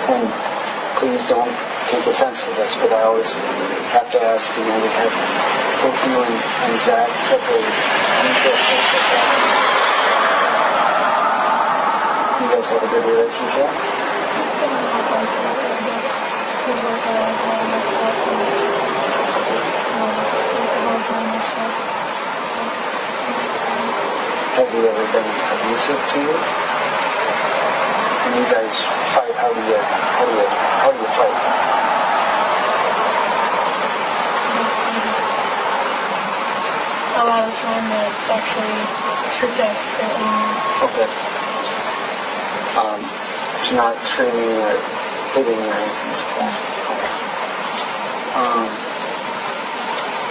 And please don't take offense to this, but I always have to ask, we have both you and Zach separated. You guys have a good relationship? Has he ever been abusive to you? And you guys fight, how do you fight? A lot of time it's actually protect Okay. It's not screaming or hitting or anything like that.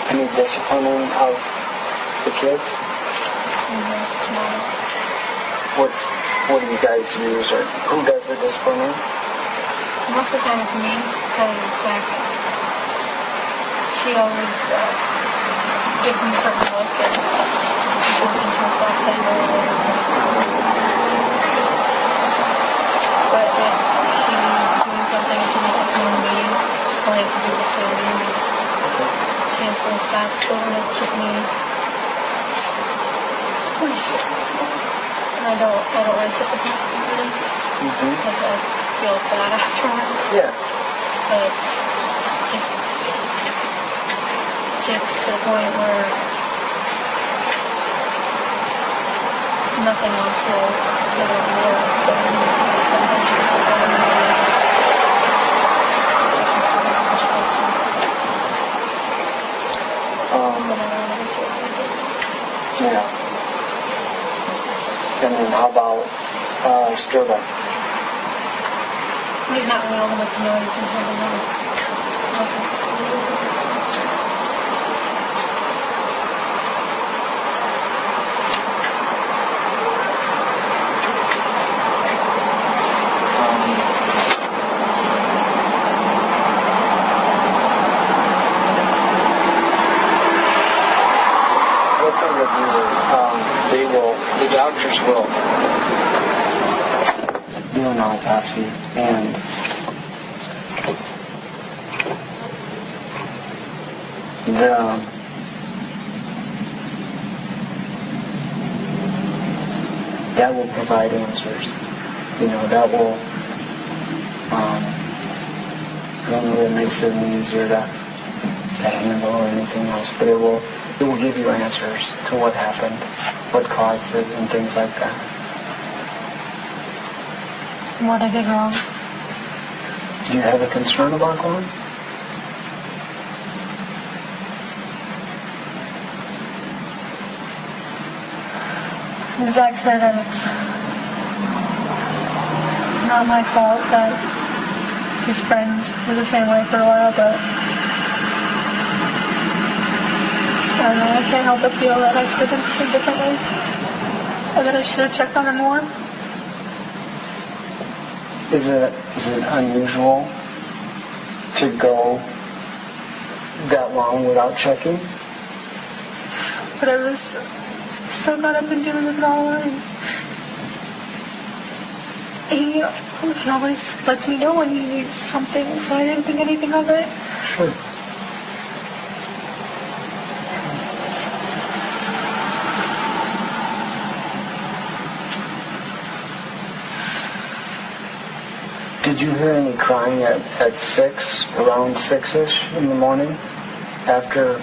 Any disciplining of the kids? What do you guys use, or who does the disciplining? Most of the time it's me, because she always gives me a certain look and she's working for herself later. But if she's doing something and she makes me leave, I have to do the same. She has to stop, and it's just me. And I don't like discipline really, because I feel bad afterwards. Yeah. But it gets to the point where nothing else will work. Yeah. And then how about Sterling? He's not really old enough to know anything about it. doctors will do an autopsy, and that will provide answers. That will, I don't know if it makes it any easier to handle or anything else, but it will give you answers to what happened, what caused it, and things like that. What I did wrong. Do you have a concern about going? Zach said that it's not my fault that his friend was the same way for a while, but I don't know, I can't help but feel that I could have done something differently, or that I should have checked on him more. Is it unusual to go that long without checking? But I was so glad I've been dealing with it all, and he always lets me know when he needs something, so I didn't think anything of it. Sure. Did you hear any crying at 6, around 6-ish in the morning, after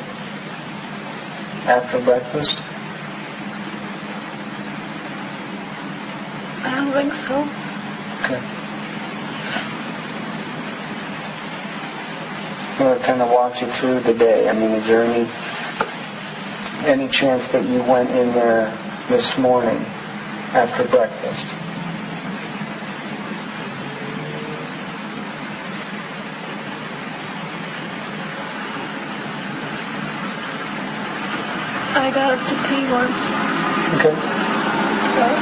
breakfast? I don't think so. Okay. I'm going to kind of walk you through the day. I mean, is there any chance that you went in there this morning after breakfast? I got up to pee once. Okay. But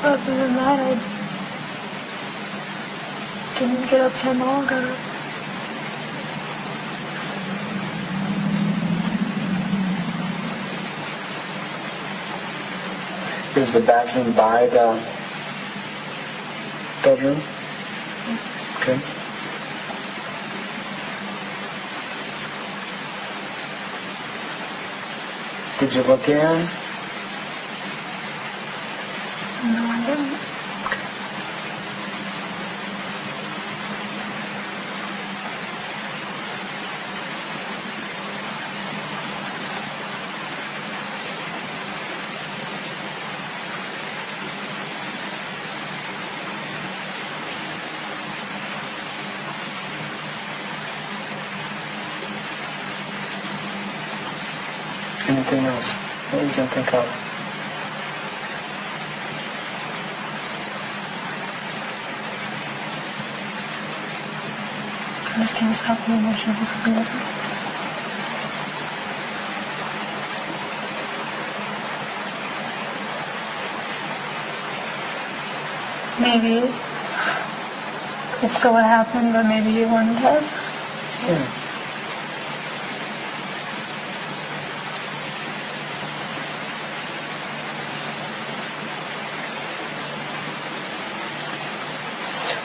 other than that, I didn't get up till Mom got up. Is the bathroom by the bedroom? Okay. Did you look in? No, I didn't. Anything else that you can think of? I just can't stop the emotion of something different. Maybe it's still what happened, but maybe you wouldn't have. Yeah.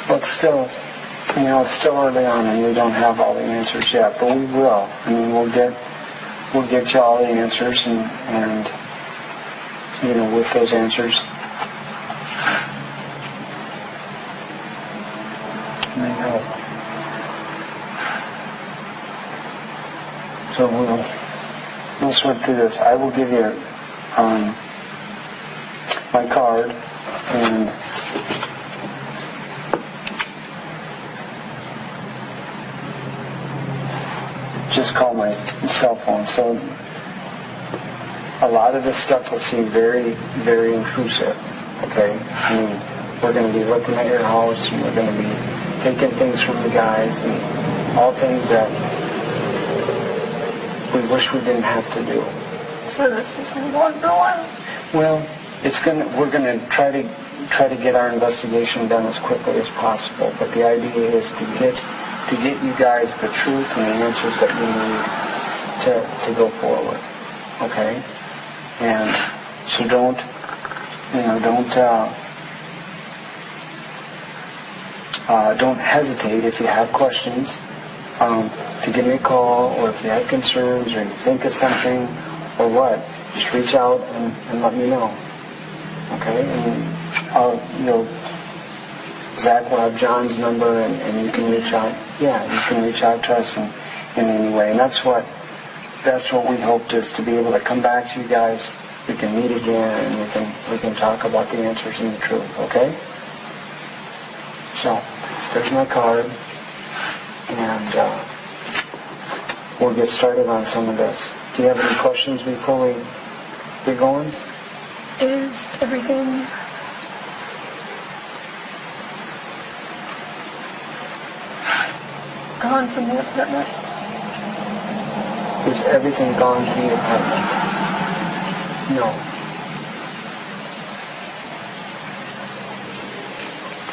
Well, it's still early on, and we don't have all the answers yet, but we will. I mean, we'll get you all the answers, and with those answers, may help. So we'll sort through this. I will give you my card, and just call my cell phone. So a lot of this stuff will seem very, very intrusive, okay? I mean, we're going to be looking at your house, and we're going to be taking things from the guys, and all things that we wish we didn't have to do. So this is going to go on for a while? Well, we're going to try to get our investigation done as quickly as possible, but the idea is to get you guys the truth and the answers that you need to go forward. Okay? And so don't hesitate if you have questions to give me a call, or if you have concerns, or you think of something, or what, just reach out and let me know. Okay? And Zach will have John's number, and you can reach out. Yeah, you can reach out to us in any way. And that's what we hoped, is to be able to come back to you guys. We can meet again, and we can talk about the answers and the truth. Okay? So there's my card, and we'll get started on some of this. Do you have any questions before we get going? Is everything gone from the apartment? Is everything gone from the apartment? No.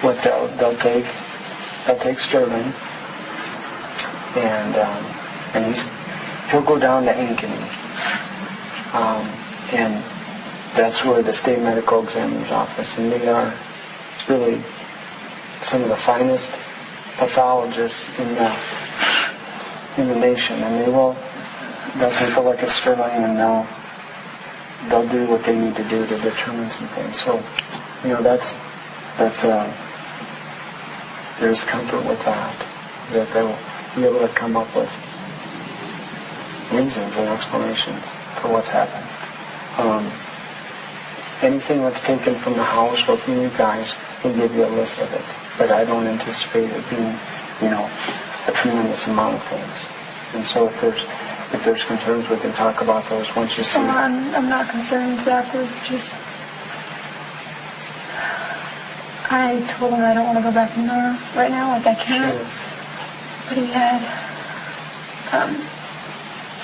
What they'll take Sterling, and he'll go down to Ankeny, and that's where the state medical examiner's office, and they are really some of the finest pathologists in the nation, and they'll take a look at Sterling, and they'll do what they need to do to determine some things. So, there's comfort with that they'll be able to come up with reasons and explanations for what's happened. Anything that's taken from the house or from you guys, we'll give you a list of it. But I don't anticipate it being, a tremendous amount of things. And so if there's concerns, we can talk about those once you see. I'm not concerned. Zach was just. I told him I don't want to go back in there right now. Like, I can't. Sure. But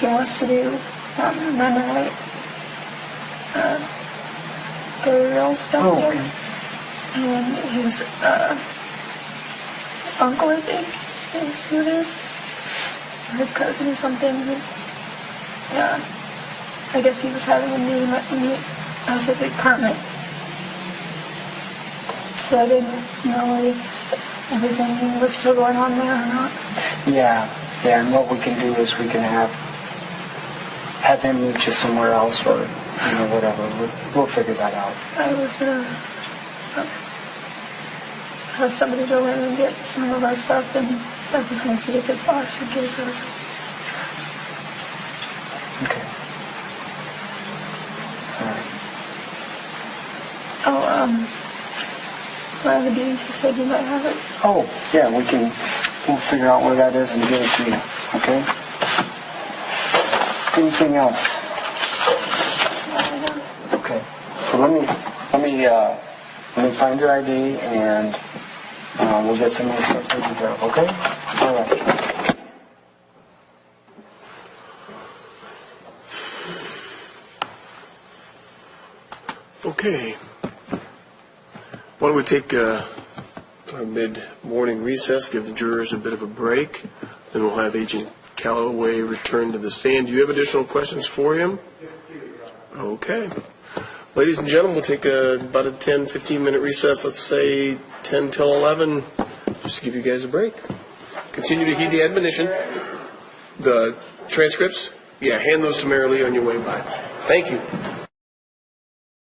he wants to do manually burial stuff. Oh, okay. And his uncle, I think, is who it is. Or his cousin or something. I guess he was having a meeting at the apartment. So I didn't know if everything was still going on there or not. Yeah, and what we can do is we can have him meet you somewhere else, or whatever. We'll figure that out. I was gonna have somebody go in and get some of our stuff, and so I was gonna see if his boss would give us. Okay. All right. My ID, you said you might have it. Oh, yeah, we'll figure out where that is and give it to you. Okay. Anything else? Okay. So let me find your ID, and we'll get some of this stuff taken care of. Okay. All right. Okay. Why don't we take our mid-morning recess, give the jurors a bit of a break, then we'll have Agent Calloway return to the stand. Do you have additional questions for him? Okay. Ladies and gentlemen, we'll take about a 10-15-minute recess, let's say 10 till 11, just to give you guys a break. Continue to heed the admonition. The transcripts, hand those to Mary Lee on your way by. Thank you.